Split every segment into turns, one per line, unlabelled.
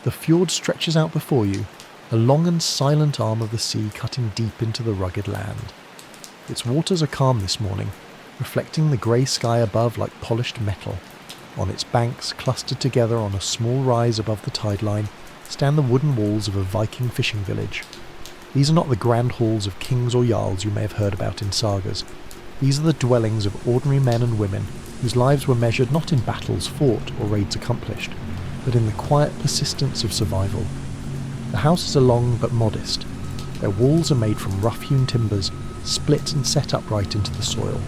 The fjord stretches out before you, a long and silent arm of the sea cutting deep into the rugged land. Its waters are calm this morning, reflecting the grey sky above like polished metal. On its banks, clustered together on a small rise above the tide line, stand the wooden walls of a Viking fishing village. These are not the grand halls of kings or jarls you may have heard about in sagas. These are the dwellings of ordinary men and women whose lives were measured not in battles fought or raids accomplished, but in the quiet persistence of survival. The houses are long but modest. Their walls are made from rough-hewn timbers, split and set upright into the soil.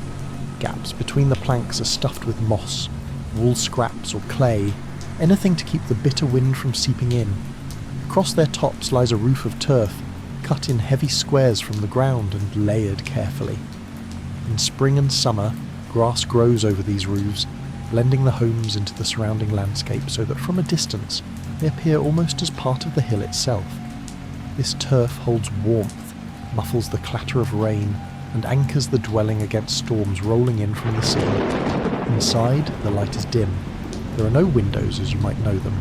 Gaps between the planks are stuffed with moss, wool scraps or clay, anything to keep the bitter wind from seeping in. Across their tops lies a roof of turf, cut in heavy squares from the ground and layered carefully. In spring and summer, grass grows over these roofs, blending the homes into the surrounding landscape so that from a distance they appear almost as part of the hill itself. This turf holds warmth, muffles the clatter of rain, and anchors the dwelling against storms rolling in from the sea. Inside, the light is dim. There are no windows as you might know them.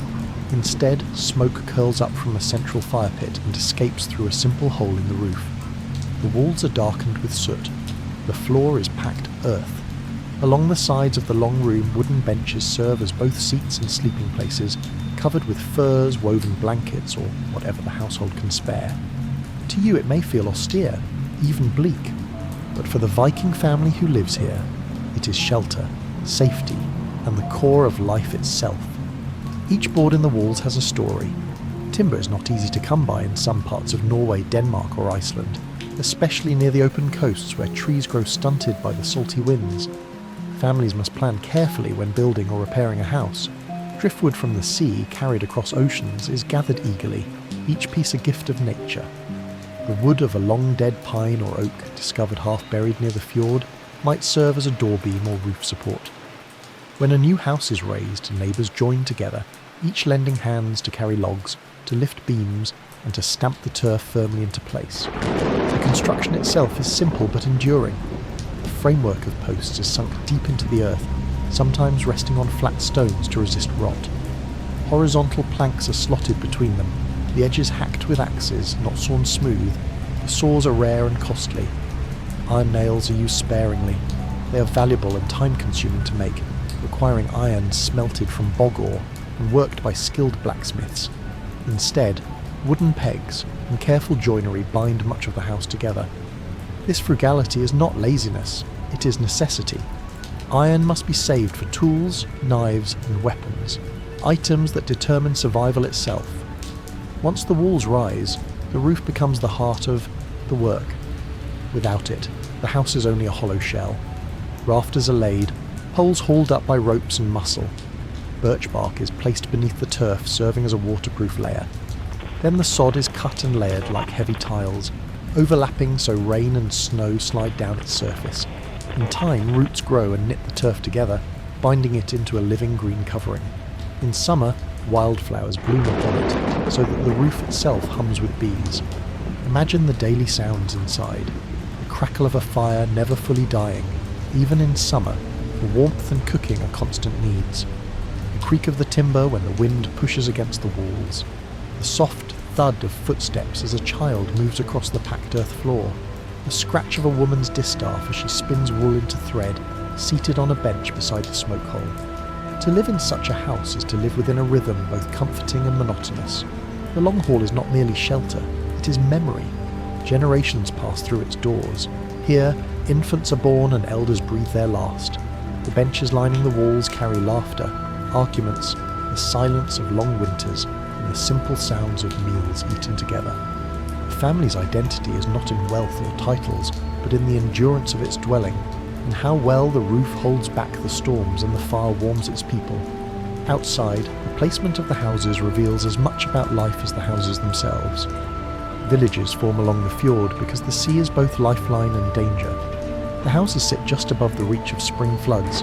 Instead, smoke curls up from a central fire pit and escapes through a simple hole in the roof. The walls are darkened with soot. The floor is packed earth. Along the sides of the long room, wooden benches serve as both seats and sleeping places, covered with furs, woven blankets, or whatever the household can spare. To you it may feel austere, even bleak, but for the Viking family who lives here, it is shelter, safety, and the core of life itself. Each board in the walls has a story. Timber is not easy to come by in some parts of Norway, Denmark, or Iceland, especially near the open coasts where trees grow stunted by the salty winds. Families must plan carefully when building or repairing a house. Driftwood from the sea, carried across oceans, is gathered eagerly, each piece a gift of nature. The wood of a long-dead pine or oak, discovered half-buried near the fjord, might serve as a door beam or roof support. When a new house is raised, neighbours join together, each lending hands to carry logs, to lift beams, and to stamp the turf firmly into place. The construction itself is simple but enduring. The framework of posts is sunk deep into the earth, sometimes resting on flat stones to resist rot. Horizontal planks are slotted between them, the edges hacked with axes, not sawn smooth. The saws are rare and costly. Iron nails are used sparingly. They are valuable and time-consuming to make, requiring iron smelted from bog ore and worked by skilled blacksmiths. Instead, wooden pegs and careful joinery bind much of the house together. This frugality is not laziness, it is necessity. Iron must be saved for tools, knives, and weapons, items that determine survival itself. Once the walls rise, the roof becomes the heart of the work. Without it, the house is only a hollow shell. Rafters are laid, poles hauled up by ropes and muscle. Birch bark is placed beneath the turf, serving as a waterproof layer. Then the sod is cut and layered like heavy tiles, overlapping so rain and snow slide down its surface. In time, roots grow and knit the turf together, binding it into a living green covering. In summer, wildflowers bloom upon it, so that the roof itself hums with bees. Imagine the daily sounds inside. The crackle of a fire never fully dying. Even in summer, for warmth and cooking are constant needs. The creak of the timber when the wind pushes against the walls. The soft thud of footsteps as a child moves across the packed earth floor. The scratch of a woman's distaff as she spins wool into thread, seated on a bench beside the smoke hole. To live in such a house is to live within a rhythm both comforting and monotonous. The long hall is not merely shelter, it is memory. Generations pass through its doors. Here, infants are born and elders breathe their last. The benches lining the walls carry laughter, arguments, the silence of long winters, and the simple sounds of meals eaten together. A family's identity is not in wealth or titles, but in the endurance of its dwelling, and how well the roof holds back the storms and the fire warms its people. Outside, the placement of the houses reveals as much about life as the houses themselves. Villages form along the fjord because the sea is both lifeline and danger. The houses sit just above the reach of spring floods,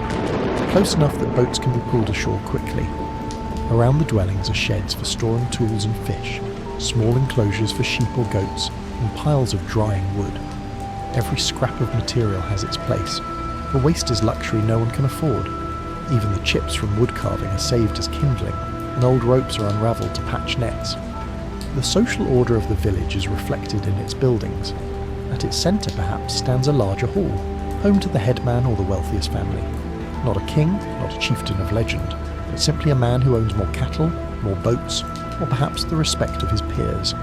close enough that boats can be pulled ashore quickly. Around the dwellings are sheds for storing tools and fish, small enclosures for sheep or goats, and piles of drying wood. Every scrap of material has its place, for waste is luxury no one can afford. Even the chips from wood carving are saved as kindling. and old ropes are unravelled to patch nets. The social order of the village is reflected in its buildings. At its centre, perhaps, stands a larger hall, home to the headman or the wealthiest family. Not a king, not a chieftain of legend, but simply a man who owns more cattle, more boats, or perhaps the respect of his peers.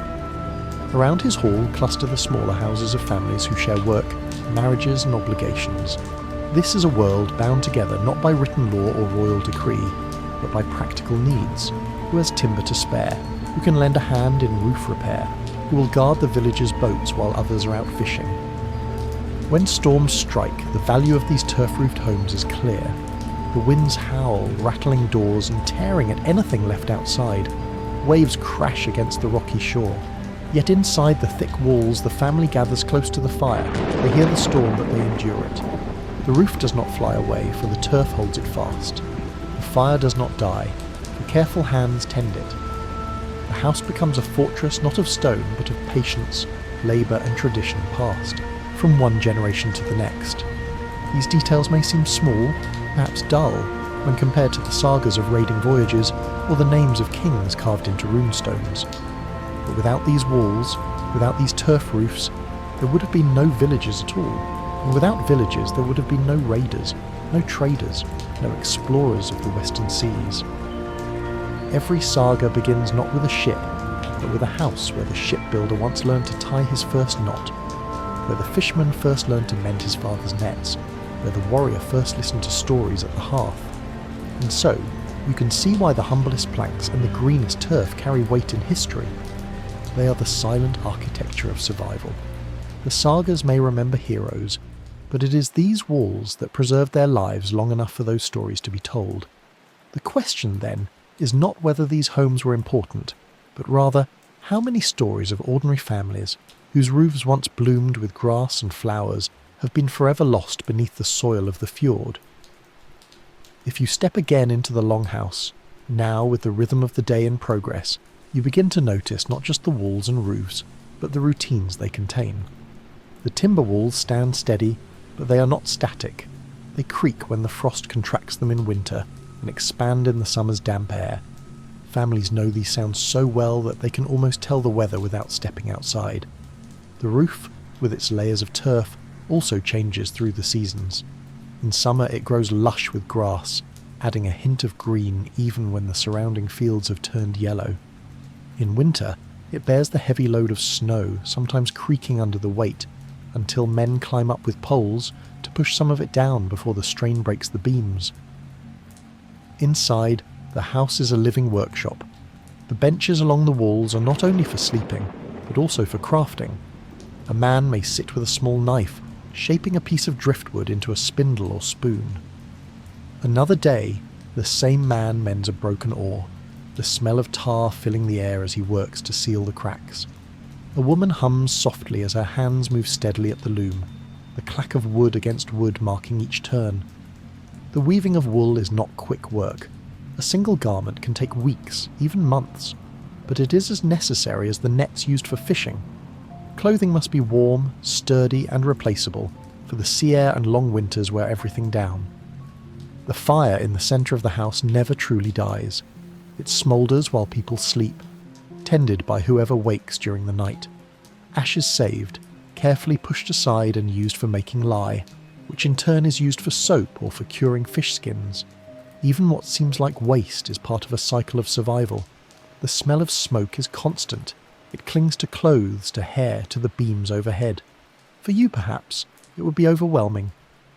Around his hall cluster the smaller houses of families who share work, marriages and obligations. This is a world bound together not by written law or royal decree, but by practical needs. Who has timber to spare? Who can lend a hand in roof repair? Who will guard the villagers' boats while others are out fishing? When storms strike, the value of these turf-roofed homes is clear. The winds howl, rattling doors and tearing at anything left outside. Waves crash against the rocky shore. Yet inside the thick walls, the family gathers close to the fire. They hear the storm, but they endure it. The roof does not fly away, for the turf holds it fast. The fire does not die, for careful hands tend it. The house becomes a fortress not of stone, but of patience, labour and tradition passed, from one generation to the next. These details may seem small, perhaps dull, when compared to the sagas of raiding voyages or the names of kings carved into runestones. But without these walls, without these turf roofs, there would have been no villages at all. And without villages, there would have been no raiders, no traders, no explorers of the western seas. Every saga begins not with a ship, but with a house where the shipbuilder once learned to tie his first knot, where the fisherman first learned to mend his father's nets, where the warrior first listened to stories at the hearth. And so, you can see why the humblest planks and the greenest turf carry weight in history. They are the silent architecture of survival. The sagas may remember heroes, but it is these walls that preserved their lives long enough for those stories to be told. The question, then, is not whether these homes were important, but rather how many stories of ordinary families, whose roofs once bloomed with grass and flowers, have been forever lost beneath the soil of the fjord. If you step again into the longhouse, now with the rhythm of the day in progress, you begin to notice not just the walls and roofs, but the routines they contain. The timber walls stand steady, but they are not static. They creak when the frost contracts them in winter and expand in the summer's damp air. Families know these sounds so well that they can almost tell the weather without stepping outside. The roof, with its layers of turf, also changes through the seasons. In summer it grows lush with grass, adding a hint of green even when the surrounding fields have turned yellow. In winter, it bears the heavy load of snow, sometimes creaking under the weight, until men climb up with poles to push some of it down before the strain breaks the beams. Inside, the house is a living workshop. The benches along the walls are not only for sleeping, but also for crafting. A man may sit with a small knife, shaping a piece of driftwood into a spindle or spoon. Another day, the same man mends a broken oar, the smell of tar filling the air as he works to seal the cracks. A woman hums softly as her hands move steadily at the loom, the clack of wood against wood marking each turn. The weaving of wool is not quick work. A single garment can take weeks, even months, but it is as necessary as the nets used for fishing. Clothing must be warm, sturdy and replaceable, for the sea air and long winters wear everything down. The fire in the centre of the house never truly dies. It smoulders while people sleep, tended by whoever wakes during the night. Ashes saved, carefully pushed aside and used for making lye, which in turn is used for soap or for curing fish skins. Even what seems like waste is part of a cycle of survival. The smell of smoke is constant. It clings to clothes, to hair, to the beams overhead. For you, perhaps, it would be overwhelming,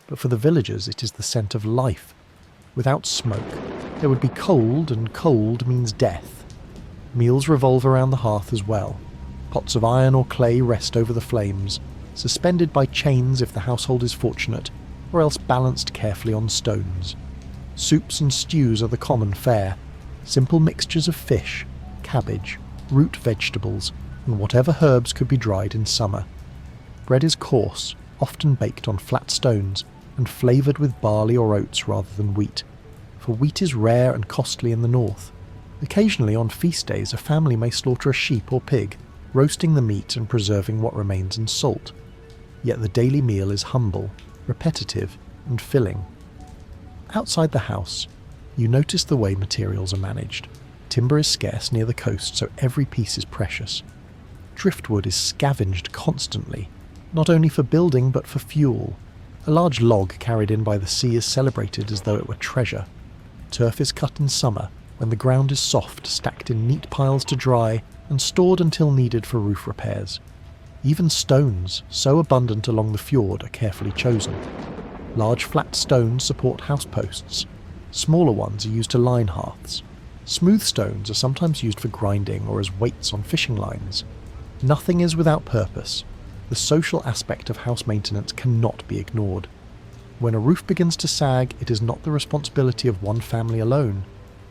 but for the villagers it is the scent of life. Without smoke, there would be cold, and cold means death. Meals revolve around the hearth as well. Pots of iron or clay rest over the flames, suspended by chains if the household is fortunate, or else balanced carefully on stones. Soups and stews are the common fare, simple mixtures of fish, cabbage, root vegetables, and whatever herbs could be dried in summer. Bread is coarse, often baked on flat stones, and flavoured with barley or oats rather than wheat, for wheat is rare and costly in the north. Occasionally on feast days a family may slaughter a sheep or pig, roasting the meat and preserving what remains in salt. Yet the daily meal is humble, repetitive, and filling. Outside the house, you notice the way materials are managed. Timber is scarce near the coast, so every piece is precious. Driftwood is scavenged constantly, not only for building but for fuel. A large log carried in by the sea is celebrated as though it were treasure. Turf is cut in summer, when the ground is soft, stacked in neat piles to dry, and stored until needed for roof repairs. Even stones, so abundant along the fjord, are carefully chosen. Large flat stones support house posts. Smaller ones are used to line hearths. Smooth stones are sometimes used for grinding or as weights on fishing lines. Nothing is without purpose. The social aspect of house maintenance cannot be ignored. When a roof begins to sag, it is not the responsibility of one family alone.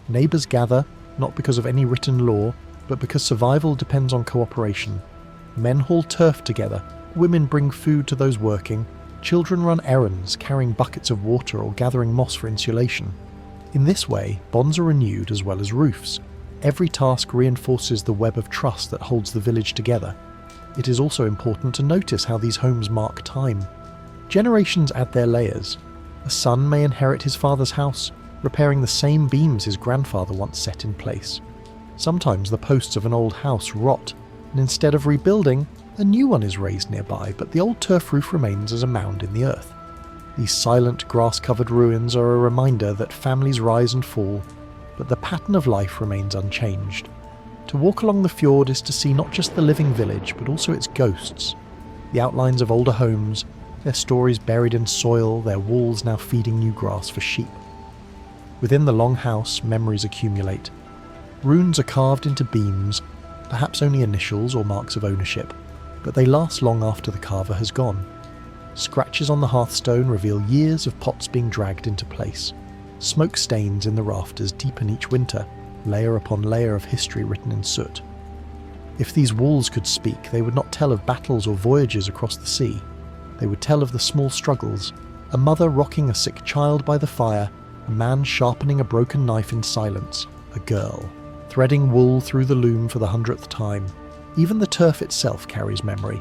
Neighbours gather, not because of any written law, but because survival depends on cooperation. Men haul turf together, women bring food to those working, children run errands, carrying buckets of water or gathering moss for insulation. In this way, bonds are renewed as well as roofs. Every task reinforces the web of trust that holds the village together. It is also important to notice how these homes mark time. Generations add their layers. A son may inherit his father's house, repairing the same beams his grandfather once set in place. Sometimes the posts of an old house rot, and instead of rebuilding, a new one is raised nearby, but the old turf roof remains as a mound in the earth. These silent, grass-covered ruins are a reminder that families rise and fall, but the pattern of life remains unchanged. To walk along the fjord is to see not just the living village, but also its ghosts. The outlines of older homes, their stories buried in soil, their walls now feeding new grass for sheep. Within the long house, memories accumulate. Runes are carved into beams, perhaps only initials or marks of ownership, but they last long after the carver has gone. Scratches on the hearthstone reveal years of pots being dragged into place. Smoke stains in the rafters deepen each winter, layer upon layer of history written in soot. If these walls could speak, they would not tell of battles or voyages across the sea. They would tell of the small struggles, a mother rocking a sick child by the fire, a man sharpening a broken knife in silence, a girl threading wool through the loom for the 100th time. Even the turf itself carries memory.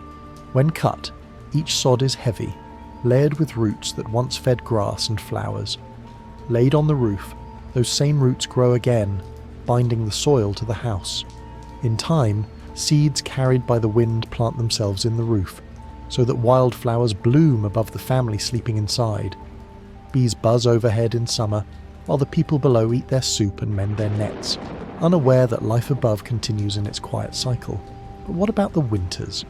When cut, each sod is heavy, layered with roots that once fed grass and flowers. Laid on the roof, those same roots grow again, binding the soil to the house. In time, seeds carried by the wind plant themselves in the roof, so that wildflowers bloom above the family sleeping inside. Bees buzz overhead in summer, while the people below eat their soup and mend their nets, unaware that life above continues in its quiet cycle. But what about the winters?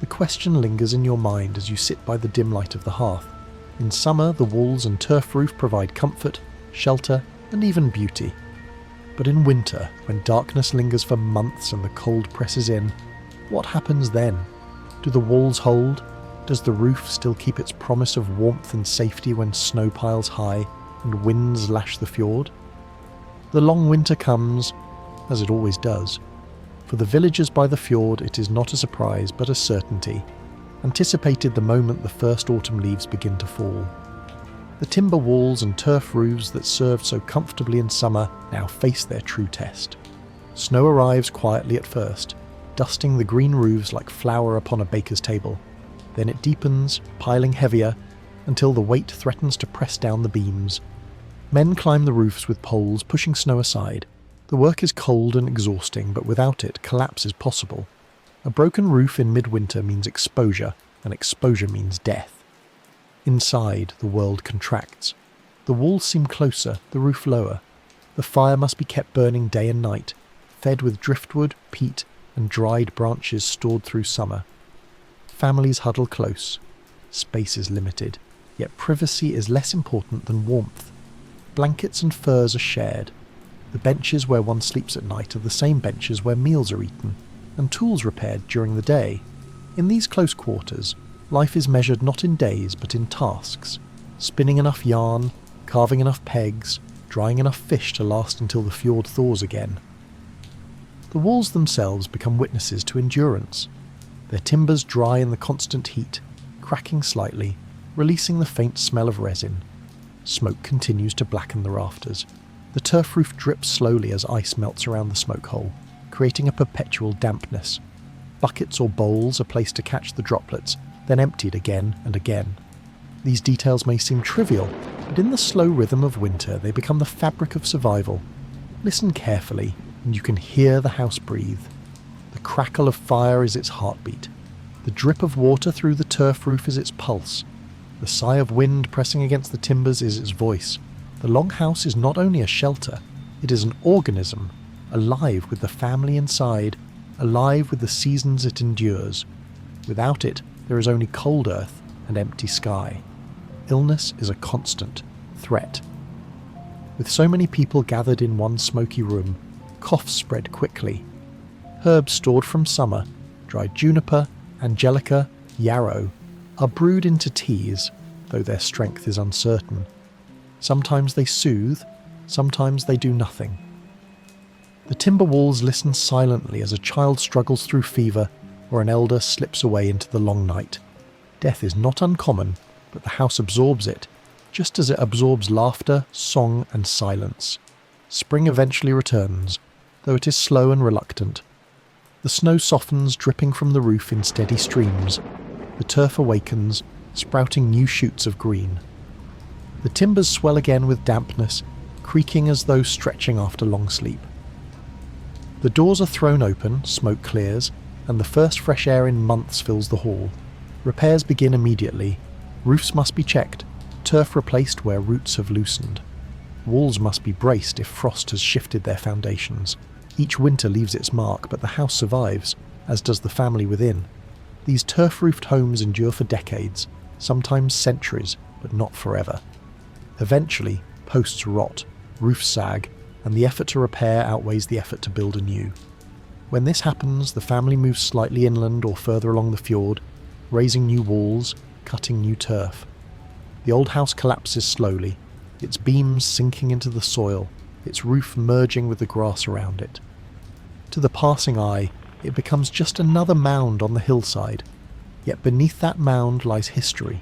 The question lingers in your mind as you sit by the dim light of the hearth. In summer, the walls and turf roof provide comfort, shelter, and even beauty. But in winter, when darkness lingers for months and the cold presses in, what happens then? Do the walls hold? Does the roof still keep its promise of warmth and safety when snow piles high and winds lash the fjord? The long winter comes, as it always does. For the villagers by the fjord, it is not a surprise but a certainty, anticipated the moment the first autumn leaves begin to fall. The timber walls and turf roofs that served so comfortably in summer now face their true test. Snow arrives quietly at first, dusting the green roofs like flour upon a baker's table. Then it deepens, piling heavier, until the weight threatens to press down the beams. Men climb the roofs with poles, pushing snow aside. The work is cold and exhausting, but without it, collapse is possible. A broken roof in midwinter means exposure, and exposure means death. Inside, the world contracts. The walls seem closer, the roof lower. The fire must be kept burning day and night, fed with driftwood, peat, and dried branches stored through summer. Families huddle close. Space is limited, yet privacy is less important than warmth. Blankets and furs are shared. The benches where one sleeps at night are the same benches where meals are eaten, and tools repaired during the day. In these close quarters, life is measured not in days but in tasks. Spinning enough yarn, carving enough pegs, drying enough fish to last until the fjord thaws again. The walls themselves become witnesses to endurance. Their timbers dry in the constant heat, cracking slightly, releasing the faint smell of resin. Smoke continues to blacken the rafters. The turf roof drips slowly as ice melts around the smoke hole, creating a perpetual dampness. Buckets or bowls are placed to catch the droplets, then emptied again and again. These details may seem trivial, but in the slow rhythm of winter they become the fabric of survival. Listen carefully. and you can hear the house breathe. The crackle of fire is its heartbeat. The drip of water through the turf roof is its pulse. The sigh of wind pressing against the timbers is its voice. The longhouse is not only a shelter, it is an organism, alive with the family inside, alive with the seasons it endures. Without it, there is only cold earth and empty sky. Illness is a constant threat. With so many people gathered in one smoky room, coughs spread quickly. Herbs stored from summer, dried juniper, angelica, yarrow, are brewed into teas, though their strength is uncertain. Sometimes they soothe, sometimes they do nothing. The timber walls listen silently as a child struggles through fever or an elder slips away into the long night. Death is not uncommon, but the house absorbs it, just as it absorbs laughter, song and silence. Spring eventually returns, though it is slow and reluctant. The snow softens, dripping from the roof in steady streams. The turf awakens, sprouting new shoots of green. The timbers swell again with dampness, creaking as though stretching after long sleep. The doors are thrown open, smoke clears, and the first fresh air in months fills the hall. Repairs begin immediately. Roofs must be checked, turf replaced where roots have loosened. Walls must be braced if frost has shifted their foundations. Each winter leaves its mark, but the house survives, as does the family within. These turf-roofed homes endure for decades, sometimes centuries, but not forever. Eventually, posts rot, roofs sag, and the effort to repair outweighs the effort to build anew. When this happens, the family moves slightly inland or further along the fjord, raising new walls, cutting new turf. The old house collapses slowly, its beams sinking into the soil, its roof merging with the grass around it. To the passing eye, it becomes just another mound on the hillside, yet beneath that mound lies history,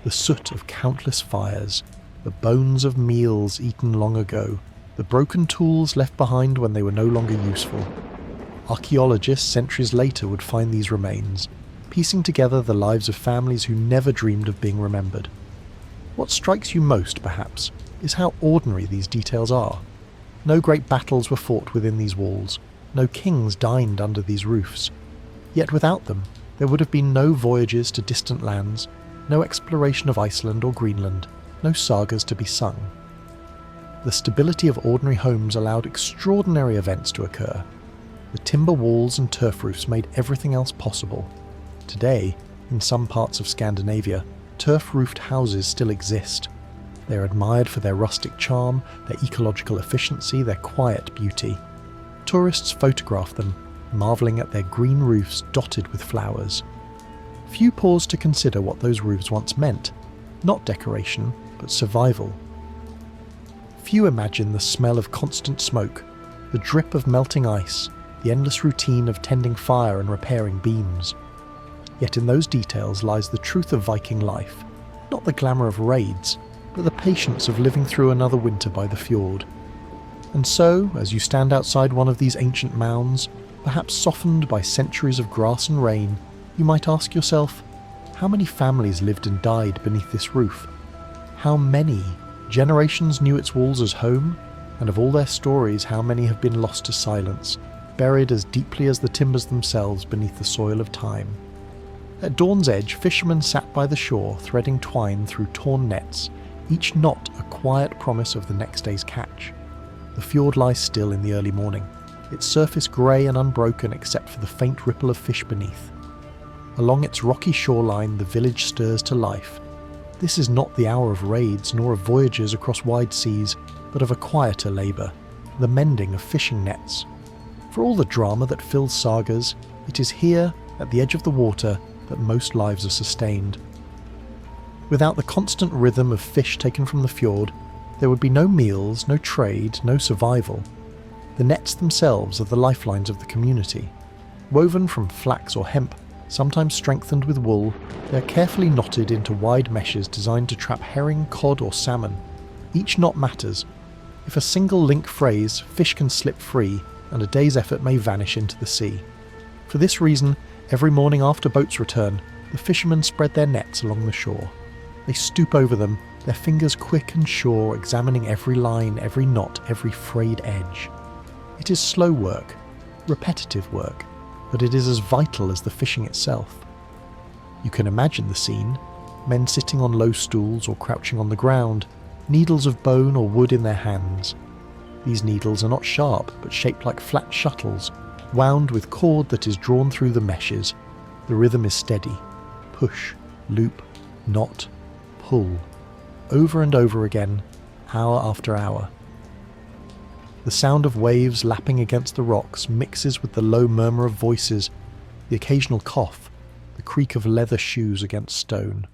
the soot of countless fires, the bones of meals eaten long ago, the broken tools left behind when they were no longer useful. Archaeologists centuries later would find these remains, piecing together the lives of families who never dreamed of being remembered. What strikes you most, perhaps, is how ordinary these details are. No great battles were fought within these walls, no kings dined under these roofs. Yet without them, there would have been no voyages to distant lands, no exploration of Iceland or Greenland, no sagas to be sung. The stability of ordinary homes allowed extraordinary events to occur. The timber walls and turf roofs made everything else possible. Today, in some parts of Scandinavia, turf-roofed houses still exist. They are admired for their rustic charm, their ecological efficiency, their quiet beauty. Tourists photograph them, marvelling at their green roofs dotted with flowers. Few pause to consider what those roofs once meant, not decoration, but survival. Few imagine the smell of constant smoke, the drip of melting ice, the endless routine of tending fire and repairing beams. Yet in those details lies the truth of Viking life, not the glamour of raids, but the patience of living through another winter by the fjord. And so, as you stand outside one of these ancient mounds, perhaps softened by centuries of grass and rain, you might ask yourself, how many families lived and died beneath this roof? How many generations knew its walls as home? And of all their stories, how many have been lost to silence, buried as deeply as the timbers themselves beneath the soil of time? At dawn's edge, fishermen sat by the shore, threading twine through torn nets, each knot a quiet promise of the next day's catch. The fjord lies still in the early morning, its surface grey and unbroken except for the faint ripple of fish beneath. Along its rocky shoreline, the village stirs to life. This is not the hour of raids nor of voyages across wide seas, but of a quieter labour, the mending of fishing nets. For all the drama that fills sagas, it is here, at the edge of the water, that most lives are sustained. Without the constant rhythm of fish taken from the fjord, there would be no meals, no trade, no survival. The nets themselves are the lifelines of the community. Woven from flax or hemp, sometimes strengthened with wool, they are carefully knotted into wide meshes designed to trap herring, cod or salmon. Each knot matters. If a single link frays, fish can slip free, and a day's effort may vanish into the sea. For this reason, every morning after boats return, the fishermen spread their nets along the shore. They stoop over them, their fingers quick and sure, examining every line, every knot, every frayed edge. It is slow work, repetitive work, but it is as vital as the fishing itself. You can imagine the scene, men sitting on low stools or crouching on the ground, needles of bone or wood in their hands. These needles are not sharp, but shaped like flat shuttles, wound with cord that is drawn through the meshes. The rhythm is steady. Push, loop, knot, pull. Over and over again, hour after hour. The sound of waves lapping against the rocks mixes with the low murmur of voices, the occasional cough, the creak of leather shoes against stone.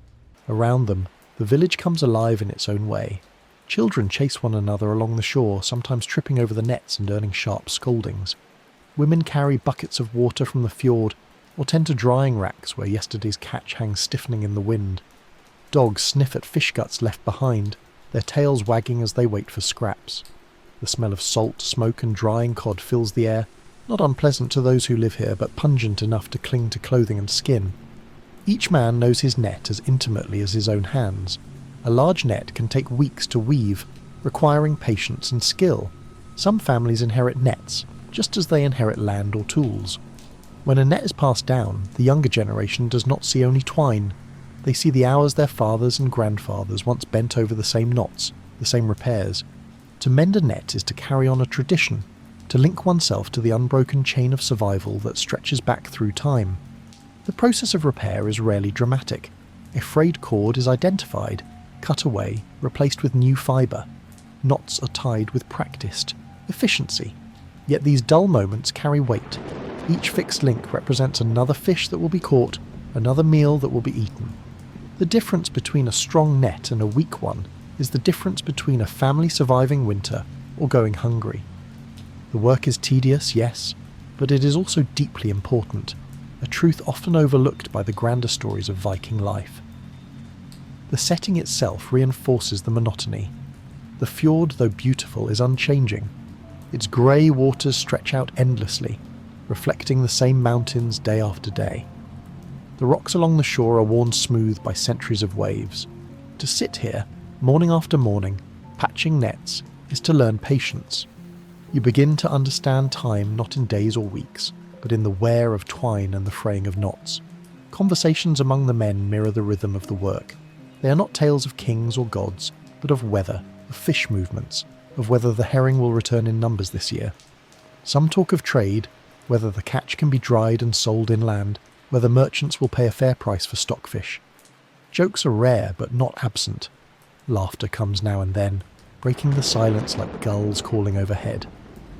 Around them, the village comes alive in its own way. Children chase one another along the shore, sometimes tripping over the nets and earning sharp scoldings. Women carry buckets of water from the fjord, or tend to drying racks where yesterday's catch hangs stiffening in the wind. Dogs sniff at fish guts left behind, their tails wagging as they wait for scraps. The smell of salt, smoke and drying cod fills the air, not unpleasant to those who live here, but pungent enough to cling to clothing and skin. Each man knows his net as intimately as his own hands. A large net can take weeks to weave, requiring patience and skill. Some families inherit nets, just as they inherit land or tools. When a net is passed down, the younger generation does not see only twine. They see the hours their fathers and grandfathers once bent over the same knots, the same repairs. To mend a net is to carry on a tradition, to link oneself to the unbroken chain of survival that stretches back through time. The process of repair is rarely dramatic. A frayed cord is identified, cut away, replaced with new fibre. Knots are tied with practiced efficiency. Yet these dull moments carry weight. Each fixed link represents another fish that will be caught, another meal that will be eaten. The difference between a strong net and a weak one is the difference between a family surviving winter or going hungry. The work is tedious, yes, but it is also deeply important, a truth often overlooked by the grander stories of Viking life. The setting itself reinforces the monotony. The fjord, though beautiful, is unchanging. Its grey waters stretch out endlessly, reflecting the same mountains day after day. The rocks along the shore are worn smooth by centuries of waves. To sit here, morning after morning, patching nets, is to learn patience. You begin to understand time not in days or weeks, but in the wear of twine and the fraying of knots. Conversations among the men mirror the rhythm of the work. They are not tales of kings or gods, but of weather, of fish movements, of whether the herring will return in numbers this year. Some talk of trade, whether the catch can be dried and sold inland, whether merchants will pay a fair price for stockfish. Jokes are rare but not absent. Laughter comes now and then, breaking the silence like gulls calling overhead.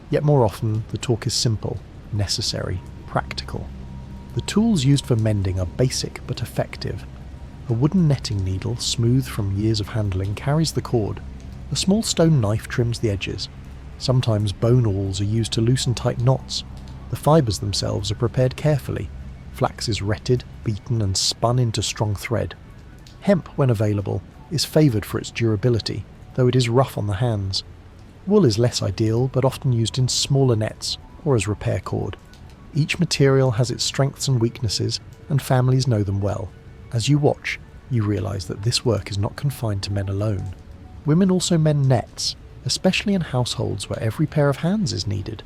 Yet more often the talk is simple, necessary, practical. The tools used for mending are basic but effective. A wooden netting needle, smooth from years of handling, carries the cord. A small stone knife trims the edges. Sometimes bone awls are used to loosen tight knots. The fibres themselves are prepared carefully. Flax is retted, beaten and spun into strong thread. Hemp, when available, is favoured for its durability, though it is rough on the hands. Wool is less ideal, but often used in smaller nets or as repair cord. Each material has its strengths and weaknesses, and families know them well. As you watch, you realise that this work is not confined to men alone. Women also mend nets, especially in households where every pair of hands is needed.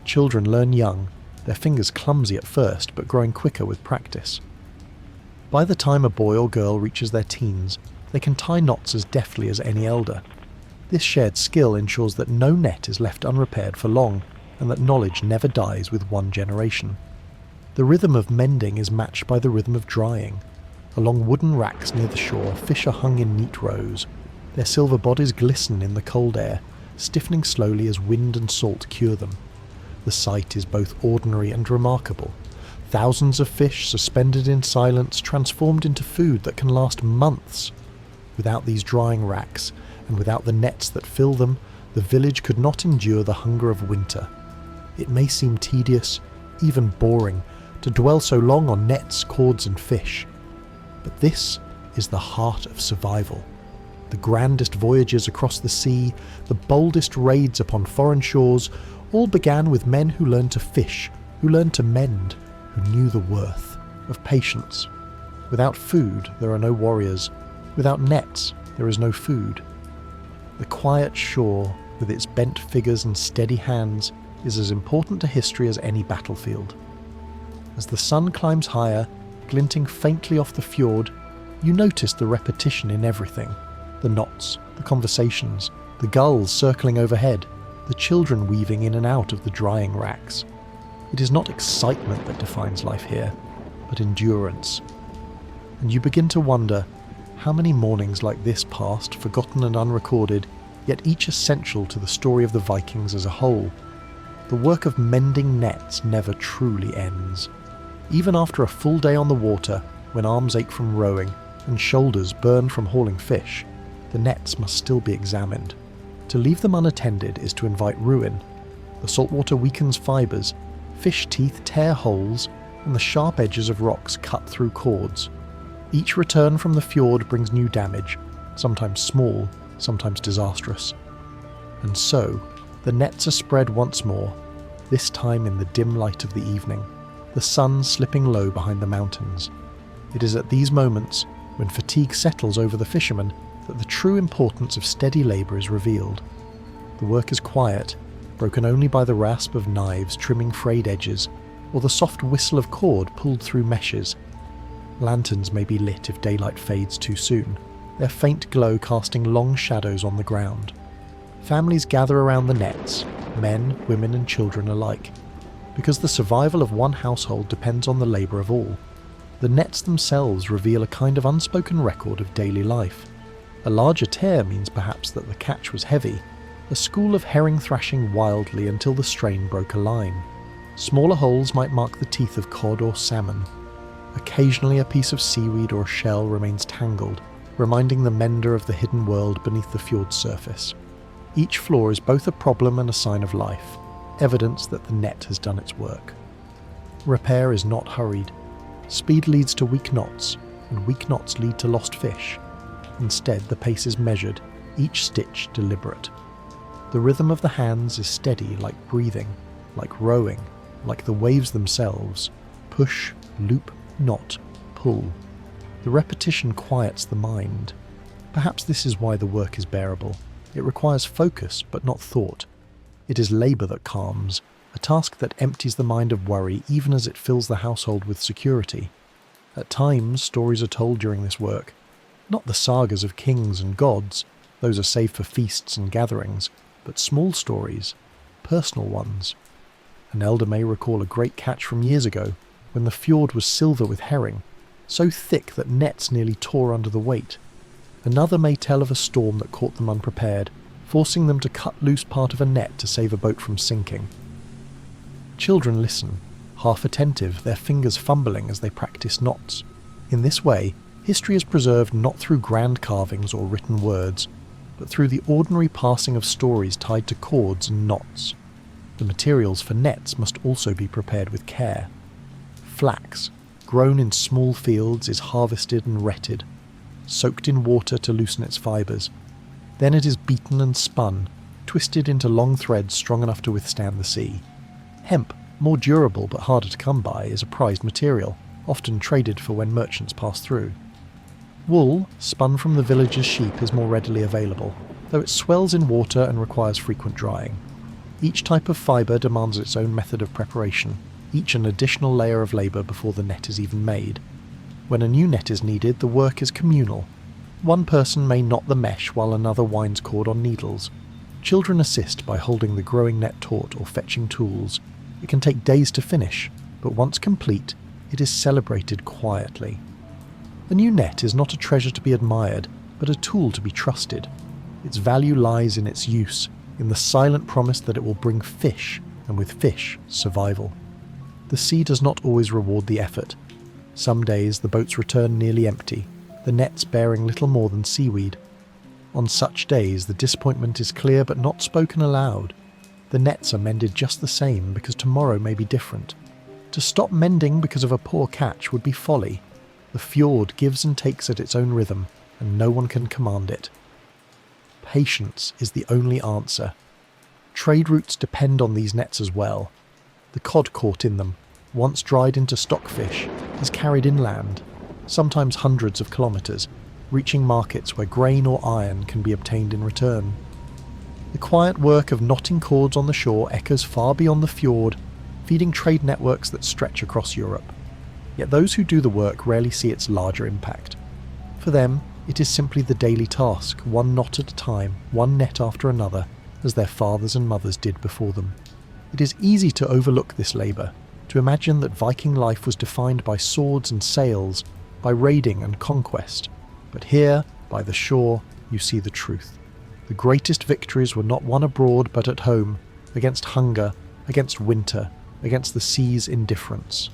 Children learn young, their fingers clumsy at first, but growing quicker with practice. By the time a boy or girl reaches their teens, they can tie knots as deftly as any elder. This shared skill ensures that no net is left unrepaired for long, and that knowledge never dies with one generation. The rhythm of mending is matched by the rhythm of drying. Along wooden racks near the shore, fish are hung in neat rows. Their silver bodies glisten in the cold air, stiffening slowly as wind and salt cure them. The sight is both ordinary and remarkable. Thousands of fish suspended in silence, transformed into food that can last months. Without these drying racks, and without the nets that fill them, the village could not endure the hunger of winter. It may seem tedious, even boring, to dwell so long on nets, cords and fish. But this is the heart of survival. The grandest voyages across the sea, the boldest raids upon foreign shores, all began with men who learned to fish, who learned to mend, who knew the worth of patience. Without food, there are no warriors. Without nets, there is no food. The quiet shore, with its bent figures and steady hands, is as important to history as any battlefield. As the sun climbs higher, glinting faintly off the fjord, you notice the repetition in everything. The knots, the conversations, the gulls circling overhead, the children weaving in and out of the drying racks. It is not excitement that defines life here, but endurance. And you begin to wonder how many mornings like this passed, forgotten and unrecorded, yet each essential to the story of the Vikings as a whole. The work of mending nets never truly ends. Even after a full day on the water, when arms ache from rowing and shoulders burn from hauling fish, the nets must still be examined. To leave them unattended is to invite ruin. The saltwater weakens fibres, fish teeth tear holes, and the sharp edges of rocks cut through cords. Each return from the fjord brings new damage, sometimes small, sometimes disastrous. And so, the nets are spread once more, this time in the dim light of the evening, the sun slipping low behind the mountains. It is at these moments, when fatigue settles over the fishermen, that the true importance of steady labour is revealed. The work is quiet, broken only by the rasp of knives trimming frayed edges, or the soft whistle of cord pulled through meshes. Lanterns may be lit if daylight fades too soon, their faint glow casting long shadows on the ground. Families gather around the nets, men, women and children alike, because the survival of one household depends on the labour of all. The nets themselves reveal a kind of unspoken record of daily life. A larger tear means perhaps that the catch was heavy, a school of herring thrashing wildly until the strain broke a line. Smaller holes might mark the teeth of cod or salmon. Occasionally a piece of seaweed or a shell remains tangled, reminding the mender of the hidden world beneath the fjord's surface. Each flaw is both a problem and a sign of life, evidence that the net has done its work. Repair is not hurried. Speed leads to weak knots, and weak knots lead to lost fish. Instead, the pace is measured, each stitch deliberate. The rhythm of the hands is steady like breathing, like rowing, like the waves themselves. Push, loop, knot, pull. The repetition quiets the mind. Perhaps this is why the work is bearable. It requires focus, but not thought. It is labour that calms, a task that empties the mind of worry even as it fills the household with security. At times, stories are told during this work. Not the sagas of kings and gods, those are saved for feasts and gatherings, but small stories, personal ones. An elder may recall a great catch from years ago, when the fjord was silver with herring, so thick that nets nearly tore under the weight. Another may tell of a storm that caught them unprepared, forcing them to cut loose part of a net to save a boat from sinking. Children listen, half attentive, their fingers fumbling as they practice knots. In this way, history is preserved not through grand carvings or written words, but through the ordinary passing of stories tied to cords and knots. The materials for nets must also be prepared with care. Flax, grown in small fields, is harvested and retted, soaked in water to loosen its fibres. Then it is beaten and spun, twisted into long threads strong enough to withstand the sea. Hemp, more durable but harder to come by, is a prized material, often traded for when merchants pass through. Wool, spun from the villagers' sheep, is more readily available, though it swells in water and requires frequent drying. Each type of fibre demands its own method of preparation, each an additional layer of labour before the net is even made. When a new net is needed, the work is communal. One person may knot the mesh while another winds cord on needles. Children assist by holding the growing net taut or fetching tools. It can take days to finish, but once complete, it is celebrated quietly. A new net is not a treasure to be admired, but a tool to be trusted. Its value lies in its use, in the silent promise that it will bring fish, and with fish, survival. The sea does not always reward the effort. Some days the boats return nearly empty, the nets bearing little more than seaweed. On such days the disappointment is clear but not spoken aloud. The nets are mended just the same because tomorrow may be different. To stop mending because of a poor catch would be folly. The fjord gives and takes at its own rhythm, and no one can command it. Patience is the only answer. Trade routes depend on these nets as well. The cod caught in them, once dried into stockfish, is carried inland, sometimes hundreds of kilometres, reaching markets where grain or iron can be obtained in return. The quiet work of knotting cords on the shore echoes far beyond the fjord, feeding trade networks that stretch across Europe. Yet those who do the work rarely see its larger impact. For them, it is simply the daily task, one knot at a time, one net after another, as their fathers and mothers did before them. It is easy to overlook this labour, to imagine that Viking life was defined by swords and sails, by raiding and conquest. But here, by the shore, you see the truth. The greatest victories were not won abroad but at home, against hunger, against winter, against the sea's indifference.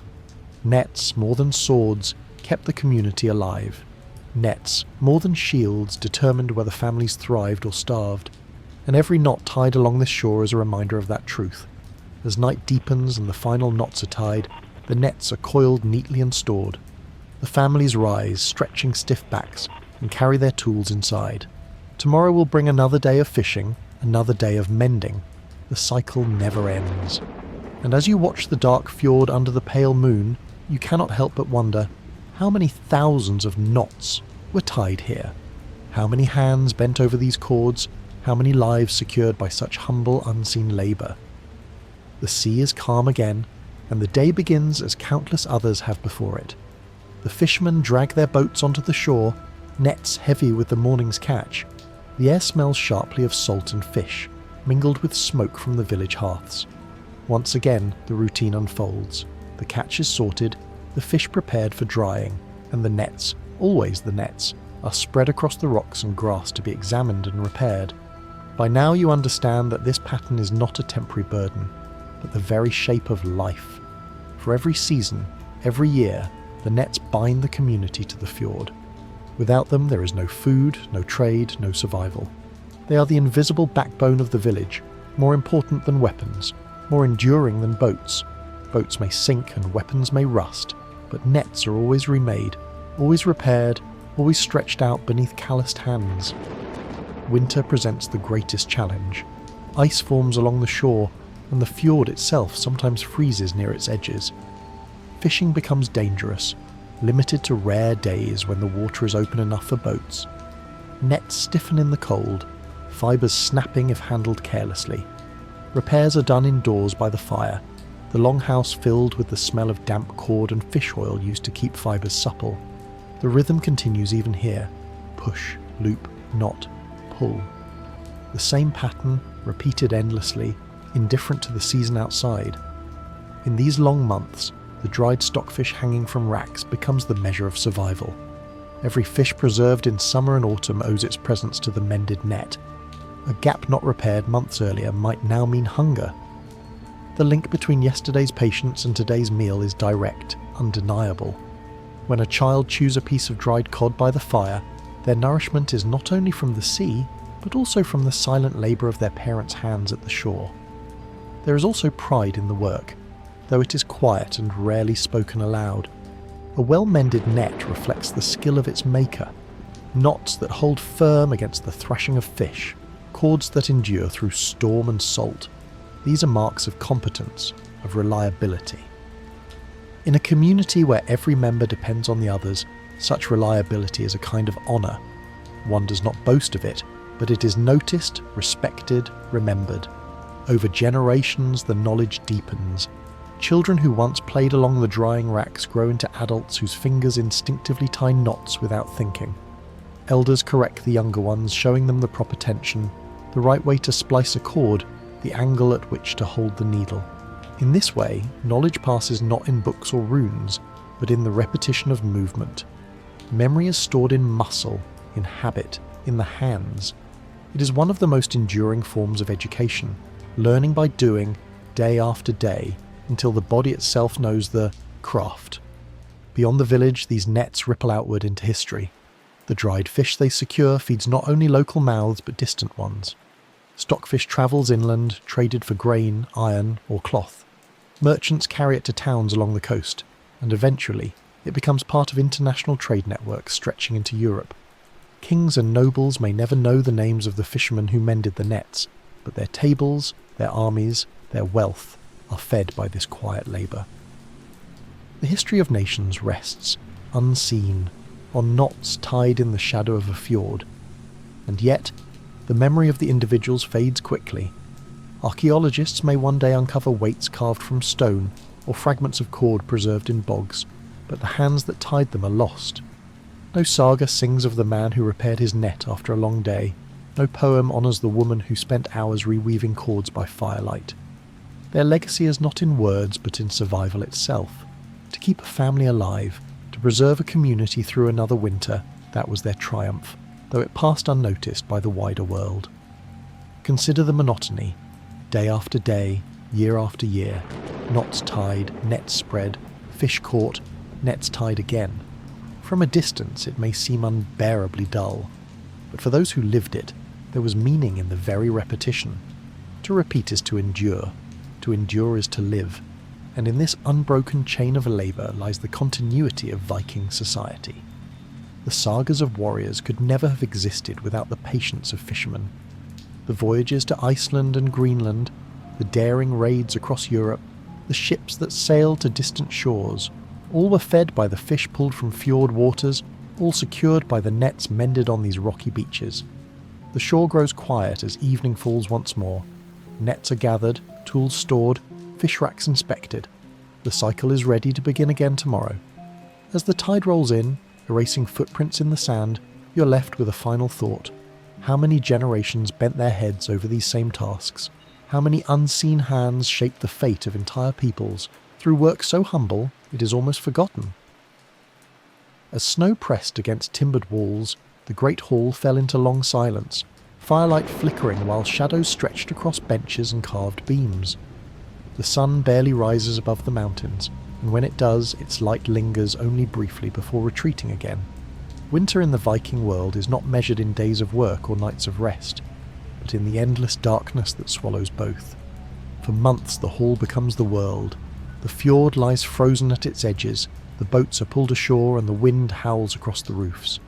Nets, more than swords, kept the community alive. Nets, more than shields, determined whether families thrived or starved. And every knot tied along this shore is a reminder of that truth. As night deepens and the final knots are tied, the nets are coiled neatly and stored. The families rise, stretching stiff backs, and carry their tools inside. Tomorrow will bring another day of fishing, another day of mending. The cycle never ends. And as you watch the dark fjord under the pale moon, you cannot help but wonder, how many thousands of knots were tied here? How many hands bent over these cords? How many lives secured by such humble, unseen labour? The sea is calm again, and the day begins as countless others have before it. The fishermen drag their boats onto the shore, nets heavy with the morning's catch. The air smells sharply of salt and fish, mingled with smoke from the village hearths. Once again, the routine unfolds. The catch is sorted, the fish prepared for drying, and the nets, always the nets, are spread across the rocks and grass to be examined and repaired. By now you understand that this pattern is not a temporary burden, but the very shape of life. For every season, every year, the nets bind the community to the fjord. Without them there is no food, no trade, no survival. They are the invisible backbone of the village, more important than weapons, more enduring than boats. Boats may sink and weapons may rust, but nets are always remade, always repaired, always stretched out beneath calloused hands. Winter presents the greatest challenge. Ice forms along the shore, and the fjord itself sometimes freezes near its edges. Fishing becomes dangerous, limited to rare days when the water is open enough for boats. Nets stiffen in the cold, fibres snapping if handled carelessly. Repairs are done indoors by the fire, the longhouse filled with the smell of damp cord and fish oil used to keep fibres supple. The rhythm continues even here. Push, loop, knot, pull. The same pattern, repeated endlessly, indifferent to the season outside. In these long months, the dried stockfish hanging from racks becomes the measure of survival. Every fish preserved in summer and autumn owes its presence to the mended net. A gap not repaired months earlier might now mean hunger. The link between yesterday's patience and today's meal is direct, undeniable. When a child chews a piece of dried cod by the fire, their nourishment is not only from the sea, but also from the silent labour of their parents' hands at the shore. There is also pride in the work, though it is quiet and rarely spoken aloud. A well-mended net reflects the skill of its maker. Knots that hold firm against the thrashing of fish, cords that endure through storm and salt. These are marks of competence, of reliability. In a community where every member depends on the others, such reliability is a kind of honour. One does not boast of it, but it is noticed, respected, remembered. Over generations the knowledge deepens. Children who once played along the drying racks grow into adults whose fingers instinctively tie knots without thinking. Elders correct the younger ones, showing them the proper tension, the right way to splice a cord, the angle at which to hold the needle. In this way, knowledge passes not in books or runes, but in the repetition of movement. Memory is stored in muscle, in habit, in the hands. It is one of the most enduring forms of education, learning by doing, day after day, until the body itself knows the craft. Beyond the village, these nets ripple outward into history. The dried fish they secure feeds not only local mouths but distant ones. Stockfish travels inland, traded for grain, iron, or cloth. Merchants carry it to towns along the coast, and eventually it becomes part of international trade networks stretching into Europe. Kings and nobles may never know the names of the fishermen who mended the nets, but their tables, their armies, their wealth are fed by this quiet labour. The history of nations rests, unseen, on knots tied in the shadow of a fjord. And yet, The memory of the individuals fades quickly. Archaeologists may one day uncover weights carved from stone or fragments of cord preserved in bogs, but the hands that tied them are lost. No saga sings of the man who repaired his net after a long day. No poem honours the woman who spent hours reweaving cords by firelight. Their legacy is not in words but in survival itself. To keep a family alive, to preserve a community through another winter, that was their triumph, though it passed unnoticed by the wider world. Consider the monotony. Day after day, year after year, knots tied, nets spread, fish caught, nets tied again. From a distance it may seem unbearably dull, but for those who lived it, there was meaning in the very repetition. To repeat is to endure is to live, and in this unbroken chain of labour lies the continuity of Viking society. The sagas of warriors could never have existed without the patience of fishermen. The voyages to Iceland and Greenland, the daring raids across Europe, the ships that sailed to distant shores, all were fed by the fish pulled from fjord waters, all secured by the nets mended on these rocky beaches. The shore grows quiet as evening falls once more. Nets are gathered, tools stored, fish racks inspected. The cycle is ready to begin again tomorrow. As the tide rolls in, erasing footprints in the sand, you're left with a final thought. How many generations bent their heads over these same tasks? How many unseen hands shaped the fate of entire peoples through work so humble it is almost forgotten? As snow pressed against timbered walls, the great hall fell into long silence, firelight flickering while shadows stretched across benches and carved beams. The sun barely rises above the mountains, and when it does, its light lingers only briefly before retreating again. Winter in the Viking world is not measured in days of work or nights of rest, but in the endless darkness that swallows both. For months the hall becomes the world. The fjord lies frozen at its edges, the boats are pulled ashore and the wind howls across the roofs.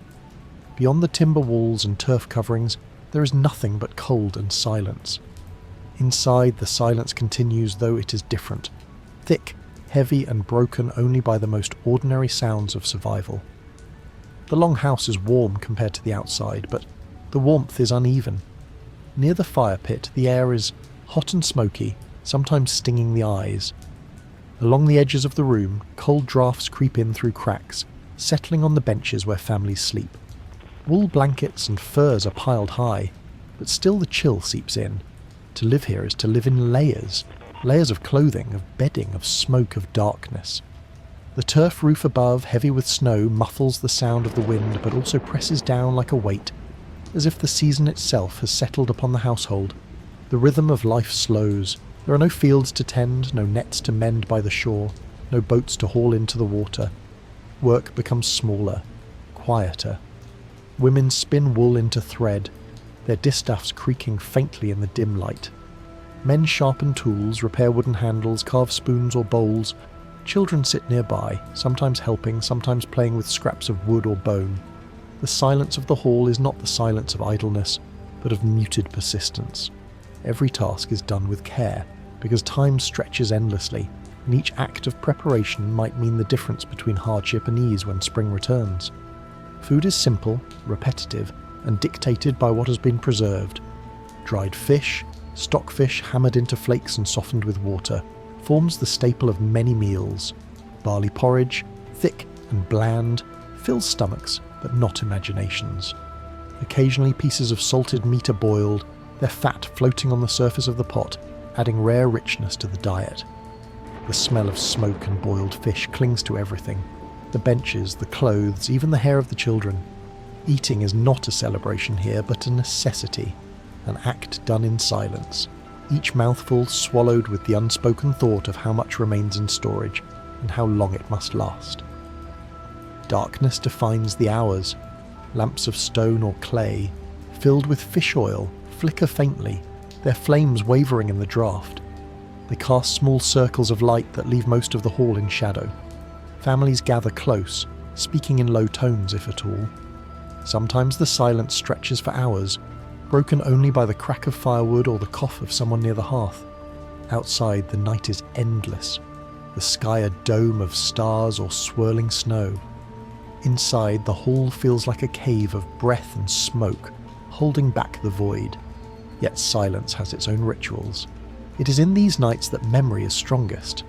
Beyond the timber walls and turf coverings, there is nothing but cold and silence. Inside, the silence continues, though it is different. Thick, heavy and broken only by the most ordinary sounds of survival. The long house is warm compared to the outside, but the warmth is uneven. Near the fire pit, the air is hot and smoky, sometimes stinging the eyes. Along the edges of the room, cold draughts creep in through cracks, settling on the benches where families sleep. Wool blankets and furs are piled high, but still the chill seeps in. To live here is to live in layers of clothing, of bedding, of smoke, of darkness. The turf roof above, heavy with snow, muffles the sound of the wind but also presses down like a weight, as if the season itself has settled upon the household. The rhythm of life slows. There are no fields to tend, no nets to mend by the shore, no boats to haul into the water. Work becomes smaller, quieter. Women spin wool into thread, their distaffs creaking faintly in the dim light. Men sharpen tools, repair wooden handles, carve spoons or bowls. Children sit nearby, sometimes helping, sometimes playing with scraps of wood or bone. The silence of the hall is not the silence of idleness, but of muted persistence. Every task is done with care, because time stretches endlessly, and each act of preparation might mean the difference between hardship and ease when spring returns. Food is simple, repetitive, and dictated by what has been preserved. Dried fish, stockfish hammered into flakes and softened with water, forms the staple of many meals. Barley porridge, thick and bland, fills stomachs, but not imaginations. Occasionally pieces of salted meat are boiled, their fat floating on the surface of the pot, adding rare richness to the diet. The smell of smoke and boiled fish clings to everything. The benches, the clothes, even the hair of the children. Eating is not a celebration here, but a necessity, an act done in silence, each mouthful swallowed with the unspoken thought of how much remains in storage and how long it must last. Darkness defines the hours. Lamps of stone or clay, filled with fish oil, flicker faintly, their flames wavering in the draught. They cast small circles of light that leave most of the hall in shadow. Families gather close, speaking in low tones if at all. Sometimes the silence stretches for hours, broken only by the crack of firewood or the cough of someone near the hearth. Outside, the night is endless, the sky a dome of stars or swirling snow. Inside, the hall feels like a cave of breath and smoke, holding back the void. Yet silence has its own rituals. It is in these nights that memory is strongest.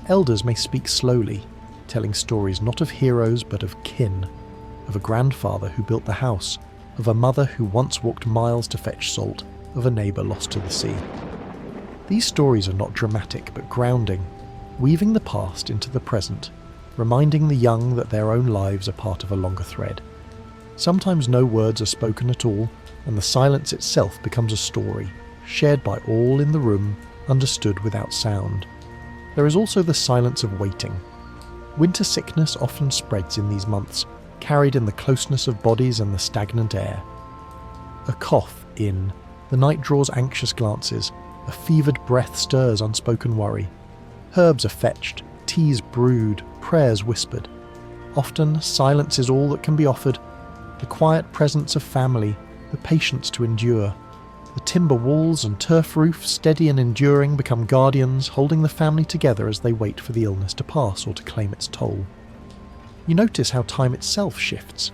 Elders may speak slowly, telling stories not of heroes but of kin, of a grandfather who built the house, of a mother who once walked miles to fetch salt, of a neighbour lost to the sea. These stories are not dramatic but grounding, weaving the past into the present, reminding the young that their own lives are part of a longer thread. Sometimes no words are spoken at all, and the silence itself becomes a story, shared by all in the room, understood without sound. There is also the silence of waiting. Winter sickness often spreads in these months, carried in the closeness of bodies and the stagnant air. A cough in, the night draws anxious glances, a fevered breath stirs unspoken worry. Herbs are fetched, teas brewed, prayers whispered. Often silence is all that can be offered, the quiet presence of family, the patience to endure. The timber walls and turf roof, steady and enduring, become guardians, holding the family together as they wait for the illness to pass or to claim its toll. You notice how time itself shifts.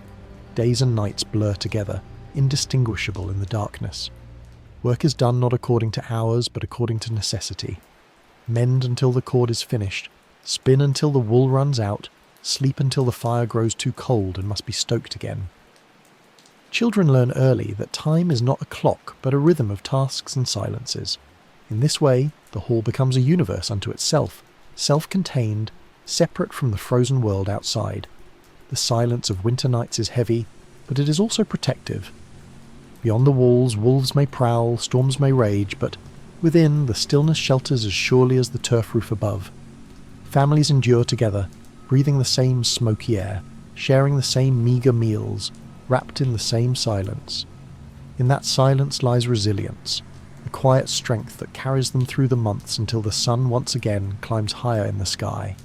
Days and nights blur together, indistinguishable in the darkness. Work is done not according to hours, but according to necessity. Mend until the cord is finished, spin until the wool runs out, sleep until the fire grows too cold and must be stoked again. Children learn early that time is not a clock, but a rhythm of tasks and silences. In this way, the hall becomes a universe unto itself, self-contained, separate from the frozen world outside. The silence of winter nights is heavy, but it is also protective. Beyond the walls, wolves may prowl, storms may rage, but within, the stillness shelters as surely as the turf roof above. Families endure together, breathing the same smoky air, sharing the same meagre meals, wrapped in the same silence. In that silence lies resilience, the quiet strength that carries them through the months until the sun once again climbs higher in the sky.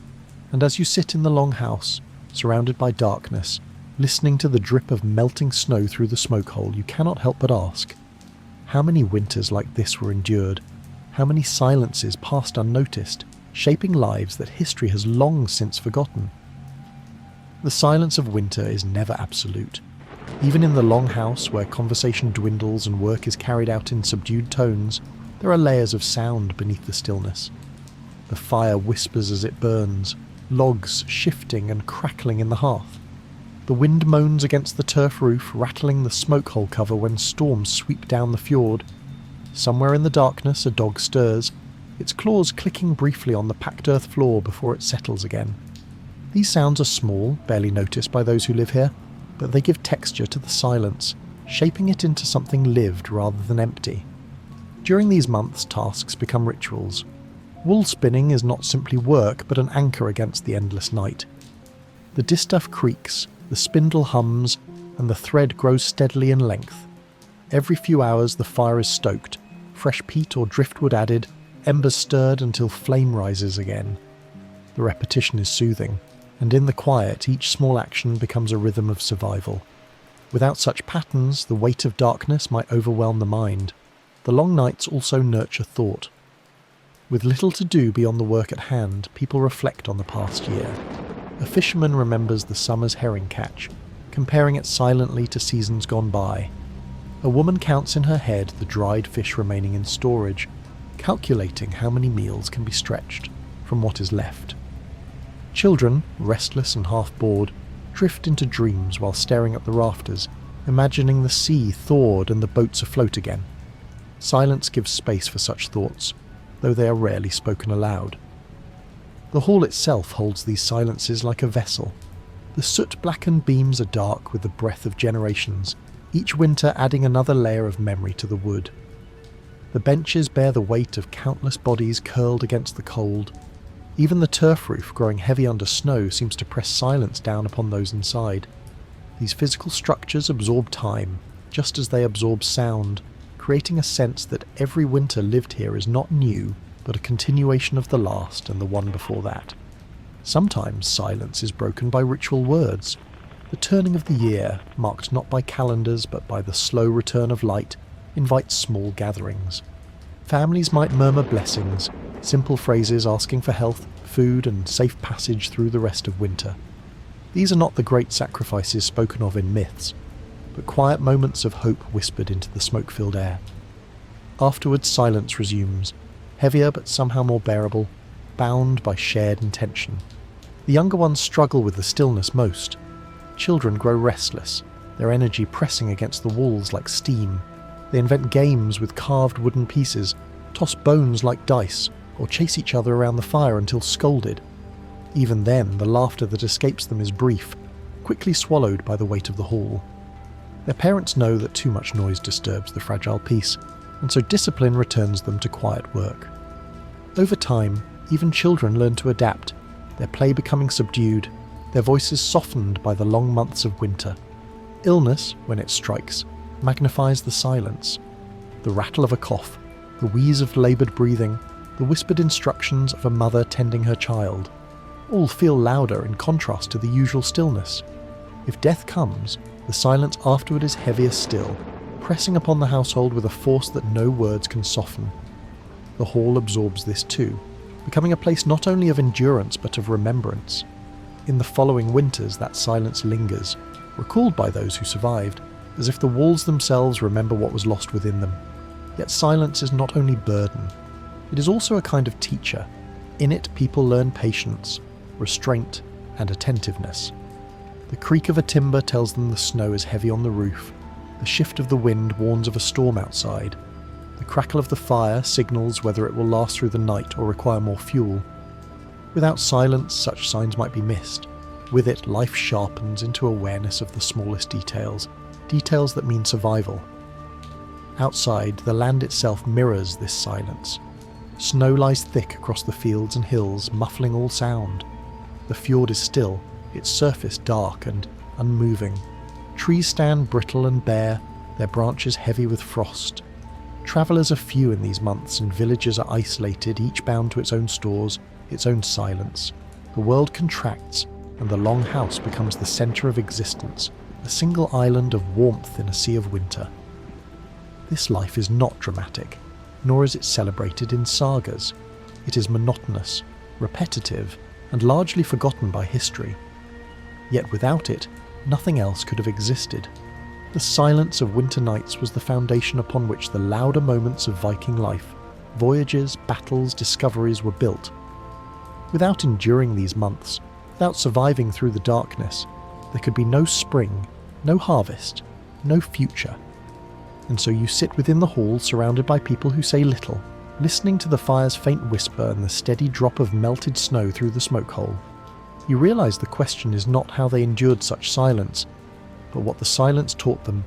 And as you sit in the long house, surrounded by darkness, listening to the drip of melting snow through the smoke hole, you cannot help but ask, how many winters like this were endured? How many silences passed unnoticed, shaping lives that history has long since forgotten? The silence of winter is never absolute. Even in the long house, where conversation dwindles and work is carried out in subdued tones, there are layers of sound beneath the stillness. The fire whispers as it burns, logs shifting and crackling in the hearth. The wind moans against the turf roof, rattling the smoke hole cover when storms sweep down the fjord. Somewhere in the darkness a dog stirs, its claws clicking briefly on the packed earth floor before it settles again. These sounds are small, barely noticed by those who live here, but they give texture to the silence, shaping it into something lived rather than empty. During these months, tasks become rituals. Wool spinning is not simply work, but an anchor against the endless night. The distaff creaks, the spindle hums, and the thread grows steadily in length. Every few hours the fire is stoked, fresh peat or driftwood added, embers stirred until flame rises again. The repetition is soothing, and in the quiet each small action becomes a rhythm of survival. Without such patterns, the weight of darkness might overwhelm the mind. The long nights also nurture thought. With little to do beyond the work at hand, people reflect on the past year. A fisherman remembers the summer's herring catch, comparing it silently to seasons gone by. A woman counts in her head the dried fish remaining in storage, calculating how many meals can be stretched from what is left. Children, restless and half-bored, drift into dreams while staring at the rafters, imagining the sea thawed and the boats afloat again. Silence gives space for such thoughts, though they are rarely spoken aloud. The hall itself holds these silences like a vessel. The soot-blackened beams are dark with the breath of generations, each winter adding another layer of memory to the wood. The benches bear the weight of countless bodies curled against the cold. Even the turf roof, growing heavy under snow, seems to press silence down upon those inside. These physical structures absorb time, just as they absorb sound, creating a sense that every winter lived here is not new, but a continuation of the last and the one before that. Sometimes silence is broken by ritual words. The turning of the year, marked not by calendars but by the slow return of light, invites small gatherings. Families might murmur blessings, simple phrases asking for health, food, and safe passage through the rest of winter. These are not the great sacrifices spoken of in myths. but quiet moments of hope whispered into the smoke-filled air. Afterwards, silence resumes, heavier but somehow more bearable, bound by shared intention. The younger ones struggle with the stillness most. Children grow restless, their energy pressing against the walls like steam. They invent games with carved wooden pieces, toss bones like dice, or chase each other around the fire until scolded. Even then, the laughter that escapes them is brief, quickly swallowed by the weight of the hall. Their parents know that too much noise disturbs the fragile peace, and so discipline returns them to quiet work. Over time, even children learn to adapt, their play becoming subdued, their voices softened by the long months of winter. Illness, when it strikes, magnifies the silence. The rattle of a cough, the wheeze of laboured breathing, the whispered instructions of a mother tending her child, all feel louder in contrast to the usual stillness. If death comes, the silence afterward is heavier still, pressing upon the household with a force that no words can soften. The hall absorbs this too, becoming a place not only of endurance but of remembrance. In the following winters that silence lingers, recalled by those who survived, as if the walls themselves remember what was lost within them. Yet silence is not only burden, it is also a kind of teacher. In it people learn patience, restraint, and attentiveness. The creak of a timber tells them the snow is heavy on the roof, the shift of the wind warns of a storm outside, the crackle of the fire signals whether it will last through the night or require more fuel. Without silence, such signs might be missed. With it, life sharpens into awareness of the smallest details, details that mean survival. Outside, the land itself mirrors this silence. Snow lies thick across the fields and hills, muffling all sound. The fjord is still, its surface dark and unmoving. Trees stand brittle and bare, their branches heavy with frost. Travellers are few in these months, and villages are isolated, each bound to its own stores, its own silence. The world contracts, and the long house becomes the centre of existence, a single island of warmth in a sea of winter. This life is not dramatic, nor is it celebrated in sagas. It is monotonous, repetitive, and largely forgotten by history. Yet without it, nothing else could have existed. The silence of winter nights was the foundation upon which the louder moments of Viking life, voyages, battles, discoveries were built. Without enduring these months, without surviving through the darkness, there could be no spring, no harvest, no future. And so you sit within the hall surrounded by people who say little, listening to the fire's faint whisper and the steady drop of melted snow through the smoke hole. You realise the question is not how they endured such silence, but what the silence taught them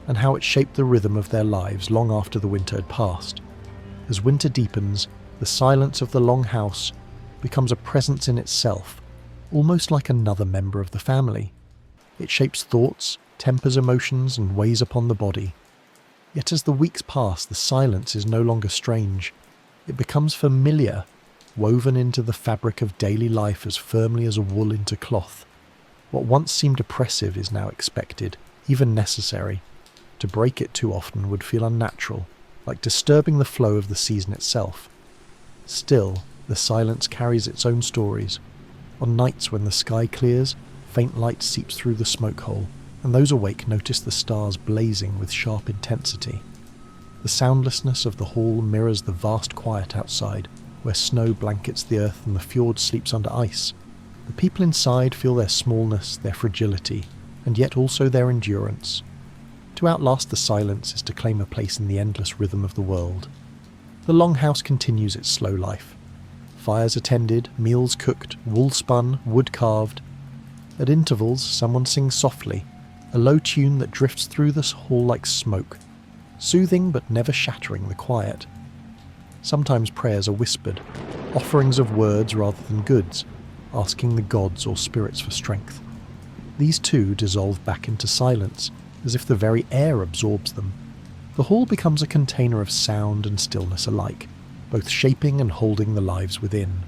and how it shaped the rhythm of their lives long after the winter had passed. As winter deepens, the silence of the long house becomes a presence in itself, almost like another member of the family. It shapes thoughts, tempers emotions, and weighs upon the body. Yet as the weeks pass, the silence is no longer strange. It becomes familiar, woven into the fabric of daily life as firmly as wool into cloth. What once seemed oppressive is now expected, even necessary. To break it too often would feel unnatural, like disturbing the flow of the season itself. Still, the silence carries its own stories. On nights when the sky clears, faint light seeps through the smoke hole, and those awake notice the stars blazing with sharp intensity. The soundlessness of the hall mirrors the vast quiet outside, where snow blankets the earth and the fjord sleeps under ice. The people inside feel their smallness, their fragility, and yet also their endurance. To outlast the silence is to claim a place in the endless rhythm of the world. The longhouse continues its slow life. Fires attended, meals cooked, wool spun, wood carved. At intervals, someone sings softly, a low tune that drifts through this hall like smoke, soothing but never shattering the quiet. Sometimes prayers are whispered, offerings of words rather than goods, asking the gods or spirits for strength. These too dissolve back into silence, as if the very air absorbs them. The hall becomes a container of sound and stillness alike, both shaping and holding the lives within.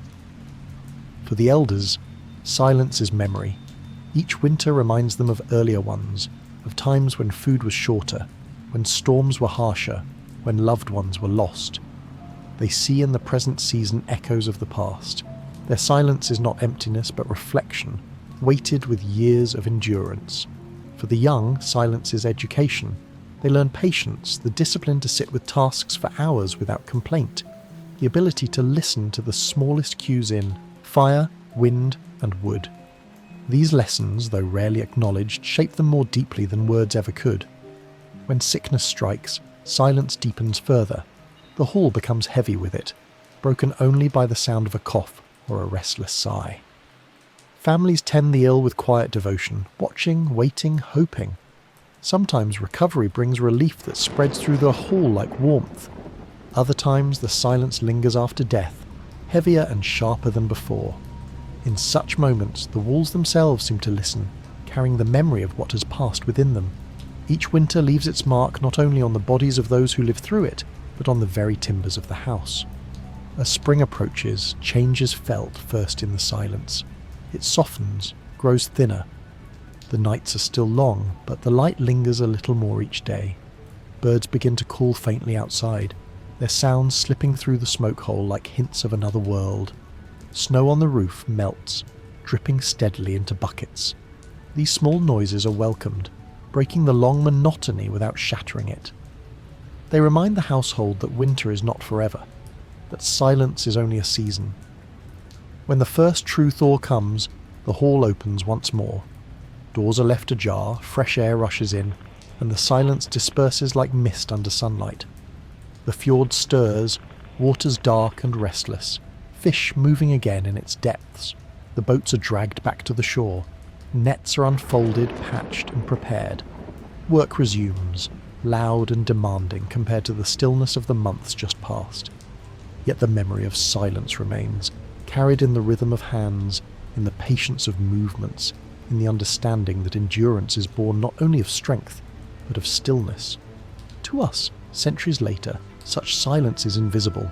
For the elders, silence is memory. Each winter reminds them of earlier ones, of times when food was shorter, when storms were harsher, when loved ones were lost. They see in the present season echoes of the past. Their silence is not emptiness but reflection, weighted with years of endurance. For the young, silence is education. They learn patience, the discipline to sit with tasks for hours without complaint, the ability to listen to the smallest cues in fire, wind, and wood. These lessons, though rarely acknowledged, shape them more deeply than words ever could. When sickness strikes, silence deepens further. The hall becomes heavy with it, broken only by the sound of a cough or a restless sigh. Families tend the ill with quiet devotion, watching, waiting, hoping. Sometimes recovery brings relief that spreads through the hall like warmth. Other times the silence lingers after death, heavier and sharper than before. In such moments, the walls themselves seem to listen, carrying the memory of what has passed within them. Each winter leaves its mark not only on the bodies of those who live through it, but on the very timbers of the house. As spring approaches, change is felt first in the silence. It softens, grows thinner. The nights are still long, but the light lingers a little more each day. Birds begin to call faintly outside, their sounds slipping through the smoke hole like hints of another world. Snow on the roof melts, dripping steadily into buckets. These small noises are welcomed, breaking the long monotony without shattering it. They remind the household that winter is not forever, that silence is only a season. When the first true thaw comes, the hall opens once more. Doors are left ajar, fresh air rushes in, and the silence disperses like mist under sunlight. The fjord stirs, waters dark and restless, fish moving again in its depths. The boats are dragged back to the shore. Nets are unfolded, patched and prepared. Work resumes, loud and demanding compared to the stillness of the months just past. Yet the memory of silence remains, carried in the rhythm of hands, in the patience of movements, in the understanding that endurance is born not only of strength, but of stillness. To us, centuries later, such silence is invisible.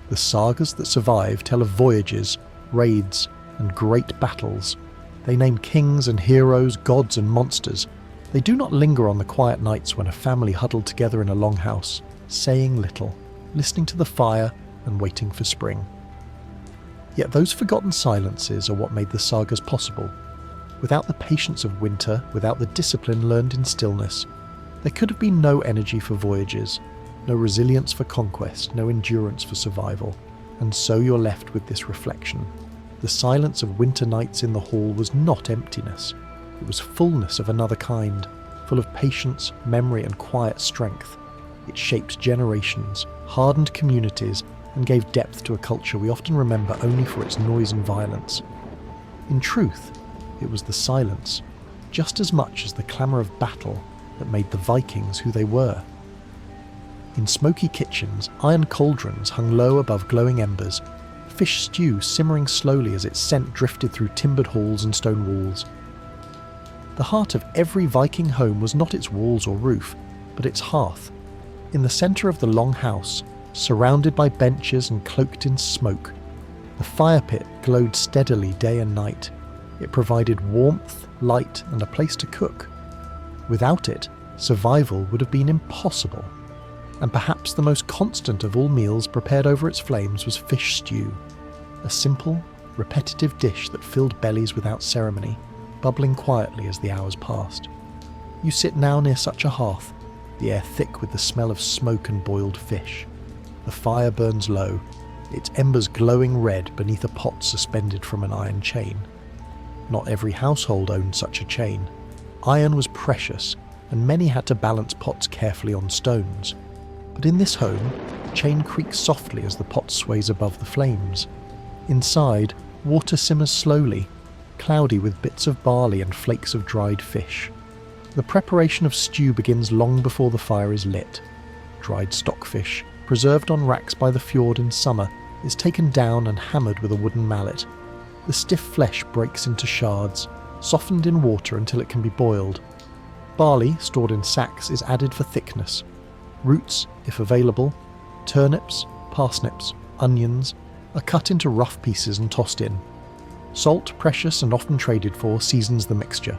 The sagas that survive tell of voyages, raids, and great battles. They name kings and heroes, gods and monsters. They do not linger on the quiet nights when a family huddled together in a longhouse, saying little, listening to the fire and waiting for spring. Yet those forgotten silences are what made the sagas possible. Without the patience of winter, without the discipline learned in stillness, there could have been no energy for voyages, no resilience for conquest, no endurance for survival. And so you're left with this reflection. The silence of winter nights in the hall was not emptiness. It was fullness of another kind, full of patience, memory and quiet strength. It shaped generations, hardened communities, and gave depth to a culture we often remember only for its noise and violence. In truth, it was the silence, just as much as the clamour of battle, that made the Vikings who they were. In smoky kitchens, iron cauldrons hung low above glowing embers, fish stew simmering slowly as its scent drifted through timbered halls and stone walls. The heart of every Viking home was not its walls or roof, but its hearth. In the centre of the long house, surrounded by benches and cloaked in smoke, the fire pit glowed steadily day and night. It provided warmth, light, and a place to cook. Without it, survival would have been impossible. And perhaps the most constant of all meals prepared over its flames was fish stew, a simple, repetitive dish that filled bellies without ceremony, bubbling quietly as the hours passed. You sit now near such a hearth, the air thick with the smell of smoke and boiled fish. The fire burns low, its embers glowing red beneath a pot suspended from an iron chain. Not every household owned such a chain. Iron was precious, and many had to balance pots carefully on stones. But in this home, the chain creaks softly as the pot sways above the flames. Inside, water simmers slowly, cloudy with bits of barley and flakes of dried fish. The preparation of stew begins long before the fire is lit. Dried stockfish, preserved on racks by the fjord in summer, is taken down and hammered with a wooden mallet. The stiff flesh breaks into shards, softened in water until it can be boiled. Barley, stored in sacks, is added for thickness. Roots, if available, turnips, parsnips, onions, are cut into rough pieces and tossed in. Salt, precious and often traded for, seasons the mixture.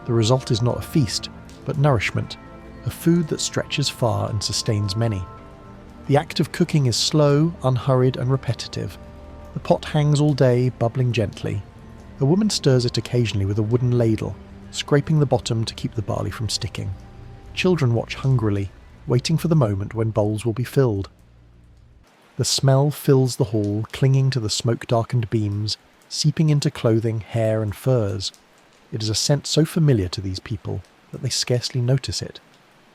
The result is not a feast, but nourishment, a food that stretches far and sustains many. The act of cooking is slow, unhurried and repetitive. The pot hangs all day, bubbling gently. A woman stirs it occasionally with a wooden ladle, scraping the bottom to keep the barley from sticking. Children watch hungrily, waiting for the moment when bowls will be filled. The smell fills the hall, clinging to the smoke-darkened beams, seeping into clothing, hair and furs. It is a scent so familiar to these people that they scarcely notice it.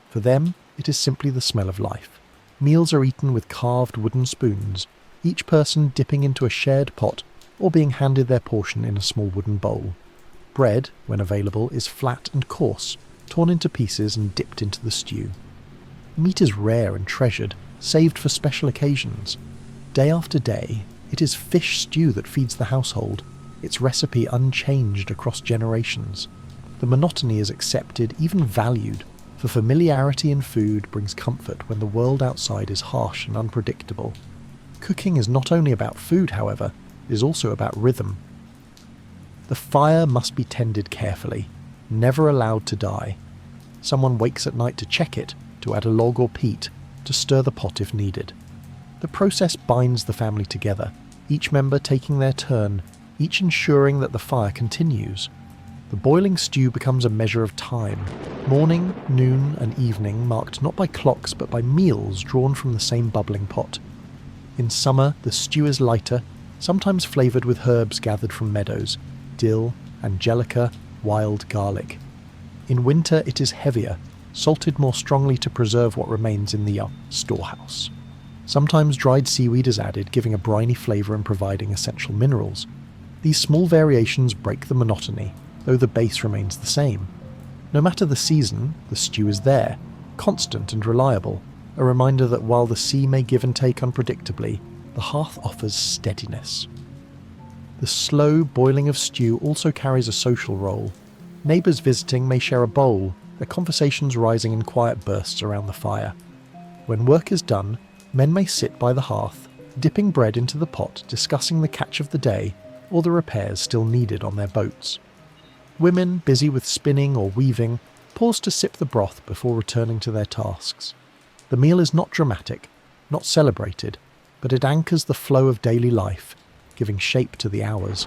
For them, it is simply the smell of life. Meals are eaten with carved wooden spoons, each person dipping into a shared pot or being handed their portion in a small wooden bowl. Bread, when available, is flat and coarse, torn into pieces and dipped into the stew. Meat is rare and treasured, saved for special occasions. Day after day, it is fish stew that feeds the household, its recipe unchanged across generations. The monotony is accepted, even valued, for familiarity in food brings comfort when the world outside is harsh and unpredictable. Cooking is not only about food, however, it is also about rhythm. The fire must be tended carefully, never allowed to die. Someone wakes at night to check it, to add a log or peat, to stir the pot if needed. The process binds the family together, each member taking their turn, each ensuring that the fire continues. The boiling stew becomes a measure of time, morning, noon and evening marked not by clocks but by meals drawn from the same bubbling pot. In summer, the stew is lighter, sometimes flavoured with herbs gathered from meadows, dill, angelica, wild garlic. In winter it is heavier, salted more strongly to preserve what remains in the storehouse. Sometimes dried seaweed is added, giving a briny flavour and providing essential minerals. These small variations break the monotony, though the base remains the same. No matter the season, the stew is there, constant and reliable, a reminder that while the sea may give and take unpredictably, the hearth offers steadiness. The slow boiling of stew also carries a social role. Neighbours visiting may share a bowl, their conversations rising in quiet bursts around the fire. When work is done, men may sit by the hearth, dipping bread into the pot, discussing the catch of the day or the repairs still needed on their boats. Women, busy with spinning or weaving, pause to sip the broth before returning to their tasks. The meal is not dramatic, not celebrated, but it anchors the flow of daily life, giving shape to the hours.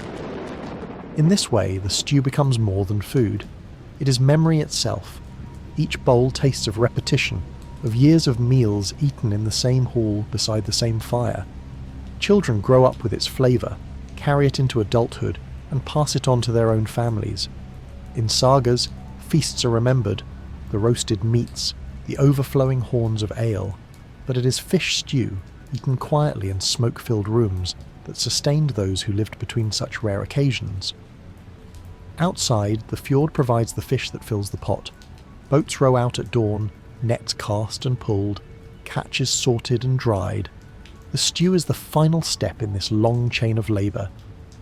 In this way, the stew becomes more than food. It is memory itself. Each bowl tastes of repetition, of years of meals eaten in the same hall beside the same fire. Children grow up with its flavour, carry it into adulthood, and pass it on to their own families. In sagas, feasts are remembered, the roasted meats, the overflowing horns of ale, but it is fish stew, eaten quietly in smoke-filled rooms, that sustained those who lived between such rare occasions. Outside, the fjord provides the fish that fills the pot. Boats row out at dawn, nets cast and pulled, catches sorted and dried. The stew is the final step in this long chain of labour.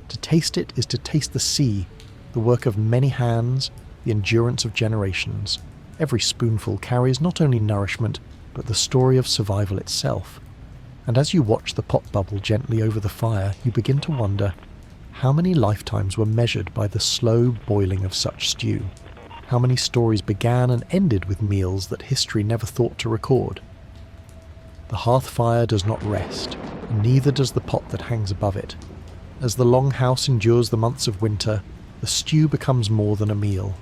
To taste it is to taste the sea, the work of many hands, the endurance of generations. Every spoonful carries not only nourishment, but the story of survival itself. And as you watch the pot bubble gently over the fire, you begin to wonder, how many lifetimes were measured by the slow boiling of such stew? How many stories began and ended with meals that history never thought to record? The hearth fire does not rest, and neither does the pot that hangs above it. As the longhouse endures the months of winter, the stew becomes more than a meal.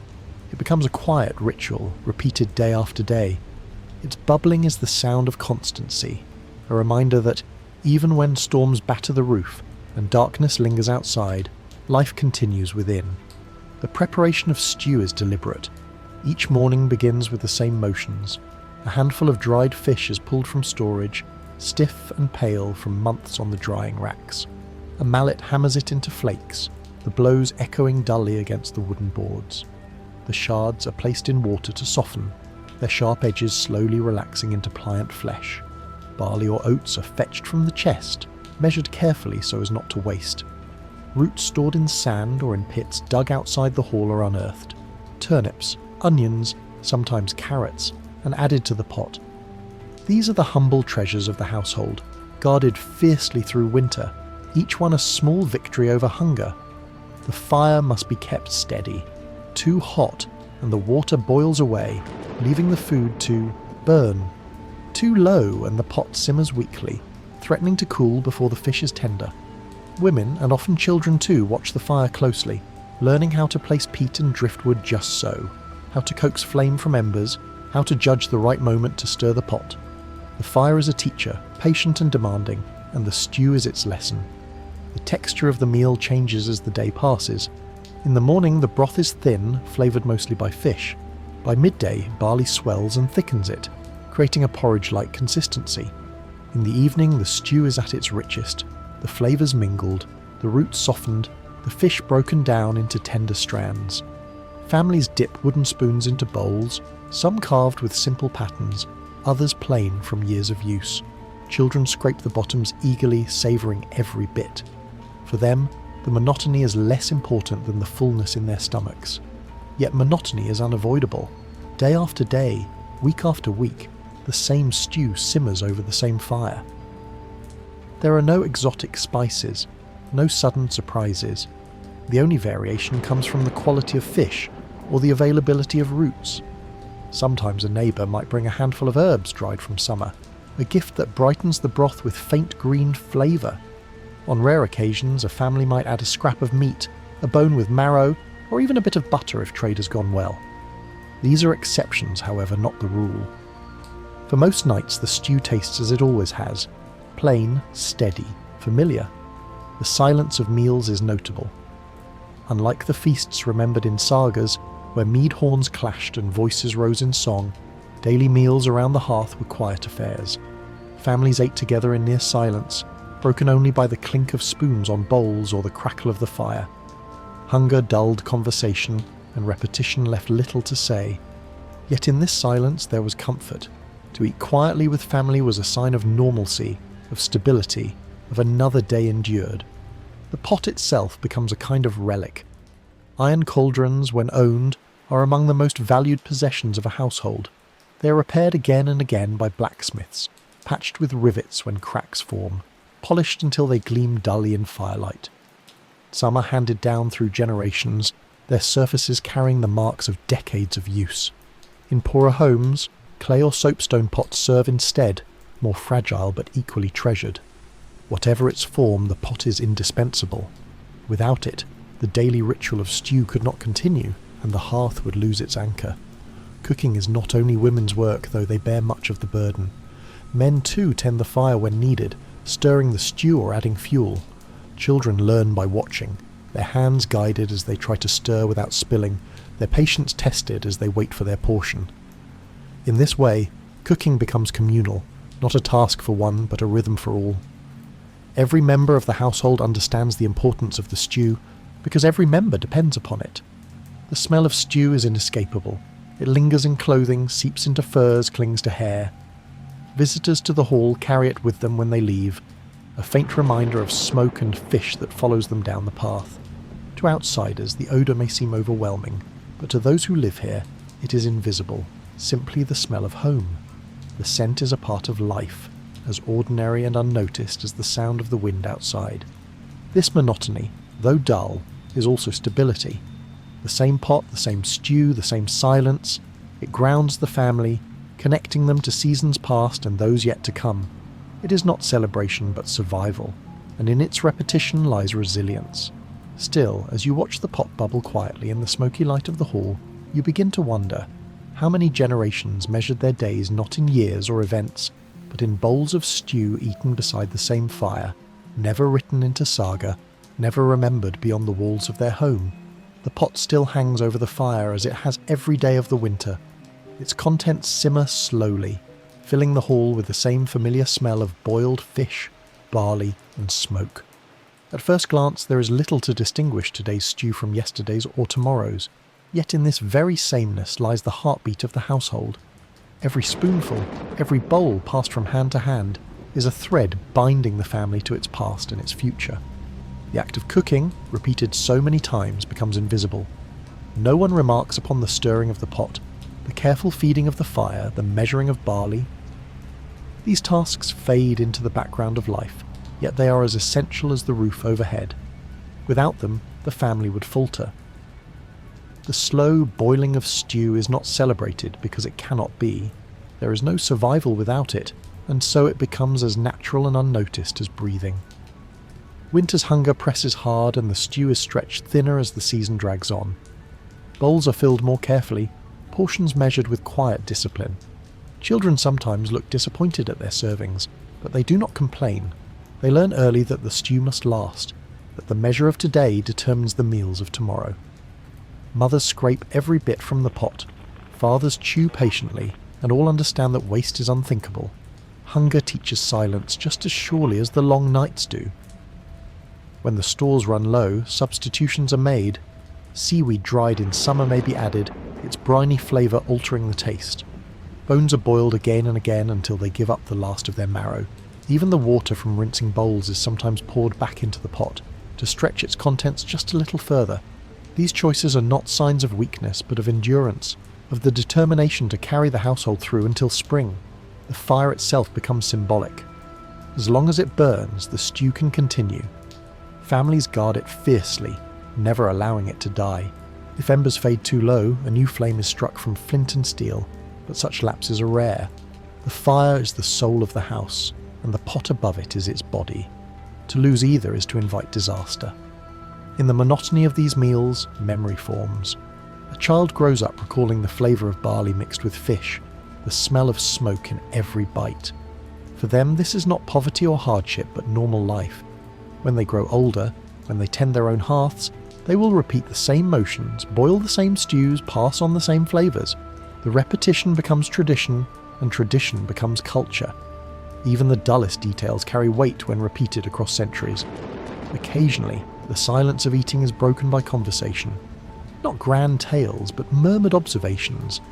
It becomes a quiet ritual, repeated day after day. Its bubbling is the sound of constancy, a reminder that, even when storms batter the roof and darkness lingers outside, life continues within. The preparation of stew is deliberate. Each morning begins with the same motions. A handful of dried fish is pulled from storage, stiff and pale from months on the drying racks. A mallet hammers it into flakes, the blows echoing dully against the wooden boards. The shards are placed in water to soften, their sharp edges slowly relaxing into pliant flesh. Barley or oats are fetched from the chest, measured carefully so as not to waste. Roots stored in sand or in pits dug outside the hall are unearthed. Turnips, onions, sometimes carrots, and added to the pot. These are the humble treasures of the household, guarded fiercely through winter, each one a small victory over hunger. The fire must be kept steady. Too hot, and the water boils away, leaving the food to burn. Too low, and the pot simmers weakly, threatening to cool before the fish is tender. Women, and often children too, watch the fire closely, learning how to place peat and driftwood just so, how to coax flame from embers, how to judge the right moment to stir the pot. The fire is a teacher, patient and demanding, and the stew is its lesson. The texture of the meal changes as the day passes. In the morning, the broth is thin, flavoured mostly by fish. By midday, barley swells and thickens it, creating a porridge-like consistency. In the evening, the stew is at its richest, the flavours mingled, the roots softened, the fish broken down into tender strands. Families dip wooden spoons into bowls, some carved with simple patterns, others plain from years of use. Children scrape the bottoms eagerly, savouring every bit. For them, the monotony is less important than the fullness in their stomachs. Yet monotony is unavoidable. Day after day, week after week, the same stew simmers over the same fire. There are no exotic spices, no sudden surprises. The only variation comes from the quality of fish or the availability of roots. Sometimes a neighbour might bring a handful of herbs dried from summer, a gift that brightens the broth with faint green flavour. On rare occasions, a family might add a scrap of meat, a bone with marrow, or even a bit of butter if trade has gone well. These are exceptions, however, not the rule. For most nights, the stew tastes as it always has, plain, steady, familiar. The silence of meals is notable. Unlike the feasts remembered in sagas, where mead horns clashed and voices rose in song, daily meals around the hearth were quiet affairs. Families ate together in near silence, broken only by the clink of spoons on bowls or the crackle of the fire. Hunger dulled conversation, and repetition left little to say. Yet in this silence there was comfort. To eat quietly with family was a sign of normalcy, of stability, of another day endured. The pot itself becomes a kind of relic. Iron cauldrons, when owned, are among the most valued possessions of a household. They are repaired again and again by blacksmiths, patched with rivets when cracks form, polished until they gleam dully in firelight. Some are handed down through generations, their surfaces carrying the marks of decades of use. In poorer homes, clay or soapstone pots serve instead, more fragile but equally treasured. Whatever its form, the pot is indispensable. Without it, the daily ritual of stew could not continue, and the hearth would lose its anchor. Cooking is not only women's work, though they bear much of the burden. Men too tend the fire when needed, stirring the stew or adding fuel. Children learn by watching, their hands guided as they try to stir without spilling, their patience tested as they wait for their portion. In this way, cooking becomes communal, not a task for one, but a rhythm for all. Every member of the household understands the importance of the stew, because every member depends upon it. The smell of stew is inescapable. It lingers in clothing, seeps into furs, clings to hair. Visitors to the hall carry it with them when they leave, a faint reminder of smoke and fish that follows them down the path. To outsiders, the odour may seem overwhelming, but to those who live here, it is invisible, simply the smell of home. The scent is a part of life, as ordinary and unnoticed as the sound of the wind outside. This monotony, though dull, is also stability. The same pot, the same stew, the same silence. It grounds the family, connecting them to seasons past and those yet to come. It is not celebration but survival, and in its repetition lies resilience. Still, as you watch the pot bubble quietly in the smoky light of the hall, you begin to wonder how many generations measured their days not in years or events, but in bowls of stew eaten beside the same fire, never written into saga, never remembered beyond the walls of their home. The pot still hangs over the fire as it has every day of the winter. Its contents simmer slowly, filling the hall with the same familiar smell of boiled fish, barley, and smoke. At first glance, there is little to distinguish today's stew from yesterday's or tomorrow's, yet in this very sameness lies the heartbeat of the household. Every spoonful, every bowl passed from hand to hand, is a thread binding the family to its past and its future. The act of cooking, repeated so many times, becomes invisible. No one remarks upon the stirring of the pot, the careful feeding of the fire, the measuring of barley. These tasks fade into the background of life, yet they are as essential as the roof overhead. Without them, the family would falter. The slow boiling of stew is not celebrated because it cannot be. There is no survival without it, and so it becomes as natural and unnoticed as breathing. Winter's hunger presses hard and the stew is stretched thinner as the season drags on. Bowls are filled more carefully, portions measured with quiet discipline. Children sometimes look disappointed at their servings, but they do not complain. They learn early that the stew must last, that the measure of today determines the meals of tomorrow. Mothers scrape every bit from the pot. Fathers chew patiently, and all understand that waste is unthinkable. Hunger teaches silence just as surely as the long nights do. When the stores run low, substitutions are made. Seaweed dried in summer may be added, its briny flavour altering the taste. Bones are boiled again and again until they give up the last of their marrow. Even the water from rinsing bowls is sometimes poured back into the pot, to stretch its contents just a little further. These choices are not signs of weakness, but of endurance, of the determination to carry the household through until spring. The fire itself becomes symbolic. As long as it burns, the stew can continue. Families guard it fiercely, never allowing it to die. If embers fade too low, a new flame is struck from flint and steel, but such lapses are rare. The fire is the soul of the house, and the pot above it is its body. To lose either is to invite disaster. In the monotony of these meals, memory forms. A child grows up recalling the flavour of barley mixed with fish, the smell of smoke in every bite. For them, this is not poverty or hardship, but normal life. When they grow older, when they tend their own hearths, they will repeat the same motions, boil the same stews, pass on the same flavours. The repetition becomes tradition, and tradition becomes culture. Even the dullest details carry weight when repeated across centuries. Occasionally, the silence of eating is broken by conversation. Not grand tales, but murmured observations.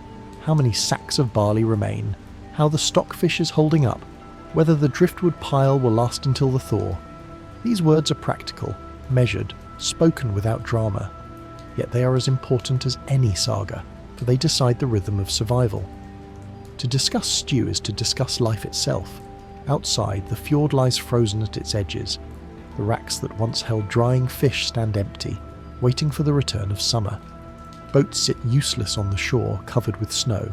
How many sacks of barley remain, how the stockfish is holding up, whether the driftwood pile will last until the thaw. These words are practical, measured, spoken without drama. Yet they are as important as any saga, for they decide the rhythm of survival. To discuss stew is to discuss life itself. Outside, the fjord lies frozen at its edges. The racks that once held drying fish stand empty, waiting for the return of summer. Boats sit useless on the shore, covered with snow.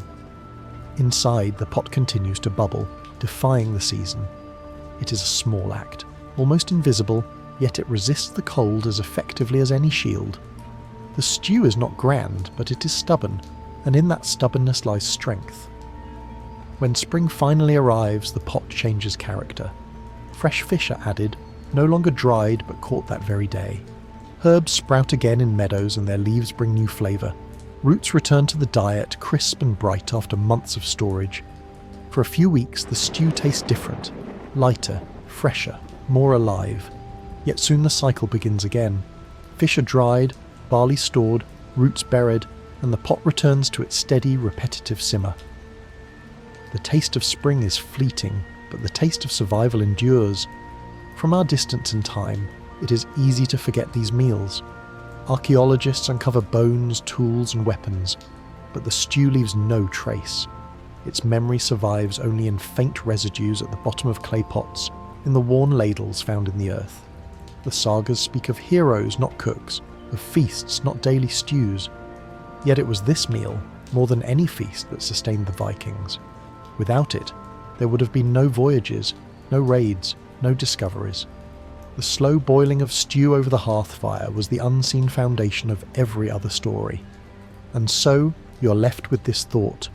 Inside, the pot continues to bubble, defying the season. It is a small act, almost invisible, yet it resists the cold as effectively as any shield. The stew is not grand, but it is stubborn, and in that stubbornness lies strength. When spring finally arrives, the pot changes character. Fresh fish are added, no longer dried but caught that very day. Herbs sprout again in meadows and their leaves bring new flavour. Roots return to the diet, crisp and bright after months of storage. For a few weeks the stew tastes different, lighter, fresher, more alive. Yet soon the cycle begins again. Fish are dried, barley stored, roots buried, and the pot returns to its steady, repetitive simmer. The taste of spring is fleeting, but the taste of survival endures. From our distance in time, it is easy to forget these meals. Archaeologists uncover bones, tools, and weapons, but the stew leaves no trace. Its memory survives only in faint residues at the bottom of clay pots, in the worn ladles found in the earth. The sagas speak of heroes, not cooks, of feasts, not daily stews. Yet it was this meal, more than any feast, that sustained the Vikings. Without it, there would have been no voyages, no raids, no discoveries. The slow boiling of stew over the hearth fire was the unseen foundation of every other story. And so, you're left with this thought.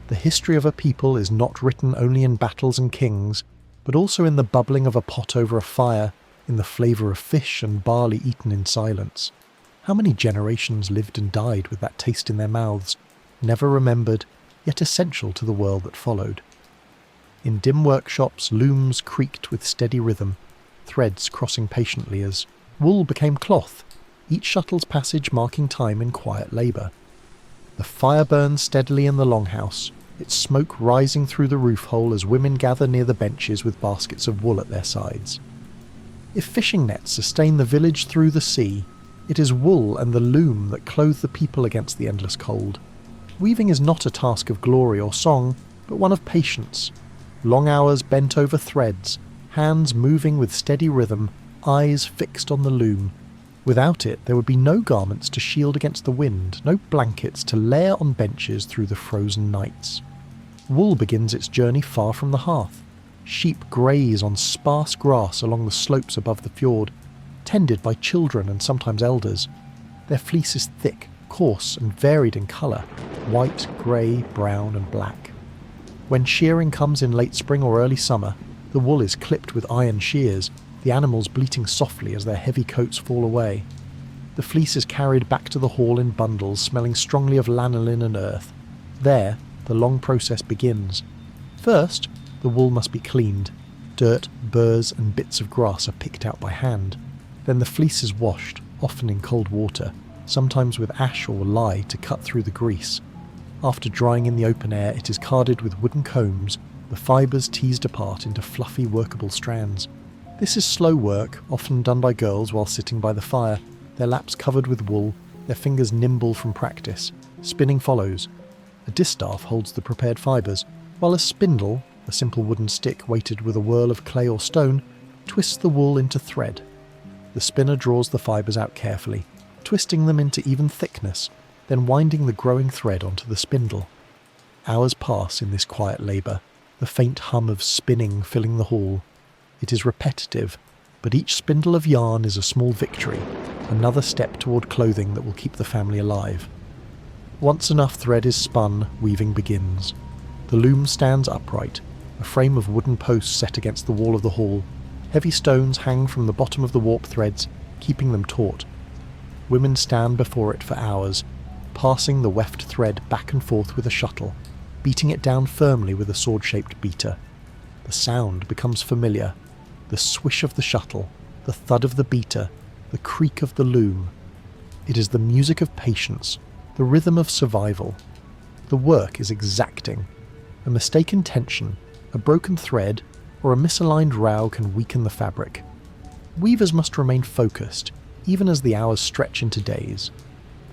The history of a people is not written only in battles and kings, but also in the bubbling of a pot over a fire, in the flavour of fish and barley eaten in silence. How many generations lived and died with that taste in their mouths, never remembered, yet essential to the world that followed. In dim workshops, looms creaked with steady rhythm, threads crossing patiently as wool became cloth, each shuttle's passage marking time in quiet labour. The fire burns steadily in the longhouse, its smoke rising through the roof hole as women gather near the benches with baskets of wool at their sides. If fishing nets sustain the village through the sea, it is wool and the loom that clothe the people against the endless cold. Weaving is not a task of glory or song, but one of patience. Long hours bent over threads, hands moving with steady rhythm, eyes fixed on the loom. Without it, there would be no garments to shield against the wind, no blankets to layer on benches through the frozen nights. Wool begins its journey far from the hearth. Sheep graze on sparse grass along the slopes above the fjord, tended by children and sometimes elders. Their fleece is thick, coarse and varied in colour, white, grey, brown and black. When shearing comes in late spring or early summer, the wool is clipped with iron shears, the animals bleating softly as their heavy coats fall away. The fleece is carried back to the hall in bundles smelling strongly of lanolin and earth. There, the long process begins. First, the wool must be cleaned. Dirt, burrs and bits of grass are picked out by hand. Then the fleece is washed, often in cold water, sometimes with ash or lye to cut through the grease. After drying in the open air, it is carded with wooden combs, the fibres teased apart into fluffy workable strands. This is slow work, often done by girls while sitting by the fire, their laps covered with wool, their fingers nimble from practice. Spinning follows. A distaff holds the prepared fibres, while a spindle, a simple wooden stick weighted with a whirl of clay or stone, twists the wool into thread. The spinner draws the fibres out carefully, twisting them into even thickness, then winding the growing thread onto the spindle. Hours pass in this quiet labour, the faint hum of spinning filling the hall. It is repetitive, but each spindle of yarn is a small victory, another step toward clothing that will keep the family alive. Once enough thread is spun, weaving begins. The loom stands upright, a frame of wooden posts set against the wall of the hall. Heavy stones hang from the bottom of the warp threads, keeping them taut. Women stand before it for hours, passing the weft thread back and forth with a shuttle, beating it down firmly with a sword-shaped beater. The sound becomes familiar. The swish of the shuttle, the thud of the beater, the creak of the loom. It is the music of patience, the rhythm of survival. The work is exacting. A mistaken tension, a broken thread, or a misaligned row can weaken the fabric. Weavers must remain focused, even as the hours stretch into days.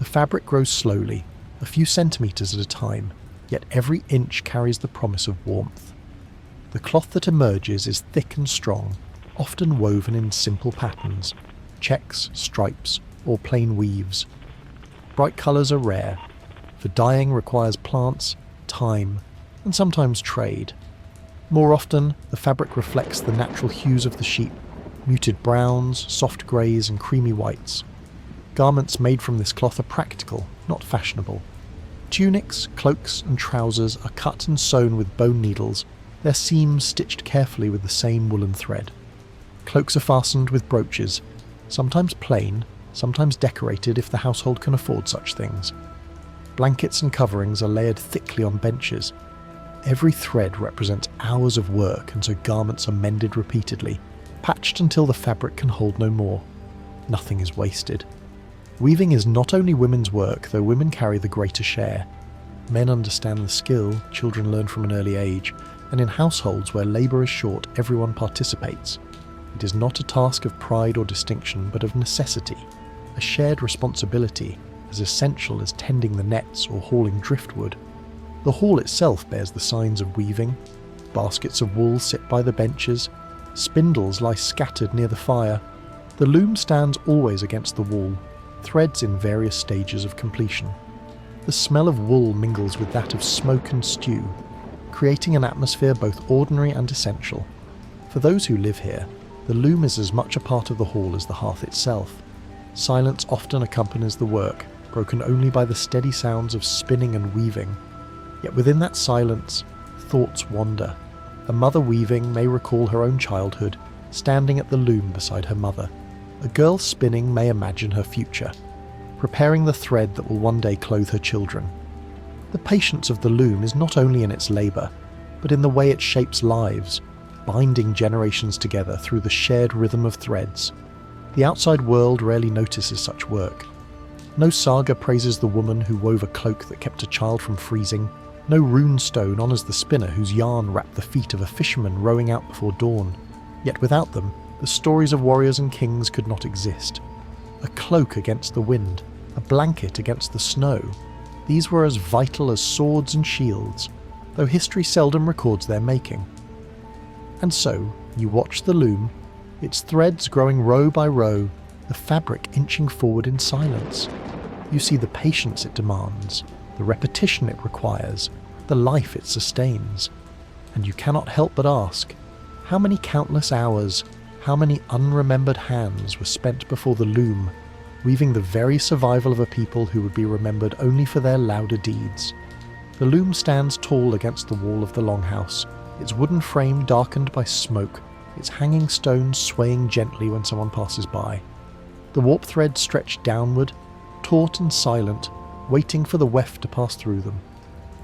The fabric grows slowly, a few centimetres at a time, yet every inch carries the promise of warmth. The cloth that emerges is thick and strong, often woven in simple patterns, checks, stripes, or plain weaves. Bright colours are rare, for dyeing requires plants, time, and sometimes trade. More often, the fabric reflects the natural hues of the sheep, muted browns, soft greys, and creamy whites. Garments made from this cloth are practical, not fashionable. Tunics, cloaks, and trousers are cut and sewn with bone needles, their seams stitched carefully with the same woolen thread. Cloaks are fastened with brooches, sometimes plain, sometimes decorated if the household can afford such things. Blankets and coverings are layered thickly on benches. Every thread represents hours of work, and so garments are mended repeatedly, patched until the fabric can hold no more. Nothing is wasted. Weaving is not only women's work, though women carry the greater share. Men understand the skill, children learn from an early age, and in households where labour is short, everyone participates. It is not a task of pride or distinction, but of necessity, a shared responsibility, as essential as tending the nets or hauling driftwood. The hall itself bears the signs of weaving. Baskets of wool sit by the benches, spindles lie scattered near the fire. The loom stands always against the wall, threads in various stages of completion. The smell of wool mingles with that of smoke and stew, creating an atmosphere both ordinary and essential. For those who live here, the loom is as much a part of the hall as the hearth itself. Silence often accompanies the work, broken only by the steady sounds of spinning and weaving. Yet within that silence, thoughts wander. A mother weaving may recall her own childhood, standing at the loom beside her mother. A girl spinning may imagine her future, preparing the thread that will one day clothe her children. The patience of the loom is not only in its labour, but in the way it shapes lives, binding generations together through the shared rhythm of threads. The outside world rarely notices such work. No saga praises the woman who wove a cloak that kept a child from freezing. No rune stone honours the spinner whose yarn wrapped the feet of a fisherman rowing out before dawn. Yet without them, the stories of warriors and kings could not exist. A cloak against the wind, a blanket against the snow. These were as vital as swords and shields, though history seldom records their making. And so, you watch the loom, its threads growing row by row, the fabric inching forward in silence. You see the patience it demands, the repetition it requires, the life it sustains. And you cannot help but ask, how many countless hours, How many unremembered hands were spent before the loom, weaving the very survival of a people who would be remembered only for their louder deeds. The loom stands tall against the wall of the longhouse, its wooden frame darkened by smoke, its hanging stones swaying gently when someone passes by. The warp threads stretch downward, taut and silent, waiting for the weft to pass through them.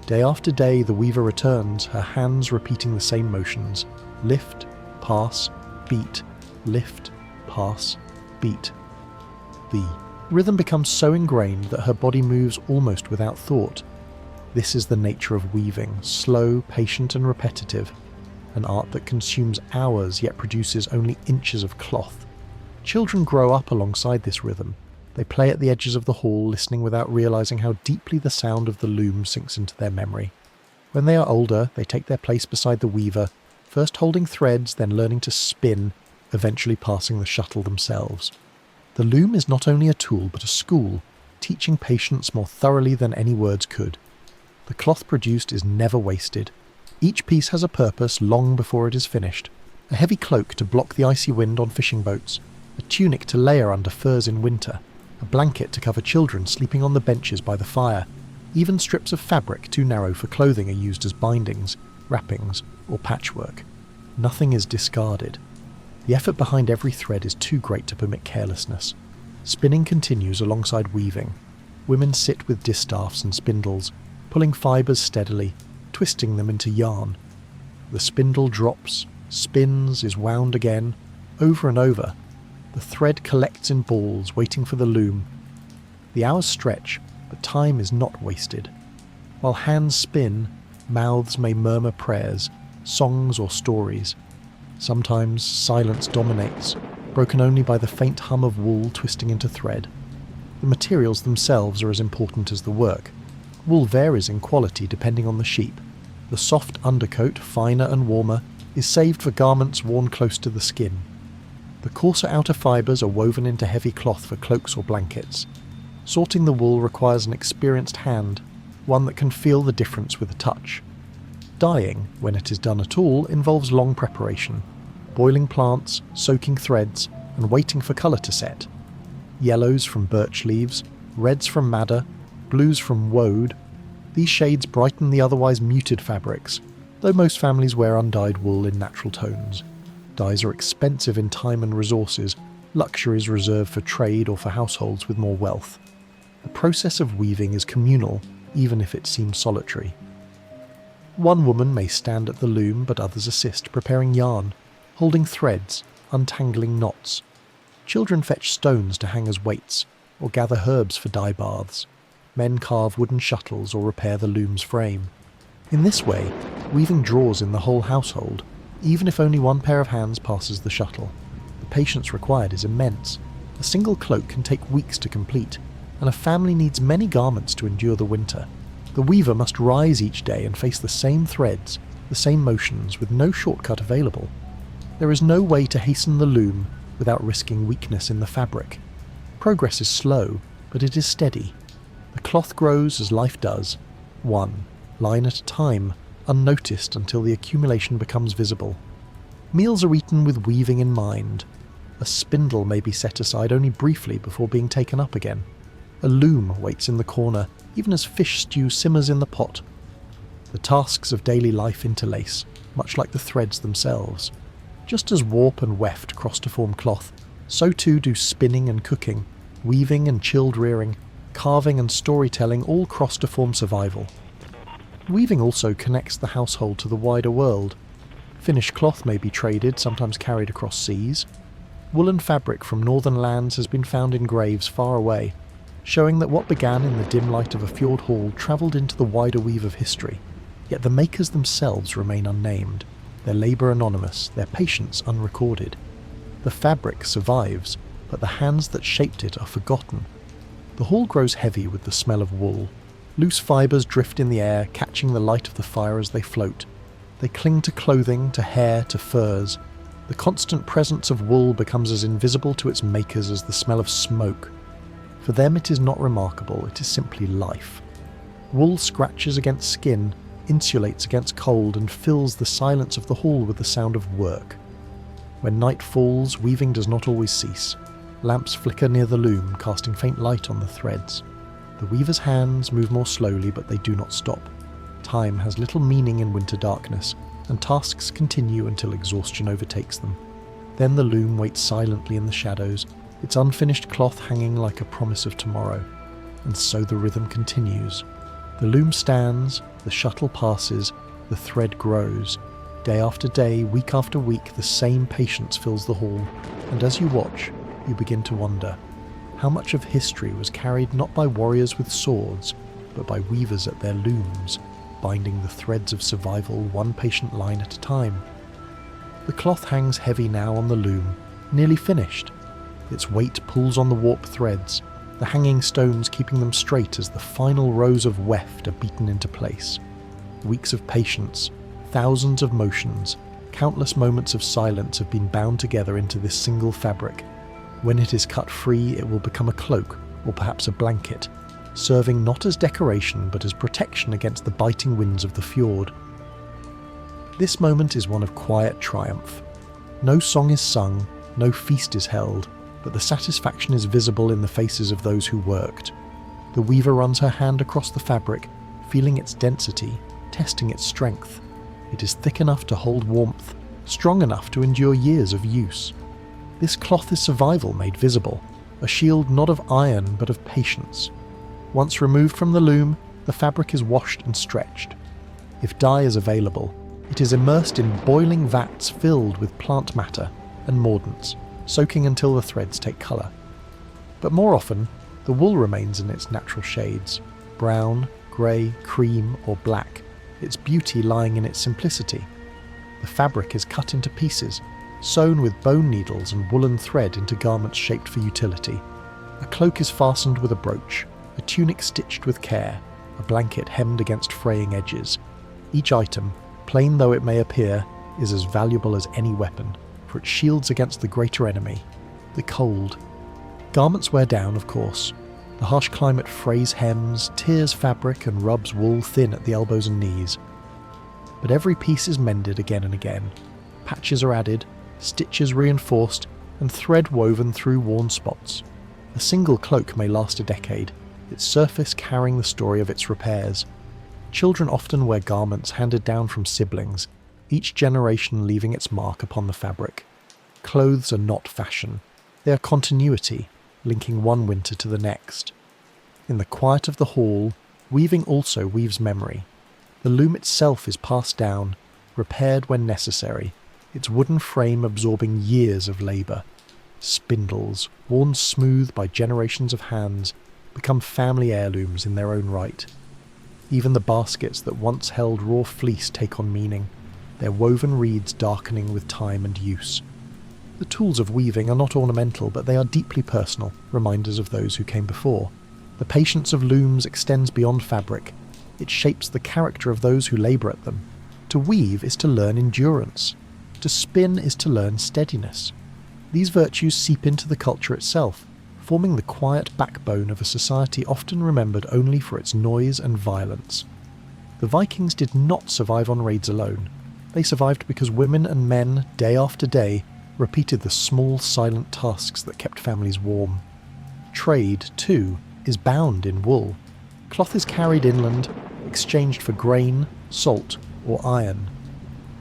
Day after day the weaver returns, her hands repeating the same motions. Lift, pass, beat, lift, pass, beat. The rhythm becomes so ingrained that her body moves almost without thought. This is the nature of weaving, slow, patient and repetitive, an art that consumes hours yet produces only inches of cloth. Children grow up alongside this rhythm. They play at the edges of the hall, listening without realizing how deeply the sound of the loom sinks into their memory. When they are older, they take their place beside the weaver, first holding threads, then learning to spin, eventually passing the shuttle themselves. The loom is not only a tool but a school, teaching patience more thoroughly than any words could. The cloth produced is never wasted. Each piece has a purpose long before it is finished. A heavy cloak to block the icy wind on fishing boats, a tunic to layer under furs in winter, a blanket to cover children sleeping on the benches by the fire. Even strips of fabric too narrow for clothing are used as bindings, wrappings, or patchwork. Nothing is discarded. The effort behind every thread is too great to permit carelessness. Spinning continues alongside weaving. Women sit with distaffs and spindles, pulling fibres steadily, twisting them into yarn. The spindle drops, spins, is wound again, over and over. The thread collects in balls, waiting for the loom. The hours stretch, but time is not wasted. While hands spin, mouths may murmur prayers, songs or stories. Sometimes silence dominates, broken only by the faint hum of wool twisting into thread. The materials themselves are as important as the work. Wool varies in quality depending on the sheep. The soft undercoat, finer and warmer, is saved for garments worn close to the skin. The coarser outer fibres are woven into heavy cloth for cloaks or blankets. Sorting the wool requires an experienced hand, one that can feel the difference with a touch. Dyeing, when it is done at all, involves long preparation, boiling plants, soaking threads, and waiting for colour to set. Yellows from birch leaves, reds from madder, blues from woad. These shades brighten the otherwise muted fabrics, though most families wear undyed wool in natural tones. Dyes are expensive in time and resources, luxuries reserved for trade or for households with more wealth. The process of weaving is communal, even if it seems solitary. One woman may stand at the loom, but others assist, preparing yarn, holding threads, untangling knots. Children fetch stones to hang as weights, or gather herbs for dye baths. Men carve wooden shuttles or repair the loom's frame. In this way, weaving draws in the whole household, even if only one pair of hands passes the shuttle. The patience required is immense. A single cloak can take weeks to complete, and a family needs many garments to endure the winter. The weaver must rise each day and face the same threads, the same motions, with no shortcut available. There is no way to hasten the loom without risking weakness in the fabric. Progress is slow, but it is steady. The cloth grows as life does, one line at a time, unnoticed until the accumulation becomes visible. Meals are eaten with weaving in mind. A spindle may be set aside only briefly before being taken up again. A loom waits in the corner, even as fish stew simmers in the pot. The tasks of daily life interlace, much like the threads themselves. Just as warp and weft cross to form cloth, so too do spinning and cooking, weaving and chilled rearing, carving and storytelling all cross to form survival. Weaving also connects the household to the wider world. Finished cloth may be traded, sometimes carried across seas. Woolen fabric from northern lands has been found in graves far away, showing that what began in the dim light of a fjord hall travelled into the wider weave of history. Yet the makers themselves remain unnamed, their labour anonymous, their patience unrecorded. The fabric survives, but the hands that shaped it are forgotten. The hall grows heavy with the smell of wool. Loose fibres drift in the air, catching the light of the fire as they float. They cling to clothing, to hair, to furs. The constant presence of wool becomes as invisible to its makers as the smell of smoke. For them it is not remarkable, it is simply life. Wool scratches against skin, insulates against cold, and fills the silence of the hall with the sound of work. When night falls, weaving does not always cease. Lamps flicker near the loom, casting faint light on the threads. The weaver's hands move more slowly, but they do not stop. Time has little meaning in winter darkness, and tasks continue until exhaustion overtakes them. Then the loom waits silently in the shadows, its unfinished cloth hanging like a promise of tomorrow. And so the rhythm continues. The loom stands, the shuttle passes, the thread grows. Day after day, week after week, the same patience fills the hall, and as you watch, you begin to wonder how much of history was carried not by warriors with swords, but by weavers at their looms, binding the threads of survival one patient line at a time. The cloth hangs heavy now on the loom, nearly finished. Its weight pulls on the warp threads, the hanging stones keeping them straight as the final rows of weft are beaten into place. Weeks of patience, thousands of motions, countless moments of silence have been bound together into this single fabric. When it is cut free, it will become a cloak, or perhaps a blanket, serving not as decoration but as protection against the biting winds of the fjord. This moment is one of quiet triumph. No song is sung, no feast is held, but the satisfaction is visible in the faces of those who worked. The weaver runs her hand across the fabric, feeling its density, testing its strength. It is thick enough to hold warmth, strong enough to endure years of use. This cloth is survival made visible, a shield not of iron but of patience. Once removed from the loom, the fabric is washed and stretched. If dye is available, it is immersed in boiling vats filled with plant matter and mordants, soaking until the threads take colour. But more often, the wool remains in its natural shades, brown, grey, cream or black, its beauty lying in its simplicity. The fabric is cut into pieces, sewn with bone needles and woolen thread into garments shaped for utility. A cloak is fastened with a brooch, a tunic stitched with care, a blanket hemmed against fraying edges. Each item, plain though it may appear, is as valuable as any weapon, for it shields against the greater enemy, the cold. Garments wear down, of course. The harsh climate frays hems, tears fabric and rubs wool thin at the elbows and knees. But every piece is mended again and again. Patches are added, stitches reinforced, and thread woven through worn spots. A single cloak may last a decade, its surface carrying the story of its repairs. Children often wear garments handed down from siblings, each generation leaving its mark upon the fabric. Clothes are not fashion, they are continuity, linking one winter to the next. In the quiet of the hall, weaving also weaves memory. The loom itself is passed down, repaired when necessary, its wooden frame absorbing years of labour. Spindles, worn smooth by generations of hands, become family heirlooms in their own right. Even the baskets that once held raw fleece take on meaning, their woven reeds darkening with time and use. The tools of weaving are not ornamental, but they are deeply personal, reminders of those who came before. The patience of looms extends beyond fabric. It shapes the character of those who labour at them. To weave is to learn endurance. To spin is to learn steadiness. These virtues seep into the culture itself, forming the quiet backbone of a society often remembered only for its noise and violence. The Vikings did not survive on raids alone. They survived because women and men, day after day, repeated the small, silent tasks that kept families warm. Trade, too, is bound in wool. Cloth is carried inland, exchanged for grain, salt, or iron.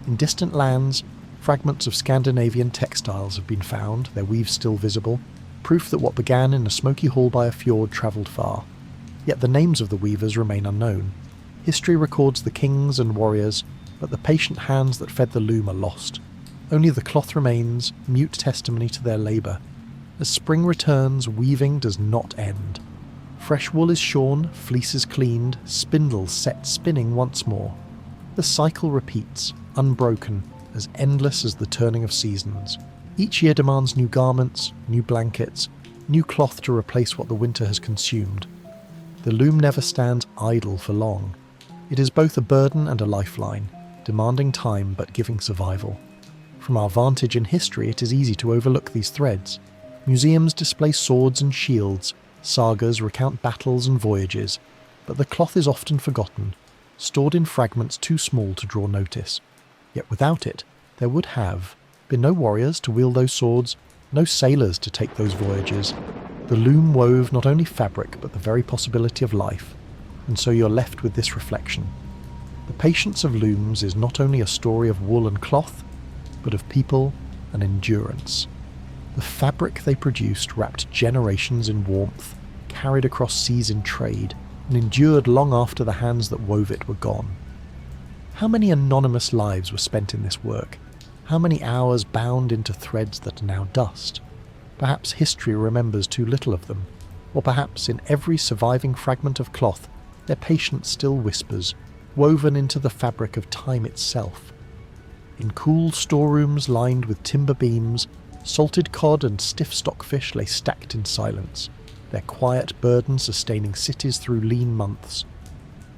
In distant lands, fragments of Scandinavian textiles have been found, their weaves still visible, proof that what began in a smoky hall by a fjord travelled far. Yet the names of the weavers remain unknown. History records the kings and warriors, but the patient hands that fed the loom are lost. Only the cloth remains, mute testimony to their labour. As spring returns, weaving does not end. Fresh wool is shorn, fleece is cleaned, spindles set spinning once more. The cycle repeats, unbroken, as endless as the turning of seasons. Each year demands new garments, new blankets, new cloth to replace what the winter has consumed. The loom never stands idle for long. It is both a burden and a lifeline, demanding time but giving survival. From our vantage in history, it is easy to overlook these threads. Museums display swords and shields, sagas recount battles and voyages, but the cloth is often forgotten, stored in fragments too small to draw notice. Yet without it, there would have Been no warriors to wield those swords, no sailors to take those voyages. The loom wove not only fabric but the very possibility of life, and so you're left with this reflection. The patience of looms is not only a story of wool and cloth, but of people and endurance. The fabric they produced wrapped generations in warmth, carried across seas in trade, and endured long after the hands that wove it were gone. How many anonymous lives were spent in this work? How many hours bound into threads that are now dust? Perhaps history remembers too little of them, or perhaps in every surviving fragment of cloth their patience still whispers, woven into the fabric of time itself. In cool storerooms lined with timber beams, salted cod and stiff stockfish lay stacked in silence, their quiet burden sustaining cities through lean months.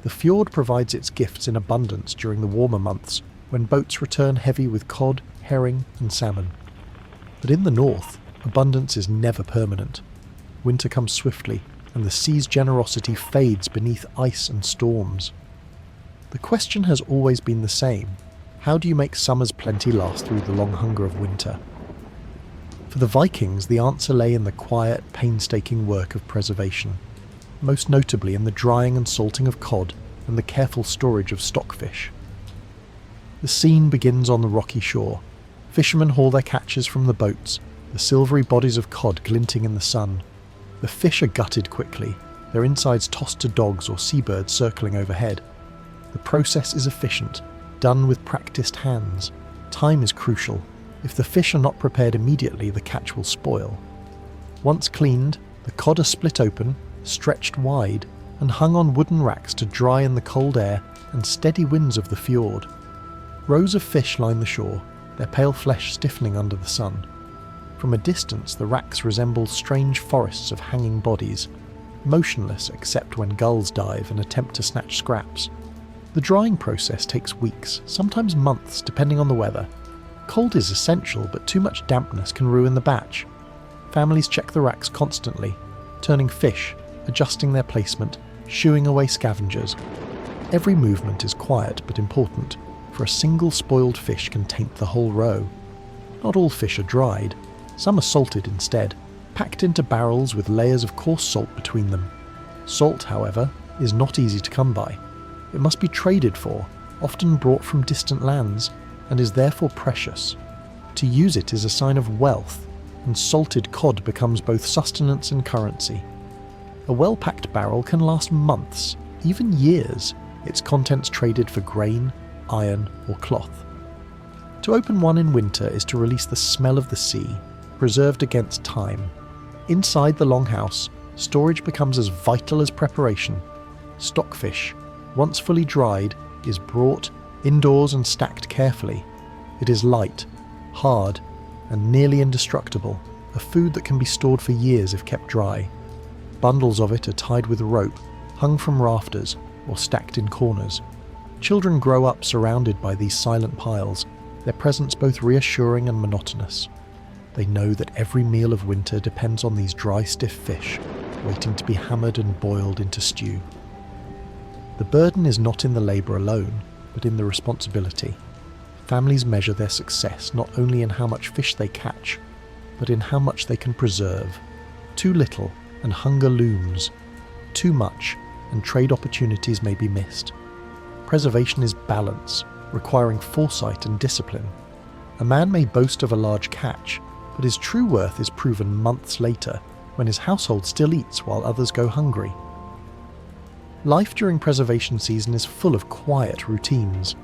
The fjord provides its gifts in abundance during the warmer months, when boats return heavy with cod, herring and salmon. But in the north, abundance is never permanent. Winter comes swiftly, and the sea's generosity fades beneath ice and storms. The question has always been the same. How do you make summer's plenty last through the long hunger of winter? For the Vikings, the answer lay in the quiet, painstaking work of preservation, most notably in the drying and salting of cod and the careful storage of stockfish. The scene begins on the rocky shore. Fishermen haul their catches from the boats, the silvery bodies of cod glinting in the sun. The fish are gutted quickly, their insides tossed to dogs or seabirds circling overhead. The process is efficient, done with practiced hands. Time is crucial. If the fish are not prepared immediately, the catch will spoil. Once cleaned, the cod are split open, stretched wide, and hung on wooden racks to dry in the cold air and steady winds of the fjord. Rows of fish line the shore, their pale flesh stiffening under the sun. From a distance, the racks resemble strange forests of hanging bodies, motionless except when gulls dive and attempt to snatch scraps. The drying process takes weeks, sometimes months, depending on the weather. Cold is essential, but too much dampness can ruin the batch. Families check the racks constantly, turning fish, adjusting their placement, shooing away scavengers. Every movement is quiet but important, for a single spoiled fish can taint the whole row. Not all fish are dried. Some are salted instead, packed into barrels with layers of coarse salt between them. Salt, however, is not easy to come by. It must be traded for, often brought from distant lands, and is therefore precious. To use it is a sign of wealth, and salted cod becomes both sustenance and currency. A well-packed barrel can last months, even years, its contents traded for grain, iron or cloth. To open one in winter is to release the smell of the sea, preserved against time. Inside the longhouse, storage becomes as vital as preparation. Stockfish, once fully dried, is brought indoors and stacked carefully. It is light, hard, and nearly indestructible, a food that can be stored for years if kept dry. Bundles of it are tied with rope, hung from rafters, or stacked in corners. Children grow up surrounded by these silent piles, their presence both reassuring and monotonous. They know that every meal of winter depends on these dry, stiff fish, waiting to be hammered and boiled into stew. The burden is not in the labour alone, but in the responsibility. Families measure their success not only in how much fish they catch, but in how much they can preserve. Too little, and hunger looms. Too much, and trade opportunities may be missed. Preservation is balance, requiring foresight and discipline. A man may boast of a large catch, but his true worth is proven months later, when his household still eats while others go hungry. Life during preservation season is full of quiet routines.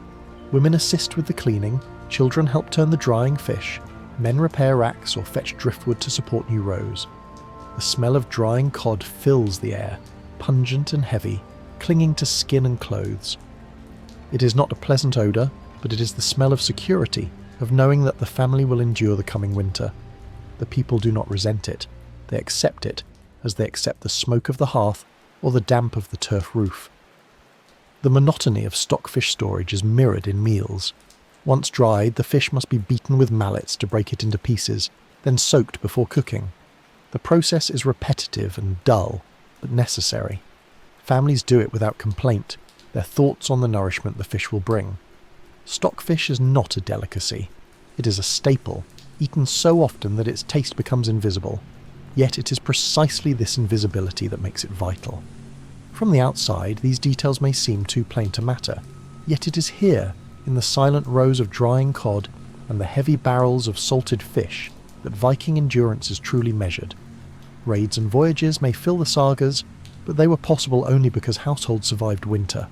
Women assist with the cleaning, children help turn the drying fish, men repair racks or fetch driftwood to support new rows. The smell of drying cod fills the air, pungent and heavy, clinging to skin and clothes. It is not a pleasant odour, but it is the smell of security, of knowing that the family will endure the coming winter. The people do not resent it. They accept it, as they accept the smoke of the hearth or the damp of the turf roof. The monotony of stockfish storage is mirrored in meals. Once dried, the fish must be beaten with mallets to break it into pieces, then soaked before cooking. The process is repetitive and dull, but necessary. Families do it without complaint, their thoughts on the nourishment the fish will bring. Stockfish is not a delicacy. It is a staple, eaten so often that its taste becomes invisible. Yet it is precisely this invisibility that makes it vital. From the outside, these details may seem too plain to matter, yet it is here, in the silent rows of drying cod and the heavy barrels of salted fish, that Viking endurance is truly measured. Raids and voyages may fill the sagas, but they were possible only because households survived winter.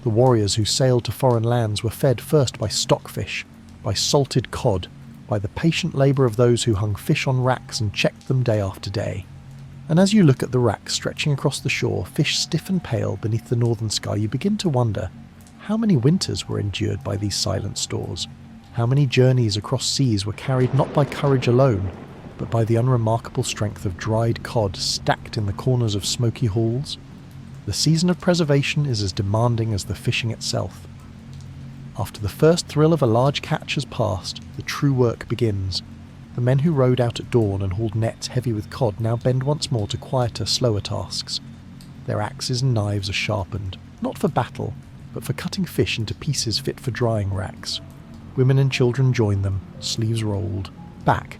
The warriors who sailed to foreign lands were fed first by stockfish, by salted cod, by the patient labour of those who hung fish on racks and checked them day after day. And as you look at the racks stretching across the shore, fish stiff and pale beneath the northern sky, you begin to wonder how many winters were endured by these silent stores. How many journeys across seas were carried not by courage alone, but by the unremarkable strength of dried cod stacked in the corners of smoky halls? The season of preservation is as demanding as the fishing itself. After the first thrill of a large catch has passed, the true work begins. The men who rowed out at dawn and hauled nets heavy with cod now bend once more to quieter, slower tasks. Their axes and knives are sharpened, not for battle, but for cutting fish into pieces fit for drying racks. Women and children join them, sleeves rolled, back,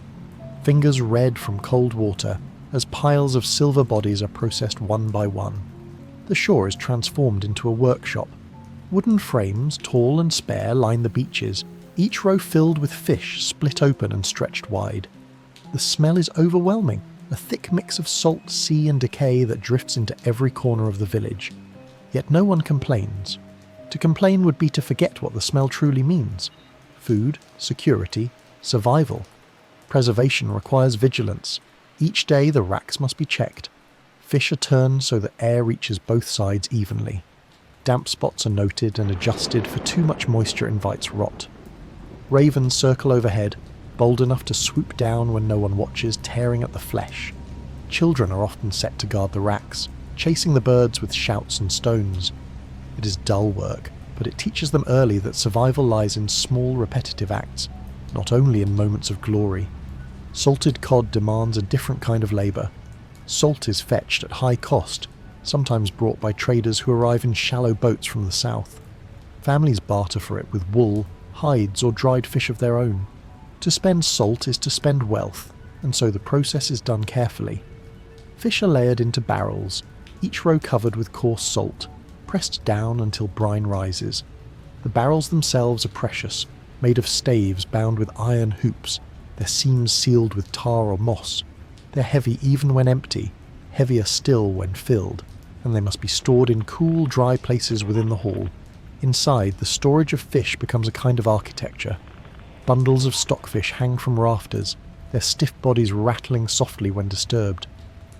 fingers red from cold water, as piles of silver bodies are processed one by one. The shore is transformed into a workshop. Wooden frames, tall and spare, line the beaches, each row filled with fish split open and stretched wide. The smell is overwhelming, a thick mix of salt, sea and decay that drifts into every corner of the village. Yet no one complains. To complain would be to forget what the smell truly means. Food, security, survival. Preservation requires vigilance. Each day the racks must be checked. Fish are turned so that air reaches both sides evenly. Damp spots are noted and adjusted, for too much moisture invites rot. Ravens circle overhead, bold enough to swoop down when no one watches, tearing at the flesh. Children are often set to guard the racks, chasing the birds with shouts and stones. It is dull work, but it teaches them early that survival lies in small repetitive acts, not only in moments of glory. Salted cod demands a different kind of labour. Salt is fetched at high cost, sometimes brought by traders who arrive in shallow boats from the south. Families barter for it with wool, hides or dried fish of their own. To spend salt is to spend wealth, and so the process is done carefully. Fish are layered into barrels, each row covered with coarse salt, pressed down until brine rises. The barrels themselves are precious, made of staves bound with iron hoops, their seams sealed with tar or moss. They're heavy even when empty, heavier still when filled, and they must be stored in cool, dry places within the hall. Inside, the storage of fish becomes a kind of architecture. Bundles of stockfish hang from rafters, their stiff bodies rattling softly when disturbed.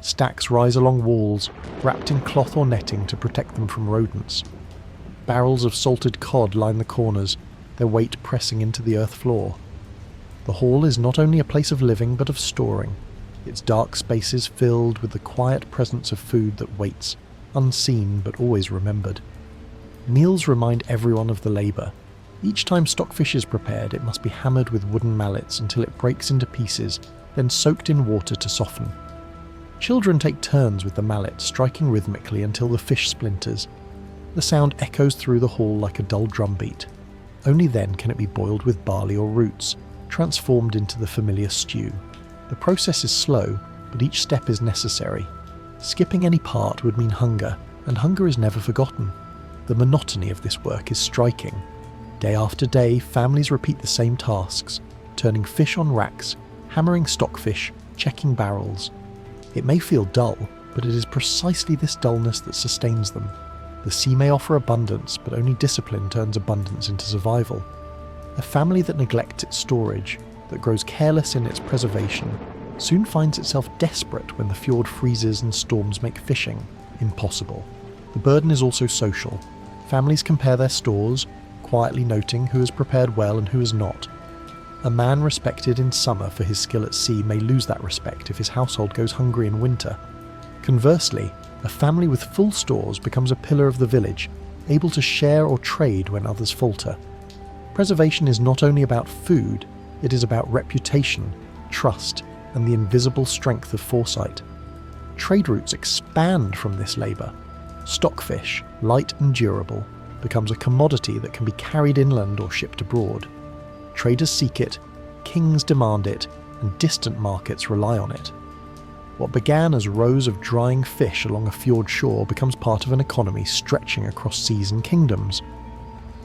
Stacks rise along walls, wrapped in cloth or netting to protect them from rodents. Barrels of salted cod line the corners, their weight pressing into the earth floor. The hall is not only a place of living but of storing, its dark spaces filled with the quiet presence of food that waits, unseen but always remembered. Meals remind everyone of the labour. Each time stockfish is prepared, it must be hammered with wooden mallets until it breaks into pieces, then soaked in water to soften. Children take turns with the mallet, striking rhythmically until the fish splinters. The sound echoes through the hall like a dull drumbeat. Only then can it be boiled with barley or roots, transformed into the familiar stew. The process is slow, but each step is necessary. Skipping any part would mean hunger, and hunger is never forgotten. The monotony of this work is striking. Day after day, families repeat the same tasks, turning fish on racks, hammering stockfish, checking barrels. It may feel dull, but it is precisely this dullness that sustains them. The sea may offer abundance, but only discipline turns abundance into survival. A family that neglects its storage, that grows careless in its preservation, soon finds itself desperate when the fjord freezes and storms make fishing impossible. The burden is also social. Families compare their stores, quietly noting who has prepared well and who has not. A man respected in summer for his skill at sea may lose that respect if his household goes hungry in winter. Conversely, a family with full stores becomes a pillar of the village, able to share or trade when others falter. Preservation is not only about food, it is about reputation, trust, and the invisible strength of foresight. Trade routes expand from this labour. Stockfish, light and durable, becomes a commodity that can be carried inland or shipped abroad. Traders seek it, kings demand it and distant markets rely on it. What began as rows of drying fish along a fjord shore becomes part of an economy stretching across seas and kingdoms.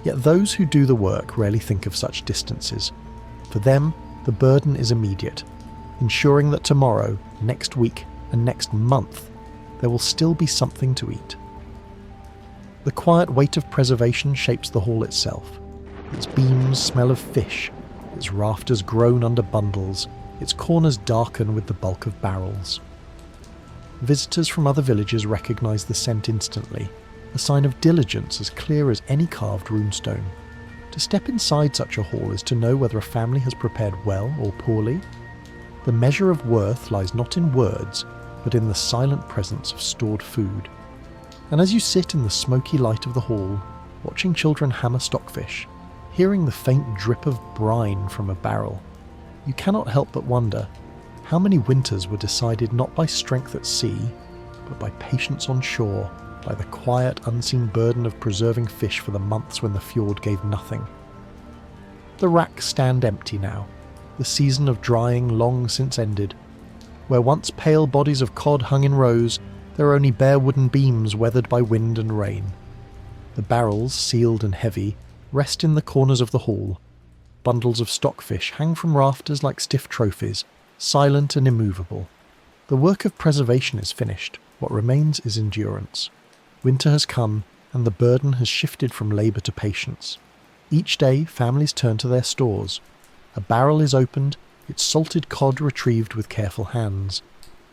Yet those who do the work rarely think of such distances. For them, the burden is immediate, ensuring that tomorrow, next week, and next month, there will still be something to eat. The quiet weight of preservation shapes the hall itself. Its beams smell of fish, its rafters groan under bundles, its corners darken with the bulk of barrels. Visitors from other villages recognise the scent instantly, a sign of diligence as clear as any carved runestone. To step inside such a hall is to know whether a family has prepared well or poorly. The measure of worth lies not in words, but in the silent presence of stored food. And as you sit in the smoky light of the hall, watching children hammer stockfish, hearing the faint drip of brine from a barrel, you cannot help but wonder how many winters were decided not by strength at sea, but by patience on shore, by the quiet, unseen burden of preserving fish for the months when the fjord gave nothing. The racks stand empty now, the season of drying long since ended. Where once pale bodies of cod hung in rows, there are only bare wooden beams weathered by wind and rain. The barrels, sealed and heavy, rest in the corners of the hall. Bundles of stockfish hang from rafters like stiff trophies, silent and immovable. The work of preservation is finished. What remains is endurance. Winter has come, and the burden has shifted from labour to patience. Each day, families turn to their stores. A barrel is opened, its salted cod retrieved with careful hands.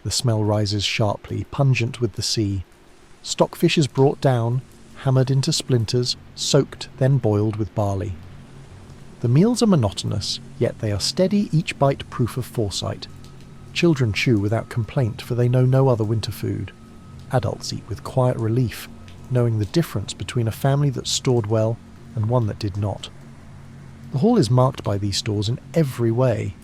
The smell rises sharply, pungent with the sea. Stockfish is brought down, hammered into splinters, soaked, then boiled with barley. The meals are monotonous, yet they are steady, each bite proof of foresight. Children chew without complaint, for they know no other winter food. Adults eat with quiet relief, knowing the difference between a family that stored well and one that did not. The hall is marked by these stores in every way.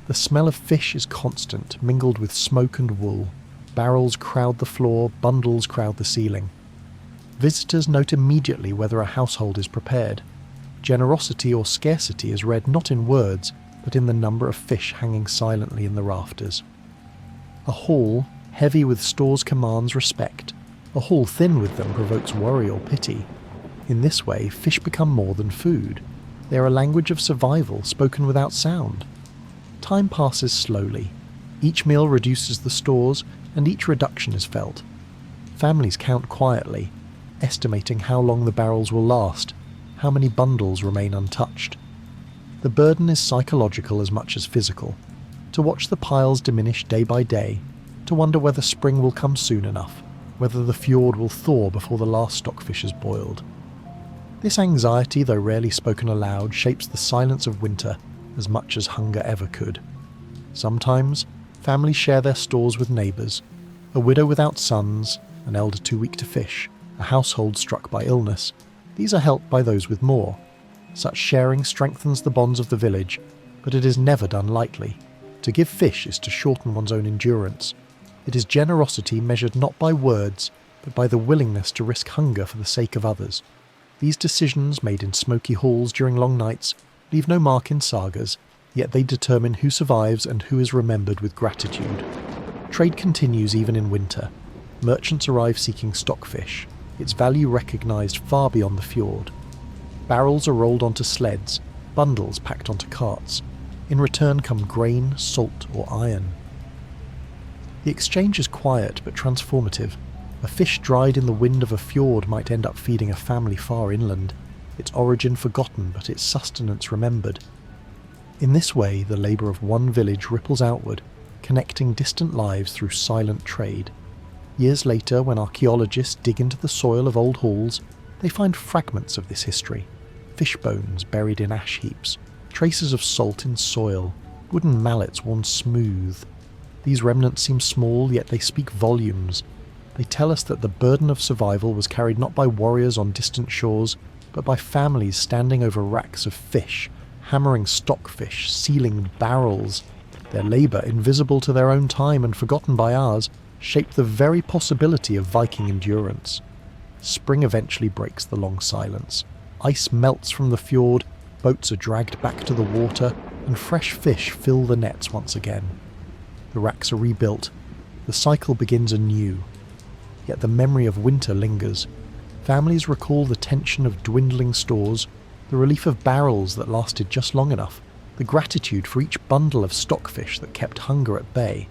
The smell of fish is constant, mingled with smoke and wool. Barrels crowd the floor, bundles crowd the ceiling. Visitors note immediately whether a household is prepared. Generosity or scarcity is read not in words, but in the number of fish hanging silently in the rafters. A hall heavy with stores commands respect. A hall thin with them provokes worry or pity. In this way, fish become more than food. They are a language of survival spoken without sound. Time passes slowly. Each meal reduces the stores, and each reduction is felt. Families count quietly, estimating how long the barrels will last, how many bundles remain untouched. The burden is psychological as much as physical. To watch the piles diminish day by day, to wonder whether spring will come soon enough, whether the fjord will thaw before the last stockfish is boiled. This anxiety, though rarely spoken aloud, shapes the silence of winter as much as hunger ever could. Sometimes, families share their stores with neighbours. A widow without sons, an elder too weak to fish, a household struck by illness. These are helped by those with more. Such sharing strengthens the bonds of the village, but it is never done lightly. To give fish is to shorten one's own endurance. It is generosity measured not by words, but by the willingness to risk hunger for the sake of others. These decisions, made in smoky halls during long nights, leave no mark in sagas, yet they determine who survives and who is remembered with gratitude. Trade continues even in winter. Merchants arrive seeking stockfish, its value recognised far beyond the fjord. Barrels are rolled onto sleds, bundles packed onto carts. In return come grain, salt or iron. The exchange is quiet but transformative. A fish dried in the wind of a fjord might end up feeding a family far inland, its origin forgotten but its sustenance remembered. In this way, the labour of one village ripples outward, connecting distant lives through silent trade. Years later, when archaeologists dig into the soil of old halls, they find fragments of this history. Fish bones buried in ash heaps, traces of salt in soil, wooden mallets worn smooth. These remnants seem small, yet they speak volumes. They tell us that the burden of survival was carried not by warriors on distant shores, but by families standing over racks of fish, hammering stockfish, sealing barrels. Their labour, invisible to their own time and forgotten by ours, shaped the very possibility of Viking endurance. Spring eventually breaks the long silence. Ice melts from the fjord, boats are dragged back to the water, and fresh fish fill the nets once again. The racks are rebuilt, the cycle begins anew. Yet the memory of winter lingers. Families recall the tension of dwindling stores, the relief of barrels that lasted just long enough, the gratitude for each bundle of stockfish that kept hunger at bay.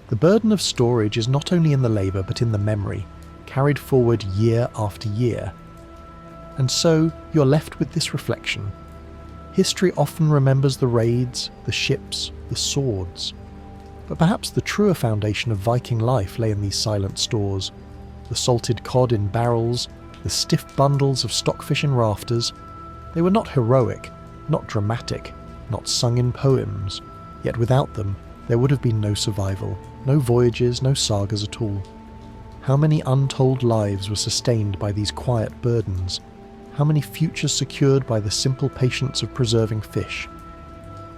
The burden of storage is not only in the labour but in the memory, carried forward year after year. And so you're left with this reflection. History often remembers the raids, the ships, the swords. But perhaps the truer foundation of Viking life lay in these silent stores. The salted cod in barrels, the stiff bundles of stockfish in rafters. They were not heroic, not dramatic, not sung in poems. Yet without them, there would have been no survival, no voyages, no sagas at all. How many untold lives were sustained by these quiet burdens? How many futures secured by the simple patience of preserving fish?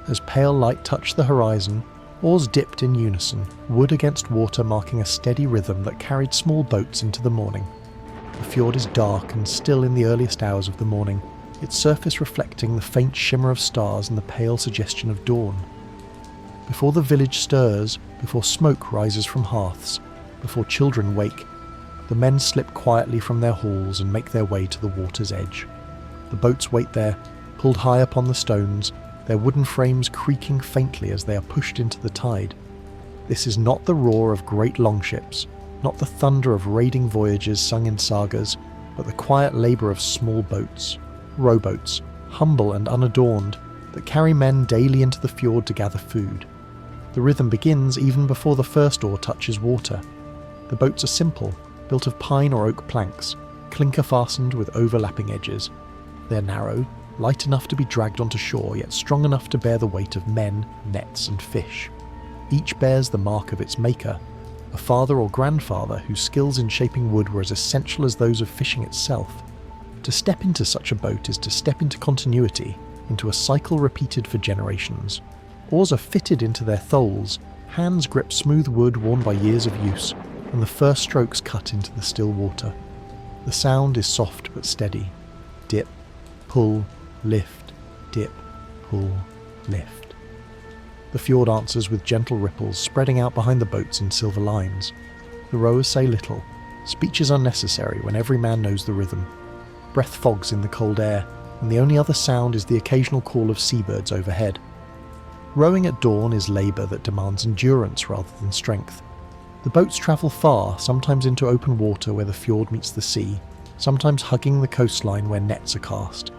As pale light touched the horizon, oars dipped in unison, wood against water marking a steady rhythm that carried small boats into the morning. The fjord is dark and still in the earliest hours of the morning, its surface reflecting the faint shimmer of stars and the pale suggestion of dawn. Before the village stirs, before smoke rises from hearths, before children wake, the men slip quietly from their halls and make their way to the water's edge. The boats wait there, pulled high upon the stones, their wooden frames creaking faintly as they are pushed into the tide. This is not the roar of great longships, not the thunder of raiding voyages sung in sagas, but the quiet labour of small boats, rowboats, humble and unadorned, that carry men daily into the fjord to gather food. The rhythm begins even before the first oar touches water. The boats are simple, built of pine or oak planks, clinker fastened with overlapping edges. They are narrow, light enough to be dragged onto shore, yet strong enough to bear the weight of men, nets and fish. Each bears the mark of its maker, a father or grandfather whose skills in shaping wood were as essential as those of fishing itself. To step into such a boat is to step into continuity, into a cycle repeated for generations. Oars are fitted into their tholes, hands grip smooth wood worn by years of use, and the first strokes cut into the still water. The sound is soft but steady. Dip, pull, lift, dip, pull, lift. The fjord answers with gentle ripples spreading out behind the boats in silver lines. The rowers say little. Speech is unnecessary when every man knows the rhythm. Breath fogs in the cold air, and the only other sound is the occasional call of seabirds overhead. Rowing at dawn is labour that demands endurance rather than strength. The boats travel far, sometimes into open water where the fjord meets the sea, sometimes hugging the coastline where nets are cast.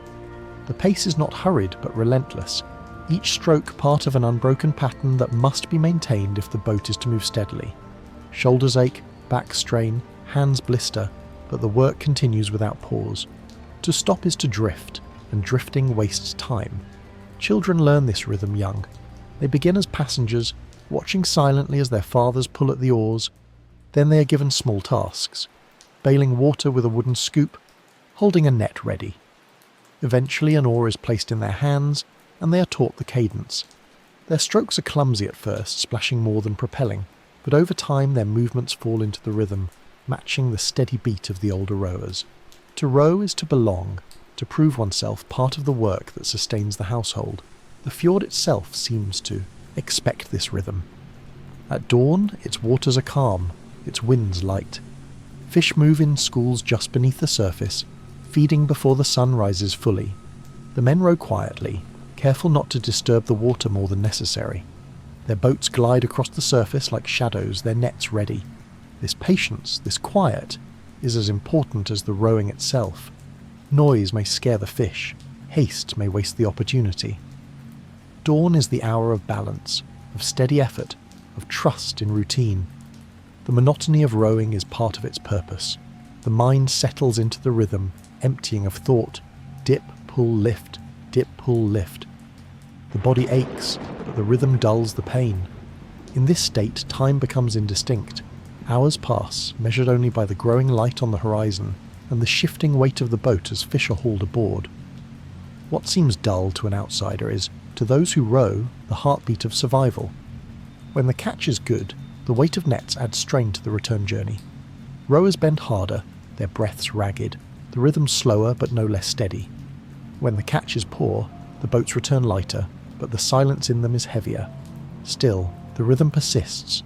The pace is not hurried but relentless, each stroke part of an unbroken pattern that must be maintained if the boat is to move steadily. Shoulders ache, back strain, hands blister, but the work continues without pause. To stop is to drift, and drifting wastes time. Children learn this rhythm young. They begin as passengers, watching silently as their fathers pull at the oars. Then they are given small tasks, bailing water with a wooden scoop, holding a net ready. Eventually an oar is placed in their hands, and they are taught the cadence. Their strokes are clumsy at first, splashing more than propelling, but over time their movements fall into the rhythm, matching the steady beat of the older rowers. To row is to belong, to prove oneself part of the work that sustains the household. The fjord itself seems to expect this rhythm. At dawn, its waters are calm, its winds light. Fish move in schools just beneath the surface, feeding before the sun rises fully. The men row quietly, careful not to disturb the water more than necessary. Their boats glide across the surface like shadows, their nets ready. This patience, this quiet, is as important as the rowing itself. Noise may scare the fish, haste may waste the opportunity. Dawn is the hour of balance, of steady effort, of trust in routine. The monotony of rowing is part of its purpose. The mind settles into the rhythm, emptying of thought. Dip, pull, lift, dip, pull, lift. The body aches, but the rhythm dulls the pain. In this state, time becomes indistinct. Hours pass, measured only by the growing light on the horizon and the shifting weight of the boat as fish are hauled aboard. What seems dull to an outsider is, to those who row, the heartbeat of survival. When the catch is good, the weight of nets adds strain to the return journey. Rowers bend harder, their breaths ragged, the rhythm slower but no less steady. When the catch is poor, the boats return lighter, but the silence in them is heavier. Still, the rhythm persists.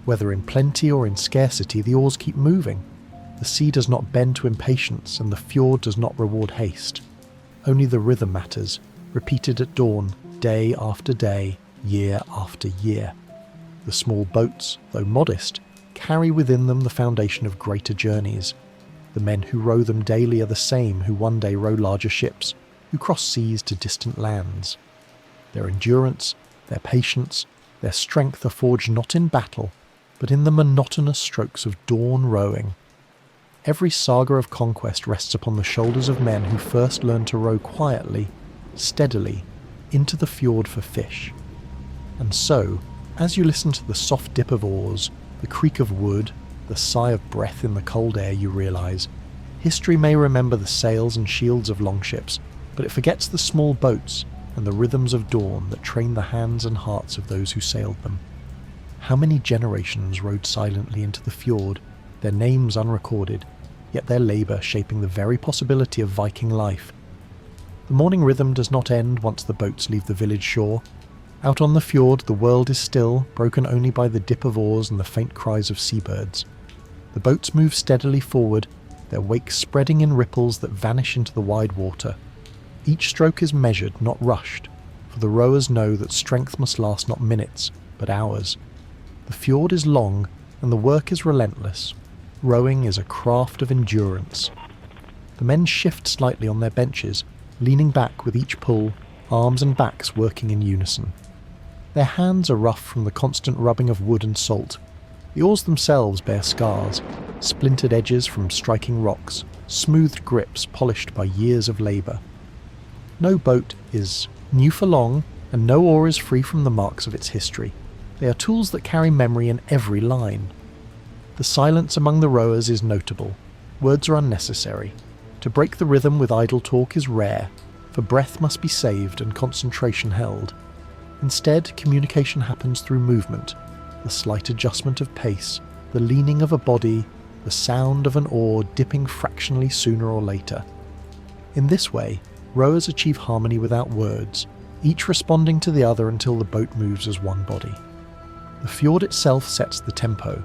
Whether in plenty or in scarcity, the oars keep moving. The sea does not bend to impatience, and the fjord does not reward haste. Only the rhythm matters, repeated at dawn, day after day, year after year. The small boats, though modest, carry within them the foundation of greater journeys. The men who row them daily are the same who one day row larger ships, who cross seas to distant lands. Their endurance, their patience, their strength are forged not in battle, but in the monotonous strokes of dawn rowing. Every saga of conquest rests upon the shoulders of men who first learned to row quietly, steadily, into the fjord for fish. And so, as you listen to the soft dip of oars, the creak of wood, the sigh of breath in the cold air, you realise, history may remember the sails and shields of longships, but it forgets the small boats and the rhythms of dawn that train the hands and hearts of those who sailed them. How many generations rowed silently into the fjord, their names unrecorded, yet their labour shaping the very possibility of Viking life. The morning rhythm does not end once the boats leave the village shore. Out on the fjord the world is still, broken only by the dip of oars and the faint cries of seabirds. The boats move steadily forward, their wakes spreading in ripples that vanish into the wide water. Each stroke is measured, not rushed, for the rowers know that strength must last not minutes, but hours. The fjord is long, and the work is relentless. Rowing is a craft of endurance. The men shift slightly on their benches, leaning back with each pull, arms and backs working in unison. Their hands are rough from the constant rubbing of wood and salt. The oars themselves bear scars, splintered edges from striking rocks, smoothed grips polished by years of labour. No boat is new for long, and no oar is free from the marks of its history. They are tools that carry memory in every line. The silence among the rowers is notable. Words are unnecessary. To break the rhythm with idle talk is rare, for breath must be saved and concentration held. Instead, communication happens through movement, the slight adjustment of pace, the leaning of a body, the sound of an oar dipping fractionally sooner or later. In this way, rowers achieve harmony without words, each responding to the other until the boat moves as one body. The fjord itself sets the tempo.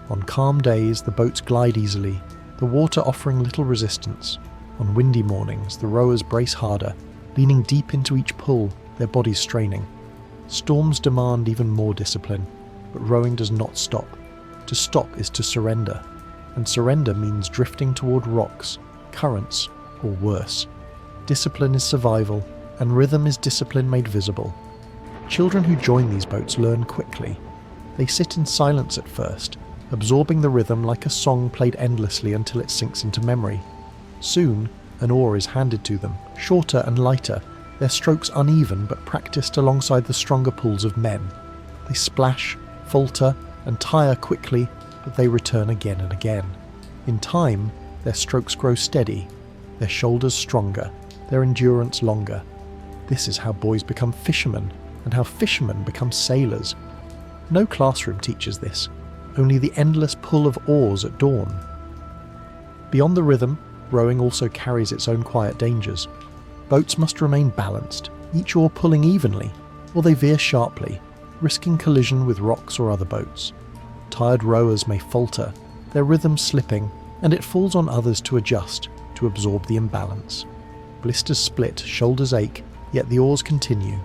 On calm days, the boats glide easily, the water offering little resistance. On windy mornings, the rowers brace harder, leaning deep into each pull, their bodies straining. Storms demand even more discipline, but rowing does not stop. To stop is to surrender, and surrender means drifting toward rocks, currents, or worse. Discipline is survival, and rhythm is discipline made visible. Children who join these boats learn quickly. They sit in silence at first, absorbing the rhythm like a song played endlessly until it sinks into memory. Soon, an oar is handed to them, shorter and lighter, their strokes uneven but practiced alongside the stronger pulls of men. They splash, falter, and tire quickly, but they return again and again. In time, their strokes grow steady, their shoulders stronger, their endurance longer. This is how boys become fishermen, and how fishermen become sailors. No classroom teaches this, only the endless pull of oars at dawn. Beyond the rhythm, rowing also carries its own quiet dangers. Boats must remain balanced, each oar pulling evenly, or they veer sharply, risking collision with rocks or other boats. Tired rowers may falter, their rhythm slipping, and it falls on others to adjust, to absorb the imbalance. Blisters split, shoulders ache, yet the oars continue.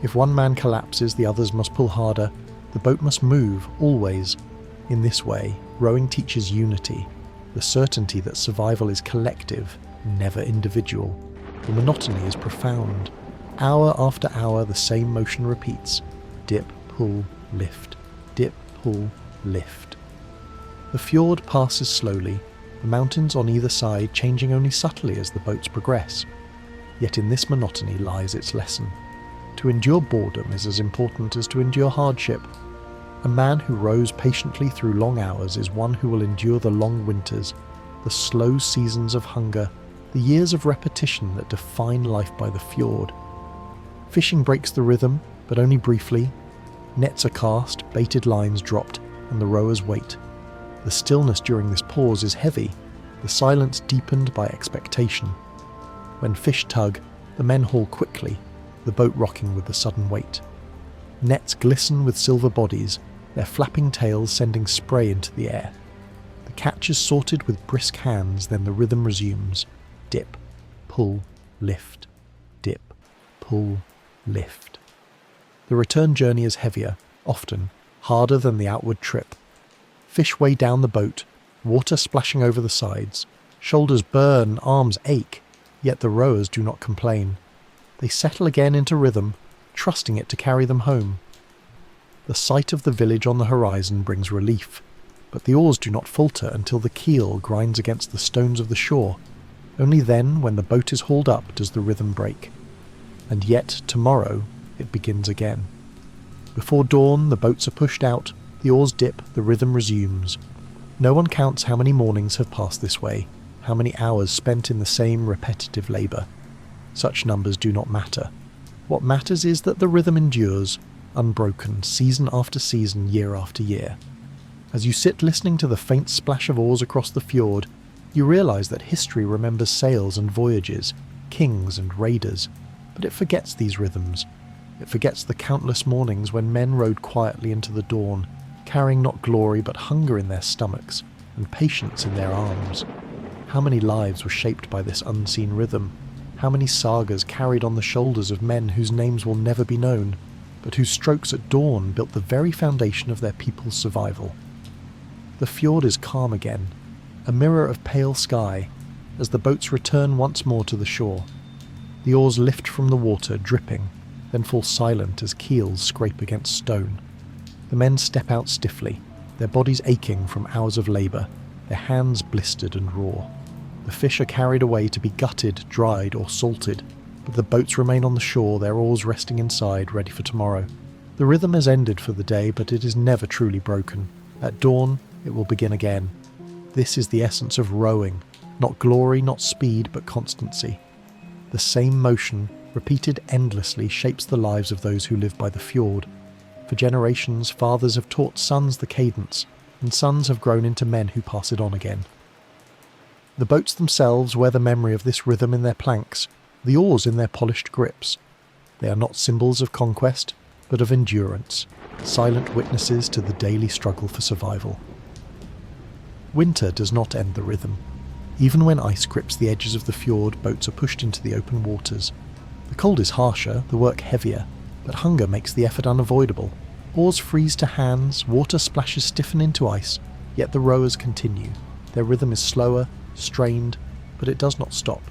If one man collapses, the others must pull harder. The boat must move, always. In this way, rowing teaches unity, the certainty that survival is collective, never individual. The monotony is profound. Hour after hour, the same motion repeats. Dip, pull, lift. Dip, pull, lift. The fjord passes slowly, the mountains on either side changing only subtly as the boats progress. Yet in this monotony lies its lesson. To endure boredom is as important as to endure hardship. A man who rows patiently through long hours is one who will endure the long winters, the slow seasons of hunger, the years of repetition that define life by the fjord. Fishing breaks the rhythm, but only briefly. Nets are cast, baited lines dropped, and the rowers wait. The stillness during this pause is heavy, the silence deepened by expectation. When fish tug, the men haul quickly. the boat rocking with the sudden weight. Nets glisten with silver bodies, their flapping tails sending spray into the air. The catch is sorted with brisk hands, then the rhythm resumes. Dip, pull, lift, dip, pull, lift. The return journey is heavier, often harder than the outward trip. Fish weigh down the boat, water splashing over the sides. Shoulders burn, arms ache, yet the rowers do not complain. They settle again into rhythm, trusting it to carry them home. The sight of the village on the horizon brings relief, but the oars do not falter until the keel grinds against the stones of the shore. Only then, when the boat is hauled up, does the rhythm break. And yet, tomorrow, it begins again. Before dawn, the boats are pushed out, the oars dip, the rhythm resumes. No one counts how many mornings have passed this way, how many hours spent in the same repetitive labour. Such numbers do not matter. What matters is that the rhythm endures, unbroken, season after season, year after year. As you sit listening to the faint splash of oars across the fjord, you realise that history remembers sails and voyages, kings and raiders, but it forgets these rhythms. It forgets the countless mornings when men rode quietly into the dawn, carrying not glory but hunger in their stomachs and patience in their arms. How many lives were shaped by this unseen rhythm? How many sagas carried on the shoulders of men whose names will never be known, but whose strokes at dawn built the very foundation of their people's survival? The fjord is calm again, a mirror of pale sky, as the boats return once more to the shore. The oars lift from the water, dripping, then fall silent as keels scrape against stone. The men step out stiffly, their bodies aching from hours of labour, their hands blistered and raw. The fish are carried away to be gutted, dried or salted, but the boats remain on the shore, their oars resting inside, ready for tomorrow. The rhythm has ended for the day, but it is never truly broken. At dawn, it will begin again. This is the essence of rowing, not glory, not speed, but constancy. The same motion, repeated endlessly, shapes the lives of those who live by the fjord. For generations, fathers have taught sons the cadence, and sons have grown into men who pass it on again. The boats themselves wear the memory of this rhythm in their planks, the oars in their polished grips. They are not symbols of conquest, but of endurance, silent witnesses to the daily struggle for survival. Winter does not end the rhythm. Even when ice grips the edges of the fjord, boats are pushed into the open waters. The cold is harsher, the work heavier, but hunger makes the effort unavoidable. Oars freeze to hands, water splashes stiffen into ice, yet the rowers continue. Their rhythm is slower, strained, but it does not stop.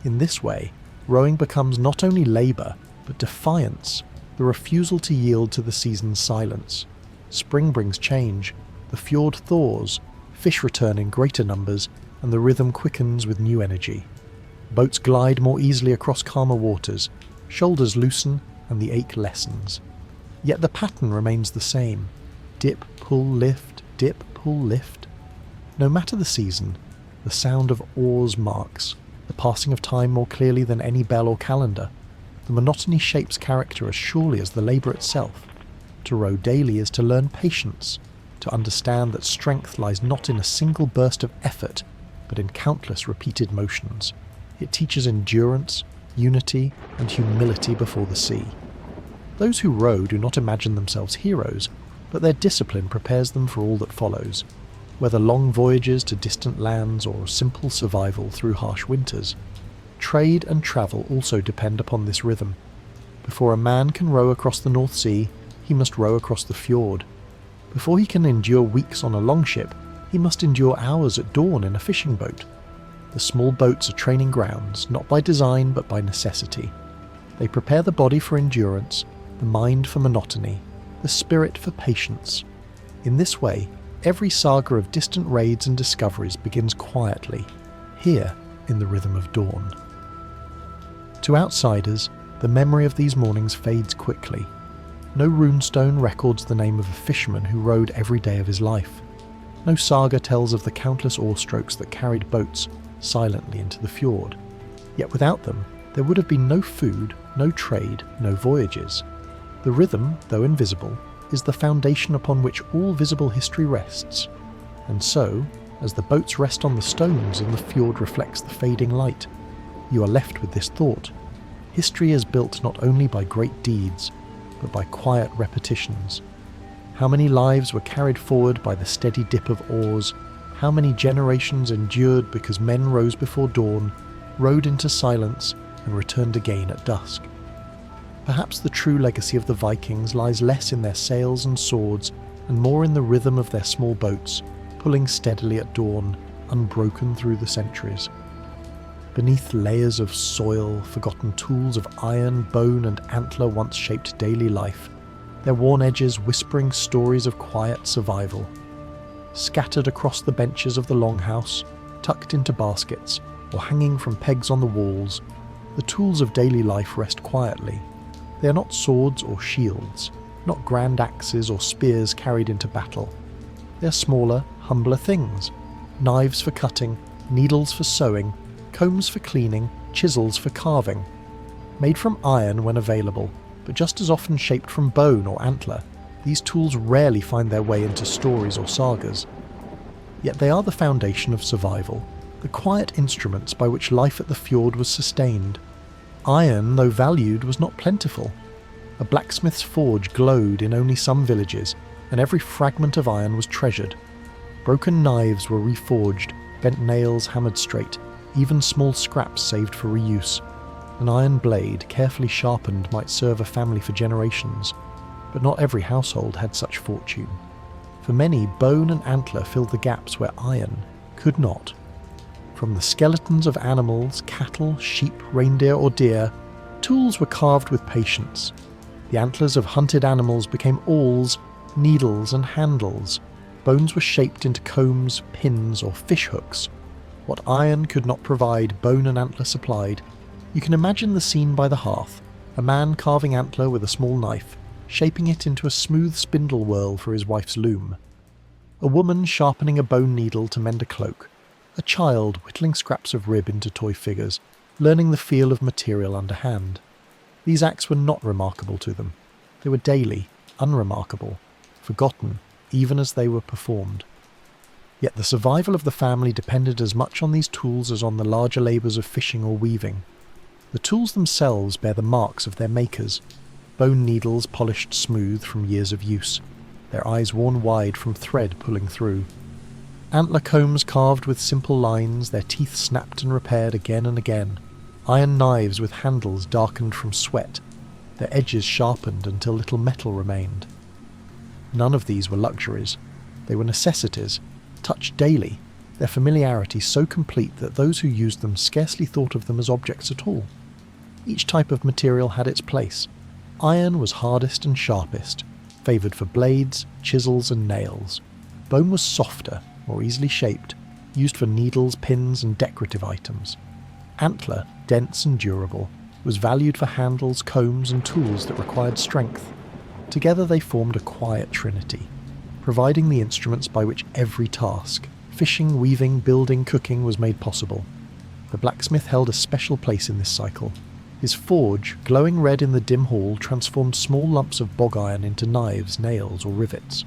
In this way, rowing becomes not only labour, but defiance, the refusal to yield to the season's silence. Spring brings change, the fjord thaws, fish return in greater numbers, and the rhythm quickens with new energy. Boats glide more easily across calmer waters, shoulders loosen, and the ache lessens. Yet the pattern remains the same. Dip, pull, lift, dip, pull, lift. No matter the season, the sound of oars marks the passing of time more clearly than any bell or calendar. The monotony shapes character as surely as the labour itself. To row daily is to learn patience, to understand that strength lies not in a single burst of effort, but in countless repeated motions. It teaches endurance, unity, and humility before the sea. Those who row do not imagine themselves heroes, but their discipline prepares them for all that follows, whether long voyages to distant lands or simple survival through harsh winters. Trade and travel also depend upon this rhythm. Before a man can row across the North Sea, he must row across the fjord. Before he can endure weeks on a longship, he must endure hours at dawn in a fishing boat. The small boats are training grounds, not by design but by necessity. They prepare the body for endurance, the mind for monotony, the spirit for patience. In this way, every saga of distant raids and discoveries begins quietly, here in the rhythm of dawn. To outsiders, the memory of these mornings fades quickly. No runestone records the name of a fisherman who rowed every day of his life. No saga tells of the countless oar strokes that carried boats silently into the fjord. Yet without them, there would have been no food, no trade, no voyages. The rhythm, though invisible, is the foundation upon which all visible history rests. And so, as the boats rest on the stones and the fjord reflects the fading light, you are left with this thought. history is built not only by great deeds, but by quiet repetitions. How many lives were carried forward by the steady dip of oars? How many generations endured because men rose before dawn, rode into silence, and returned again at dusk? Perhaps the true legacy of the Vikings lies less in their sails and swords, and more in the rhythm of their small boats, pulling steadily at dawn, unbroken through the centuries. Beneath layers of soil, forgotten tools of iron, bone, and antler once shaped daily life, their worn edges whispering stories of quiet survival. Scattered across the benches of the longhouse, tucked into baskets, or hanging from pegs on the walls, the tools of daily life rest quietly. They are not swords or shields, not grand axes or spears carried into battle. They are smaller, humbler things. Knives for cutting, needles for sewing, combs for cleaning, chisels for carving. Made from iron when available, but just as often shaped from bone or antler, these tools rarely find their way into stories or sagas. Yet they are the foundation of survival, the quiet instruments by which life at the fjord was sustained. Iron, though valued, was not plentiful. A blacksmith's forge glowed in only some villages, and every fragment of iron was treasured. Broken knives were reforged, bent nails hammered straight, even small scraps saved for reuse. An iron blade, carefully sharpened, might serve a family for generations, but not every household had such fortune. For many, bone and antler filled the gaps where iron could not. From the skeletons of animals, cattle, sheep, reindeer, or deer, tools were carved with patience. The antlers of hunted animals became awls, needles, and handles. Bones were shaped into combs, pins, or fish hooks. What iron could not provide, bone and antler supplied. You can imagine the scene by the hearth, a man carving antler with a small knife, shaping it into a smooth spindle whirl for his wife's loom. A woman sharpening a bone needle to mend a cloak. A child whittling scraps of rib into toy figures, learning the feel of material underhand. These acts were not remarkable to them. They were daily, unremarkable, forgotten, even as they were performed. Yet the survival of the family depended as much on these tools as on the larger labours of fishing or weaving. The tools themselves bear the marks of their makers, bone needles polished smooth from years of use, their eyes worn wide from thread pulling through. Antler combs carved with simple lines, their teeth snapped and repaired again and again. Iron knives with handles darkened from sweat, their edges sharpened until little metal remained. None of these were luxuries. They were necessities, touched daily, their familiarity so complete that those who used them scarcely thought of them as objects at all. Each type of material had its place. Iron was hardest and sharpest, favoured for blades, chisels and nails. Bone was softer, more easily shaped, used for needles, pins and decorative items. Antler, dense and durable, was valued for handles, combs and tools that required strength. Together they formed a quiet trinity, providing the instruments by which every task, fishing, weaving, building, cooking, was made possible. The blacksmith held a special place in this cycle. His forge, glowing red in the dim hall, transformed small lumps of bog iron into knives, nails or rivets.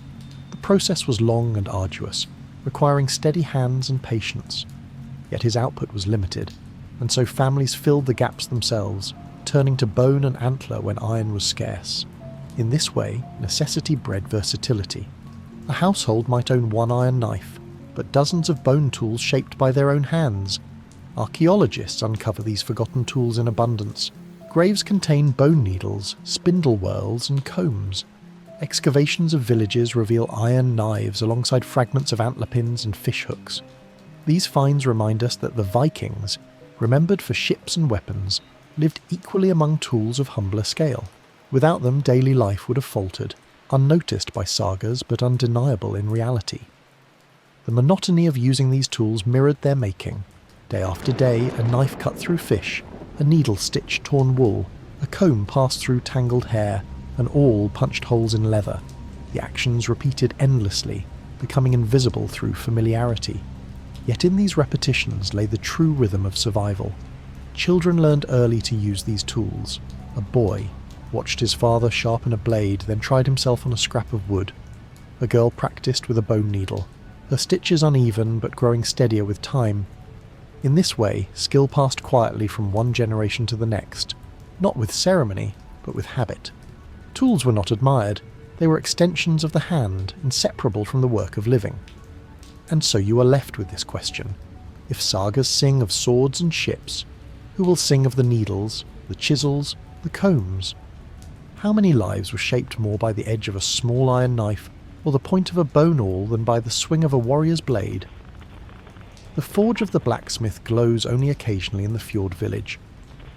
The process was long and arduous, requiring steady hands and patience. Yet his output was limited, and so families filled the gaps themselves, turning to bone and antler when iron was scarce. In this way, necessity bred versatility. A household might own one iron knife, but dozens of bone tools shaped by their own hands. Archaeologists uncover these forgotten tools in abundance. Graves contain bone needles, spindle whirls, and combs. Excavations of villages reveal iron knives alongside fragments of antler pins and fish hooks. These finds remind us that the Vikings, remembered for ships and weapons, lived equally among tools of humbler scale. Without them, daily life would have faltered, unnoticed by sagas but undeniable in reality. The monotony of using these tools mirrored their making. Day after day, a knife cut through fish, a needle stitched torn wool, a comb passed through tangled hair, an awl punched holes in leather. The actions repeated endlessly, becoming invisible through familiarity. Yet in these repetitions lay the true rhythm of survival. Children learned early to use these tools. A boy watched his father sharpen a blade, then tried himself on a scrap of wood. A girl practiced with a bone needle, her stitches uneven but growing steadier with time. In this way, skill passed quietly from one generation to the next, not with ceremony, but with habit. Tools were not admired, they were extensions of the hand, inseparable from the work of living. And so you are left with this question. If sagas sing of swords and ships, who will sing of the needles, the chisels, the combs? How many lives were shaped more by the edge of a small iron knife or the point of a bone awl than by the swing of a warrior's blade? The forge of the blacksmith glows only occasionally in the Fjord village.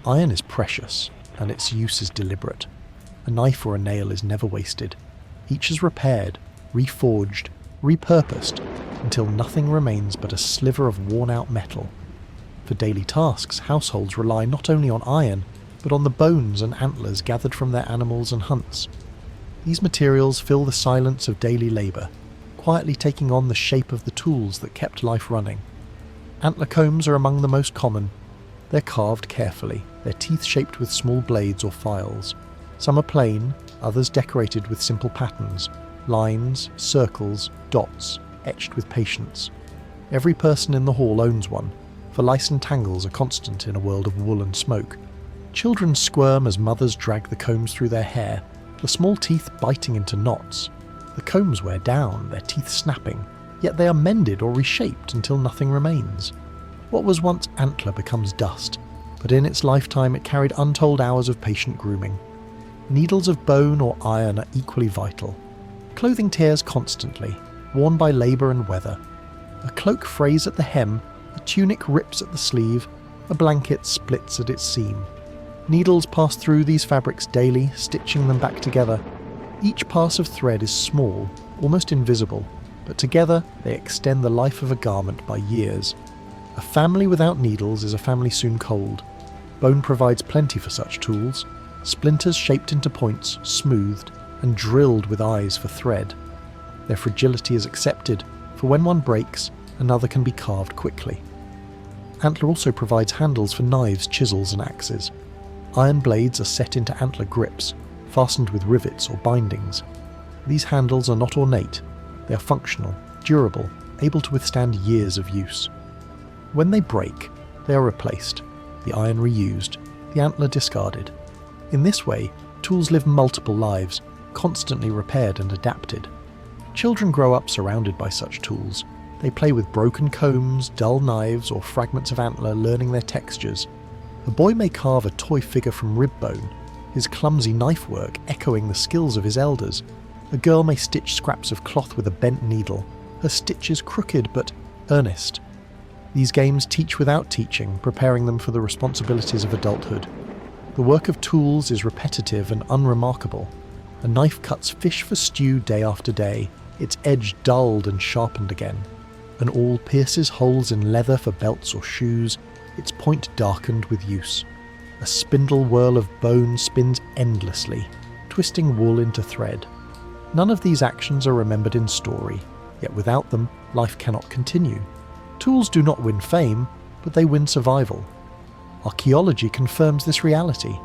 Iron is precious, and its use is deliberate. A knife or a nail is never wasted. Each is repaired, reforged, repurposed, until nothing remains but a sliver of worn-out metal. For daily tasks, households rely not only on iron, but on the bones and antlers gathered from their animals and hunts. These materials fill the silence of daily labour, quietly taking on the shape of the tools that kept life running. Antler combs are among the most common. They're carved carefully, their teeth shaped with small blades or files. Some are plain, others decorated with simple patterns, lines, circles, dots, etched with patience. Every person in the hall owns one, for lice and tangles are constant in a world of wool and smoke. Children squirm as mothers drag the combs through their hair, the small teeth biting into knots. The combs wear down, their teeth snapping, yet they are mended or reshaped until nothing remains. What was once antler becomes dust, but in its lifetime it carried untold hours of patient grooming. Needles of bone or iron are equally vital. Clothing tears constantly, worn by labour and weather. A cloak frays at the hem, a tunic rips at the sleeve, a blanket splits at its seam. Needles pass through these fabrics daily, stitching them back together. Each pass of thread is small, almost invisible, but together they extend the life of a garment by years. A family without needles is a family soon cold. Bone provides plenty for such tools, splinters shaped into points, smoothed, and drilled with eyes for thread. Their fragility is accepted, for when one breaks, another can be carved quickly. Antler also provides handles for knives, chisels, and axes. Iron blades are set into antler grips, fastened with rivets or bindings. These handles are not ornate, they are functional, durable, able to withstand years of use. When they break, they are replaced, the iron reused, the antler discarded. In this way, tools live multiple lives, constantly repaired and adapted. Children grow up surrounded by such tools. They play with broken combs, dull knives, or fragments of antler, learning their textures. A boy may carve a toy figure from rib bone, his clumsy knife work echoing the skills of his elders. A girl may stitch scraps of cloth with a bent needle, her stitches crooked but earnest. These games teach without teaching, preparing them for the responsibilities of adulthood. The work of tools is repetitive and unremarkable. A knife cuts fish for stew day after day, its edge dulled and sharpened again. An awl pierces holes in leather for belts or shoes, its point darkened with use. A spindle whirl of bone spins endlessly, twisting wool into thread. None of these actions are remembered in story, yet without them, life cannot continue. Tools do not win fame, but they win survival. Archaeology confirms this reality.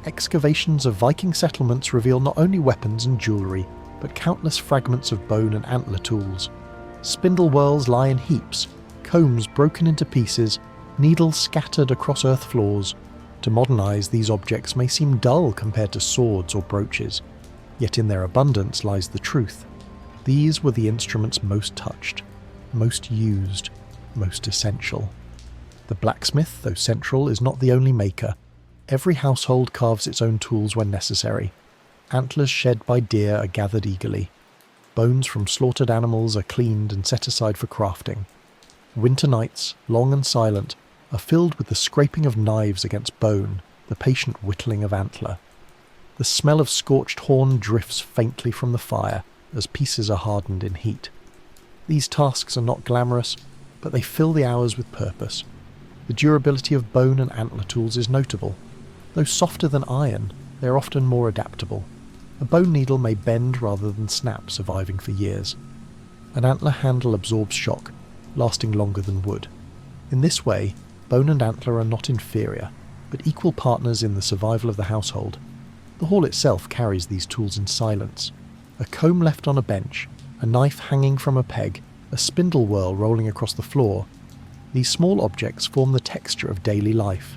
Excavations of Viking settlements reveal not only weapons and jewellery, but countless fragments of bone and antler tools. Spindle whorls lie in heaps, combs broken into pieces, needles scattered across earth floors. To modernise, these objects may seem dull compared to swords or brooches, yet in their abundance lies the truth. These were the instruments most touched, most used, most essential. The blacksmith, though central, is not the only maker. Every household carves its own tools when necessary. Antlers shed by deer are gathered eagerly. Bones from slaughtered animals are cleaned and set aside for crafting. Winter nights, long and silent, are filled with the scraping of knives against bone, the patient whittling of antler. The smell of scorched horn drifts faintly from the fire as pieces are hardened in heat. These tasks are not glamorous, but they fill the hours with purpose. The durability of bone and antler tools is notable. Though softer than iron, they are often more adaptable. A bone needle may bend rather than snap, surviving for years. An antler handle absorbs shock, lasting longer than wood. In this way, bone and antler are not inferior, but equal partners in the survival of the household. The hall itself carries these tools in silence. A comb left on a bench, a knife hanging from a peg, a spindle whirl rolling across the floor. These small objects form the texture of daily life.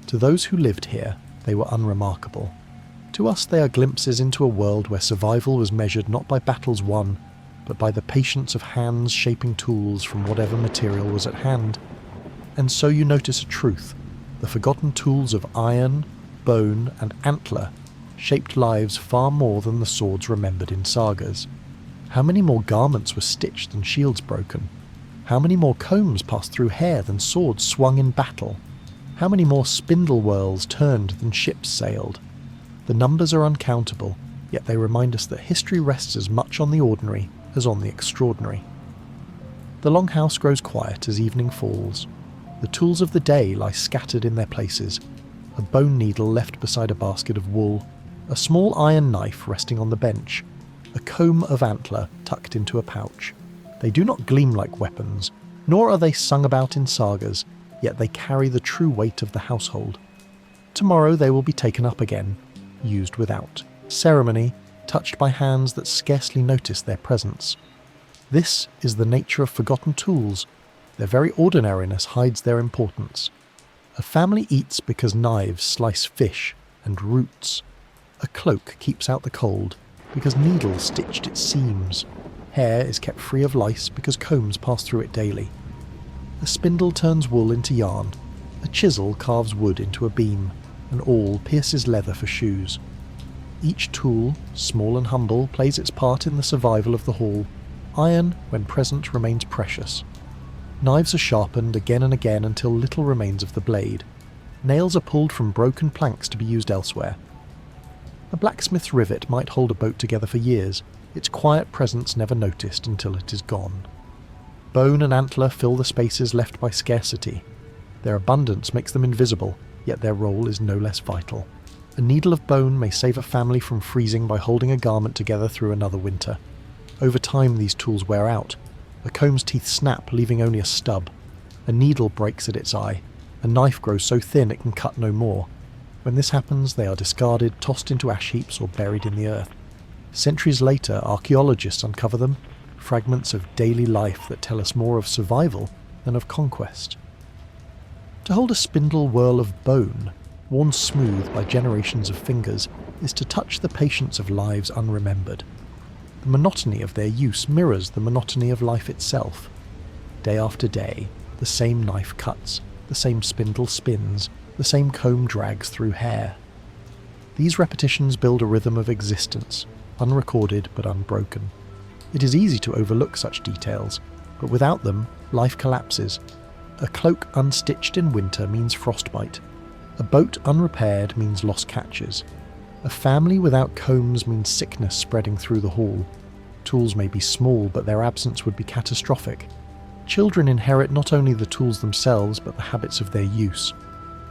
To those who lived here, they were unremarkable. To us they are glimpses into a world where survival was measured not by battles won, but by the patience of hands shaping tools from whatever material was at hand. And so you notice a truth: the forgotten tools of iron, bone, and antler shaped lives far more than the swords remembered in sagas. How many more garments were stitched than shields broken? How many more combs passed through hair than swords swung in battle? How many more spindle whirls turned than ships sailed? The numbers are uncountable, yet they remind us that history rests as much on the ordinary as on the extraordinary. The longhouse grows quiet as evening falls. The tools of the day lie scattered in their places: a bone needle left beside a basket of wool, a small iron knife resting on the bench, a comb of antler tucked into a pouch. They do not gleam like weapons, nor are they sung about in sagas, yet they carry the true weight of the household. Tomorrow they will be taken up again, used without ceremony, touched by hands that scarcely notice their presence. This is the nature of forgotten tools. Their very ordinariness hides their importance. A family eats because knives slice fish and roots. A cloak keeps out the cold because needles stitched its seams. Hair is kept free of lice because combs pass through it daily. A spindle turns wool into yarn. A chisel carves wood into a beam. An awl pierces leather for shoes. Each tool, small and humble, plays its part in the survival of the hall. Iron, when present, remains precious. Knives are sharpened again and again until little remains of the blade. Nails are pulled from broken planks to be used elsewhere. A blacksmith's rivet might hold a boat together for years, its quiet presence never noticed until it is gone. Bone and antler fill the spaces left by scarcity. Their abundance makes them invisible, yet their role is no less vital. A needle of bone may save a family from freezing by holding a garment together through another winter. Over time these tools wear out. A comb's teeth snap, leaving only a stub. A needle breaks at its eye. A knife grows so thin it can cut no more. When this happens, they are discarded, tossed into ash heaps, or buried in the earth. Centuries later, archaeologists uncover them, fragments of daily life that tell us more of survival than of conquest. To hold a spindle whirl of bone, worn smooth by generations of fingers, is to touch the patience of lives unremembered. The monotony of their use mirrors the monotony of life itself. Day after day, the same knife cuts, the same spindle spins, the same comb drags through hair. These repetitions build a rhythm of existence, unrecorded but unbroken. It is easy to overlook such details, but without them, life collapses. A cloak unstitched in winter means frostbite. A boat unrepaired means lost catches. A family without combs means sickness spreading through the hall. Tools may be small, but their absence would be catastrophic. Children inherit not only the tools themselves, but the habits of their use.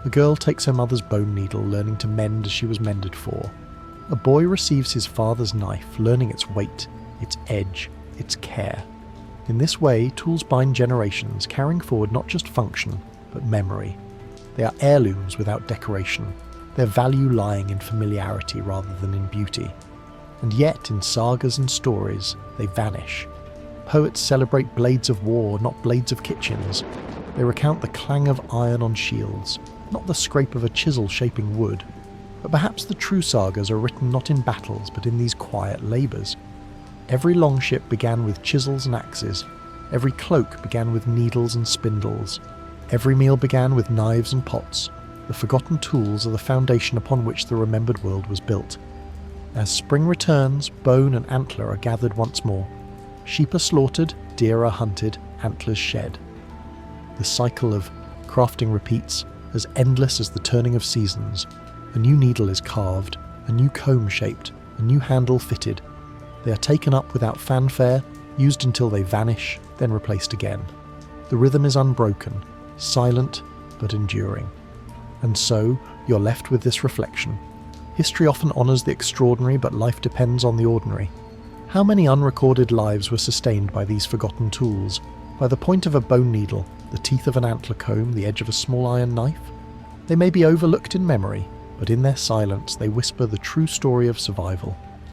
A girl takes her mother's bone needle, learning to mend as she was mended for. A boy receives his father's knife, learning its weight, its edge, its care. In this way, tools bind generations, carrying forward not just function, but memory. They are heirlooms without decoration, their value lying in familiarity rather than in beauty. And yet, in sagas and stories, they vanish. Poets celebrate blades of war, not blades of kitchens. They recount the clang of iron on shields, not the scrape of a chisel shaping wood. But perhaps the true sagas are written not in battles, but in these quiet labours. Every longship began with chisels and axes. Every cloak began with needles and spindles. Every meal began with knives and pots. The forgotten tools are the foundation upon which the remembered world was built. As spring returns, bone and antler are gathered once more. Sheep are slaughtered, deer are hunted, antlers shed. The cycle of crafting repeats, as endless as the turning of seasons. A new needle is carved, a new comb shaped, a new handle fitted. They are taken up without fanfare, used until they vanish, then replaced again. The rhythm is unbroken, silent but enduring. And so, you're left with this reflection. History often honours the extraordinary, but life depends on the ordinary. How many unrecorded lives were sustained by these forgotten tools? By the point of a bone needle, the teeth of an antler comb, the edge of a small iron knife? They may be overlooked in memory, but in their silence they whisper the true story of survival.